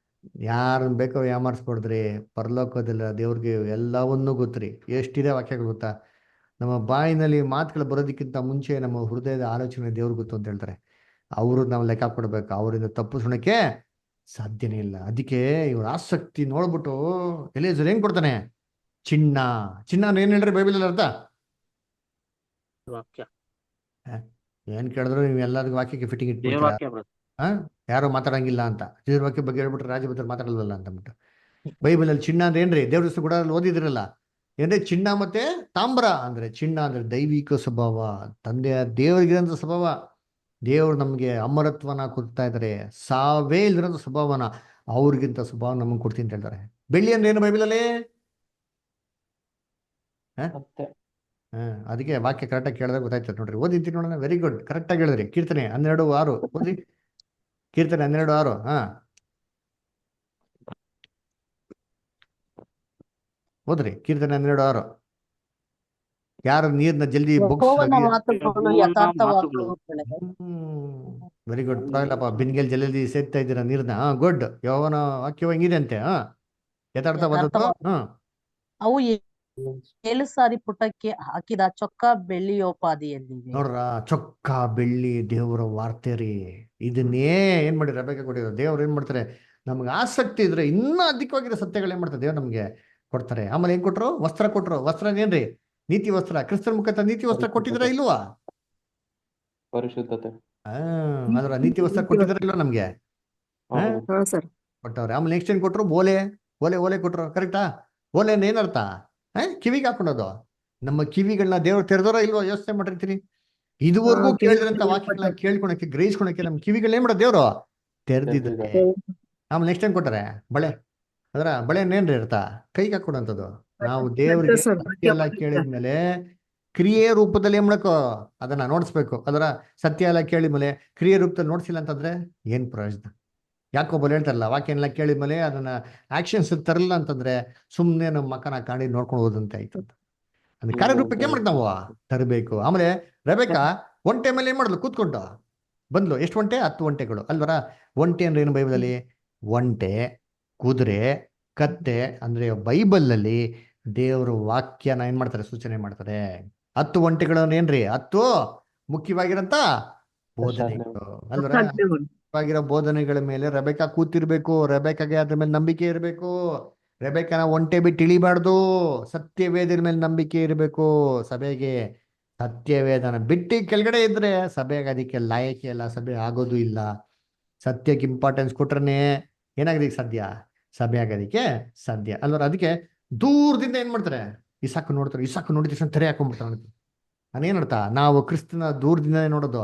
ಯಾರನ್ನ ಬೇಕೋ ಯಾಮಾರಿಸ್ಕೊಡ್ದ್ರಿ. ಪರಲೋಕದಲ್ಲ ದೇವ್ರಿಗೆ ಎಲ್ಲವನ್ನೂ ಗೊತ್ತ್ರಿ. ಎಷ್ಟಿದೆ ವಾಕ್ಯಗಳು ಗೊತ್ತಾ? ನಮ್ಮ ಬಾಯಿನಲ್ಲಿ ಮಾತುಗಳು ಬರೋದಕ್ಕಿಂತ ಮುಂಚೆ ನಮ್ಮ ಹೃದಯದ ಆಲೋಚನೆ ದೇವ್ರಿಗೆ ಗೊತ್ತು ಅಂತ ಹೇಳ್ತಾರೆ. ಅವರು ನಾವು ಲೆಕ್ಕ ಕೊಡ್ಬೇಕು, ಅವರಿಂದ ತಪ್ಪಿಸೋಣಕ್ಕೆ ಸಾಧ್ಯನೇ ಇಲ್ಲ. ಅದಕ್ಕೆ ಇವ್ರ ಆಸಕ್ತಿ ನೋಡ್ಬಿಟ್ಟು ಎಲಿಯೇಜರ್ ಹೆಂಗ್ ಕೊಡ್ತಾನೆ, ಚಿನ್ನ. ಚಿನ್ನ ಏನ್ ಹೇಳ್ರಿ ಬೈಬಲ್ ಅರ್ಥ? ವಾಕ್ಯ. ಏನ್ ಕೇಳಿದ್ರು ನೀವು ಎಲ್ಲರಿಗೂ ವಾಕ್ಯಕ್ಕೆ ಫಿಟ್ಟಿಂಗ್ ಇಟ್ಬಿಡ್ತೀರಾ? ವಾಕ್ಯ ಬ್ರದರ್. ಯಾರು ಮಾತಾಡಂಗಿಲ್ಲ ಅಂತ. ದೇವ್ರ ವಾಕ್ಯ ಬಗ್ಗೆ ಹೇಳ್ಬಿಟ್ರೆ ರಾಜಭದ್ರ ಮಾತಾಡಲ್ವಲ್ಲ ಅಂತಂದ್ಬಿಟ್ಟು. ಬೈಬಲ್ ಅಲ್ಲಿ ಚಿನ್ನ ಅಂದ್ರೆ ಏನ್ರಿ? ದೇವ್ರ ಹೆಸರು ಕೂಡ ಓದಿದ್ರಲ್ಲ ಏನ್ರಿ? ಚಿನ್ನ ಮತ್ತೆ ತಾಮ್ರ ಅಂದ್ರೆ, ಚಿನ್ನ ಅಂದ್ರೆ ದೈವಿಕ ಸ್ವಭಾವ, ತಂದೆಯ ದೇವರಿಗಿರಂತ ಸ್ವಭಾವ. ದೇವ್ರು ನಮಗೆ ಅಮರತ್ವನ ಕೊಡ್ತಾ ಇದ್ದಾರೆ, ಸಾವೇ ಇಲ್ದಿರೋ ಸ್ವಭಾವನ, ಅವ್ರಿಗಿಂತ ಸ್ವಭಾವ ನಮಗೆ ಕೊಡ್ತೀನಿ ಅಂತ ಹೇಳ್ತಾರೆ. ಬೆಳ್ಳಿ ಅಂದ್ರೆ ಏನು ಬೈಬಲಲ್ಲಿ? ಮತ್ತೆ ಅದಕ್ಕೆ ವಾಕ್ಯ ಕರೆಕ್ಟಾಗಿ ಕೇಳಿದ್ರೆ ಗೊತ್ತಾಯ್ತದೆ ನೋಡ್ರಿ. ಓದಿದ್ದೀನಿ ನೋಡೋಣ. ವೆರಿ ಗುಡ್, ಕರೆಕ್ಟಾಗಿ ಹೇಳಿದ್ರಿ. ಕೀರ್ತನೆ 12:6 ಓದಿ. ಕೀರ್ತನೆ 12:6. ಓದ್ರಿ ಕೀರ್ತನೆ 12:6. ಯಾರು ನೀರ್ನ ಜಲ್ದಿ ಯೆಹೋವನ ಮಾತುಗಳು ಯೆಹೋವನ ಮಾತುಗಳು. ಯಥಾರ್ಥವಾಗುತ್ತವೆ. Very good, ಪರವಾಗಿಲ್ಲಪ್ಪ. ಬಿನ್ಗೆಲ್ ಜಲ್ದಿ ಸೇರ್ತಾ ಇದ್ದೀರಾ ನೀರ್ನ. ಗುಡ್. ಯೆಹೋವನ ವಾಕ್ಯ ಹೆಂಗಿದೆ ಅಂತೆ? ಯಥಾರ್ಥವಾದದ್ದು. ಅವು 7 ಸಾರಿ ಪುಟಕ್ಕೆ ಹಾಕಿದ ಚೊಕ್ಕ ಬೆಳ್ಳಿಯೋಪಾದಿಯಲ್ಲಿವೆ. ನೋಡ್ರ, ಚೊಕ್ಕ ಬೆಳ್ಳಿ ದೇವರ ವಾರ್ತೆ ರೀ. ಇದನ್ನೇ ಏನ್ ಮಾಡಿ ರೆಬೆಕ್ಕ ಕೊಟ್ಟಿದ್ರು. ದೇವ್ರು ಏನ್ ಮಾಡ್ತಾರೆ, ನಮ್ಗೆ ಆಸಕ್ತಿ ಇದ್ರೆ ಇನ್ನೂ ಅಧಿಕವಾಗಿರೋ ಸತ್ಯಗಳು ಏನ್ ಮಾಡ್ತಾರೆ ದೇವ್ರು ನಮ್ಗೆ ಕೊಡ್ತಾರೆ. ಆಮೇಲೆ ಏನ್ ಕೊಟ್ರು? ವಸ್ತ್ರ ಕೊಟ್ರು. ವಸ್ತ್ರ ಏನ್ರಿ? ನೀತಿ ವಸ್ತ್ರ. ಕ್ರಿಸ್ತನ ಮುಖಾಂತರ ನೀತಿ ವಸ್ತ್ರ ಕೊಟ್ಟಿದ್ರ ಇಲ್ವಾ? ಪರಿಶುದ್ಧತೆ. ಅದರ ನೀತಿ ವಸ್ತ್ರ ಕೊಟ್ಟಿದ್ರ ಇಲ್ವಾ ನಮ್ಗೆ? ಹಾ ಸರ್. ಕೊಟ್ಟವ್ರೆ. ಆಮೇಲೆ ನೆಕ್ಸ್ಟ್ ಏನ್ ಕೊಟ್ರು? ಓಲೆ. ಓಲೆ ಕೊಟ್ರು. ಕರೆಕ್ಟಾ? ಓಲೆ ಅಂದ್ರೆ ಏನರ್ಥ? ಕಿವಿಗೆ ಹಾಕೊಂಡೋದು. ನಮ್ಮ ಕಿವಿಗಳನ್ನ ದೇವ್ರು ತೆರೆದೋರ ಇಲ್ವಾ? ಯೋಚನೆ ಮಾಡಿರ್ತೀರಿ. ಇದುವರೆಗೂ ಕೇಳಿದ್ರಂತ ವಾಕ್ಯಗಳನ್ನ ಕೇಳ್ಕೊಳಕ್ಕೆ, ಗ್ರಹಿಸ್ಕೊಳಕ್ಕೆ ನಮ್ಮ ಕಿವಿಗಳನ್ನ ಏನ್ ಮಾಡೋ ದೇವ್ರು ತೆರೆದಿದ್ದಾರೆ. ಆಮೇಲೆ ನೆಕ್ಸ್ಟ್ ಏನ್ ಕೊಟ್ಟಾರೆ? ಬಳೆ. ಅದರ ಬಳೆ ಏನ್ರಿ ಇರ್ತಾ? ಕೈಗೆ ಹಾಕೊಡೋಂಥದ್ದು. ನಾವು ದೇವ್ರಿಗೆ ಸತ್ಯ ಎಲ್ಲ ಕೇಳಿದ್ಮೇಲೆ ಕ್ರಿಯೆ ರೂಪದಲ್ಲಿ ಏನ್ ಮಾಡಬೇಕು? ಅದನ್ನ ನೋಡಿಸ್ಬೇಕು. ಅದರ ಸತ್ಯ ಎಲ್ಲ ಕೇಳಿದ್ಮೇಲೆ ಕ್ರಿಯೆ ರೂಪದಲ್ಲಿ ನೋಡ್ಸಿಲ್ಲ ಅಂತಂದ್ರೆ ಏನ್ ಪ್ರಯೋಜನ? ಯಾಕೊಬ್ಬರು ಹೇಳ್ತಾರಲ್ಲ, ವಾಕ್ಯ ಎಲ್ಲ ಕೇಳಿದ್ಮೇಲೆ ಅದನ್ನ ಆಕ್ಷನ್ಸ್ ತರಲ್ಲ ಅಂತಂದ್ರೆ ಸುಮ್ಮನೆ ನಮ್ಮ ಮಕ್ಕನ ಕಾಣಿ ನೋಡ್ಕೊಂಡು ಹೋದಂತೆ ಆಯ್ತು. ಅಂದ್ರೆ ಕಾರ್ಯರೂಪಕ್ಕೆ ಏನ್ ಮಾಡ್ತೀವಿ ನಾವು ತರಬೇಕು. ಆಮೇಲೆ ರೆಬೆಕ್ಕಾ ಒಂಟೆ ಮೇಲೆ ಏನ್ ಮಾಡಿದ್ಲು? ಕೂತ್ಕೊಂಡು ಬಂದ್ಲು. ಎಷ್ಟು ಒಂಟೆ? 10 ಒಂಟೆಗಳು ಅಲ್ವರ. ಒಂಟೆ ಅಂದ್ರೆ ಏನು ಬೈಬಲಲ್ಲಿ? ಒಂಟೆ, ಕುದುರೆ, ಕತ್ತೆ ಅಂದ್ರೆ ಬೈಬಲ್ನಲ್ಲಿ ದೇವ್ರ ವಾಕ್ಯನ ಏನ್ ಮಾಡ್ತಾರೆ? ಸೂಚನೆ ಮಾಡ್ತಾರೆ. 10 ಒಂಟೆಗಳನ್ನ ಏನ್ರಿ? 10 ಮುಖ್ಯವಾಗಿರಂತ ಬೋಧನೆಗಳು ಅಲ್ವರ. ಮುಖ್ಯವಾಗಿರೋ ಬೋಧನೆಗಳ ಮೇಲೆ ರೆಬೆಕ್ಕಾ ಕೂತಿರ್ಬೇಕು. ರೆಬೆಕ್ಕಾಗೆ ಅದ್ರ ಮೇಲೆ ನಂಬಿಕೆ ಇರಬೇಕು. ರೆಬೆಕ್ಕನ ಒಂಟೆ ಬಿಟ್ಟು ಇಳಿಬಾರ್ದು. ಸತ್ಯವೇದರ ಮೇಲೆ ನಂಬಿಕೆ ಇರಬೇಕು. ಸಭೆಗೆ ಸತ್ಯವೇದನ ಬಿಟ್ಟು ಕೆಳಗಡೆ ಇದ್ರೆ ಸಭೆಗೆ ಅದಕ್ಕೆ ಲಾಯಕಿ ಅಲ್ಲ, ಸಭೆ ಆಗೋದು ಇಲ್ಲ. ಸತ್ಯಕ್ಕೆ ಇಂಪಾರ್ಟೆನ್ಸ್ ಕೊಟ್ರೇ ಏನಾಗೋದಕ್ಕೆ ಸಾಧ್ಯ? ಸಭೆ ಆಗೋದಕ್ಕೆ ಸಾಧ್ಯ ಅಲ್ವರ. ಅದಕ್ಕೆ ದೂರದಿಂದ ಏನ್ ಮಾಡ್ತಾರೆ? ಇಸಾಕು ನೋಡ್ತಾರೆ. ಇಸಾಕು ನೋಡಿದ ತಕ್ಷಣ ತೆರೆ ಹಾಕೊಂಡ್ಬಿಡ್ತಾರೆ. ಅದೇನರ್ಥ? ನಾವು ಕ್ರಿಸ್ತನ ದೂರದಿಂದ ನೋಡೋದು.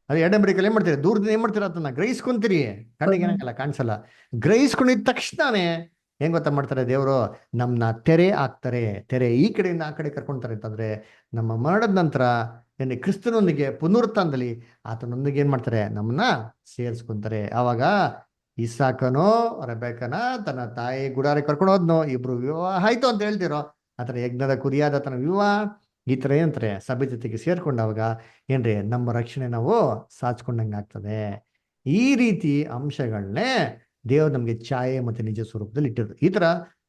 ಅದು ಎಡಂಬರಿಕಲ್ಲಿ ಏನ್ ಮಾಡ್ತೀರಿ? ದೂರದಿಂದ ಏನ್ ಮಾಡ್ತೀರ? ಅದನ್ನ ಗ್ರಹಿಸ್ಕೊಂತೀರಿ. ಕಣ್ಣಿಗೆ ಏನಾಗಲ್ಲ, ಕಾಣಿಸಲ್ಲ. ಗ್ರಹಿಸ್ಕೊಂಡಿದ ತಕ್ಷಣನೇ ಹೆಂಗ್ ಗೊತ್ತಾ ಮಾಡ್ತಾರೆ? ದೇವರು ನಮ್ಮನ್ನ ತೆರೆ ಹಾಕ್ತಾರೆ. ತೆರೆ ಈ ಕಡೆಯಿಂದ ಆ ಕಡೆ ಕರ್ಕೊಂತಾರೆ ಅಂತಂದ್ರೆ ನಮ್ಮ ಮರಣದ ನಂತರ ಏನೇ ಕ್ರಿಸ್ತನೊಂದಿಗೆ ಪುನರುತ್ಥಾನದಲ್ಲಿ ಆತನೊಂದಿಗೆ ಏನ್ ಮಾಡ್ತಾರೆ? ನಮ್ಮನ್ನ ಸೇರಿಸ್ಕೊಂತಾರೆ. ಆವಾಗ ಇಸಾಕನೋ ರೆಬೆಕ್ಕನ ತನ್ನ ತಾಯಿ ಗುಡಾರಿ ಕರ್ಕೊಂಡು ಹೋದ್ನೋ, ಇಬ್ರು ವಿವಾಹ ಆಯ್ತು ಅಂತ ಹೇಳ್ತಿರೋ ಆತರ ಯಜ್ಞದ ಕುರಿಯಾದ ತನ್ನ ವಿವಾಹ ಈ ತರ ಏನಂತಾರೆ? ಸಭೆ ಜೊತೆಗೆ ಸೇರ್ಕೊಂಡಾಗ ಏನ್ರಿ? ನಮ್ಮ ರಕ್ಷಣೆ ನಾವು ಸಾಚ್ಕೊಂಡಂಗೆ ಆಗ್ತದೆ. ಈ ರೀತಿ ಅಂಶಗಳನ್ನೇ ದೇವ್ರು ನಮ್ಗೆ ಛಾಯೆ ಮತ್ತೆ ನಿಜ ಸ್ವರೂಪದಲ್ಲಿ ಇಟ್ಟಿರೋದು. ಈ ತರ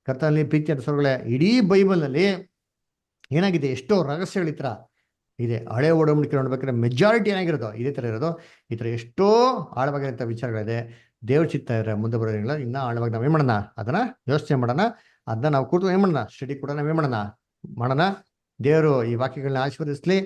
ಕರ್ತನಲ್ಲಿ ಪ್ರೀತಿ ಅಂತ ಸ್ವರಗಳೇ ಇಡೀ ಬೈಬಲ್ನಲ್ಲಿ ಏನಾಗಿದೆ? ಎಷ್ಟೋ ರಹಸ್ಯಗಳ ಈ ತರ ಇದೆ. ಹಳೆ ಒಡಂಬಡಿಕೆ ನೋಡ್ಬೇಕಾದ್ರೆ ಮೆಜಾರಿಟಿ ಏನಾಗಿರೋದು ಇದೇ ತರ ಇರೋದು. ಈ ತರ ಎಷ್ಟೋ ಆಳವಾಗಿರಂತ ವಿಚಾರಗಳಿದೆ. ದೇವ್ರ ಚಿತ್ತ ಇದ್ರೆ ಮುಂದೆ ಬರೋದಿಲ್ಲ. ಇನ್ನ ಆಳವಾಗಿ ನಾವ್ ಏನ್ ಮಾಡೋಣ? ಅದನ್ನ ಯೋಚನೆ ಮಾಡೋಣ. ಅದನ್ನ ನಾವು ಕೂತು ಏನ್ ಮಾಡೋಣ? ಸ್ಟಡಿ ಕೂಡ ನಾವೇನ್ ಮಾಡೋಣ? ದೇವರು ಈ ವಾಕ್ಯಗಳನ್ನ ಆಶೀರ್ವದಿಸ್ಲಿ.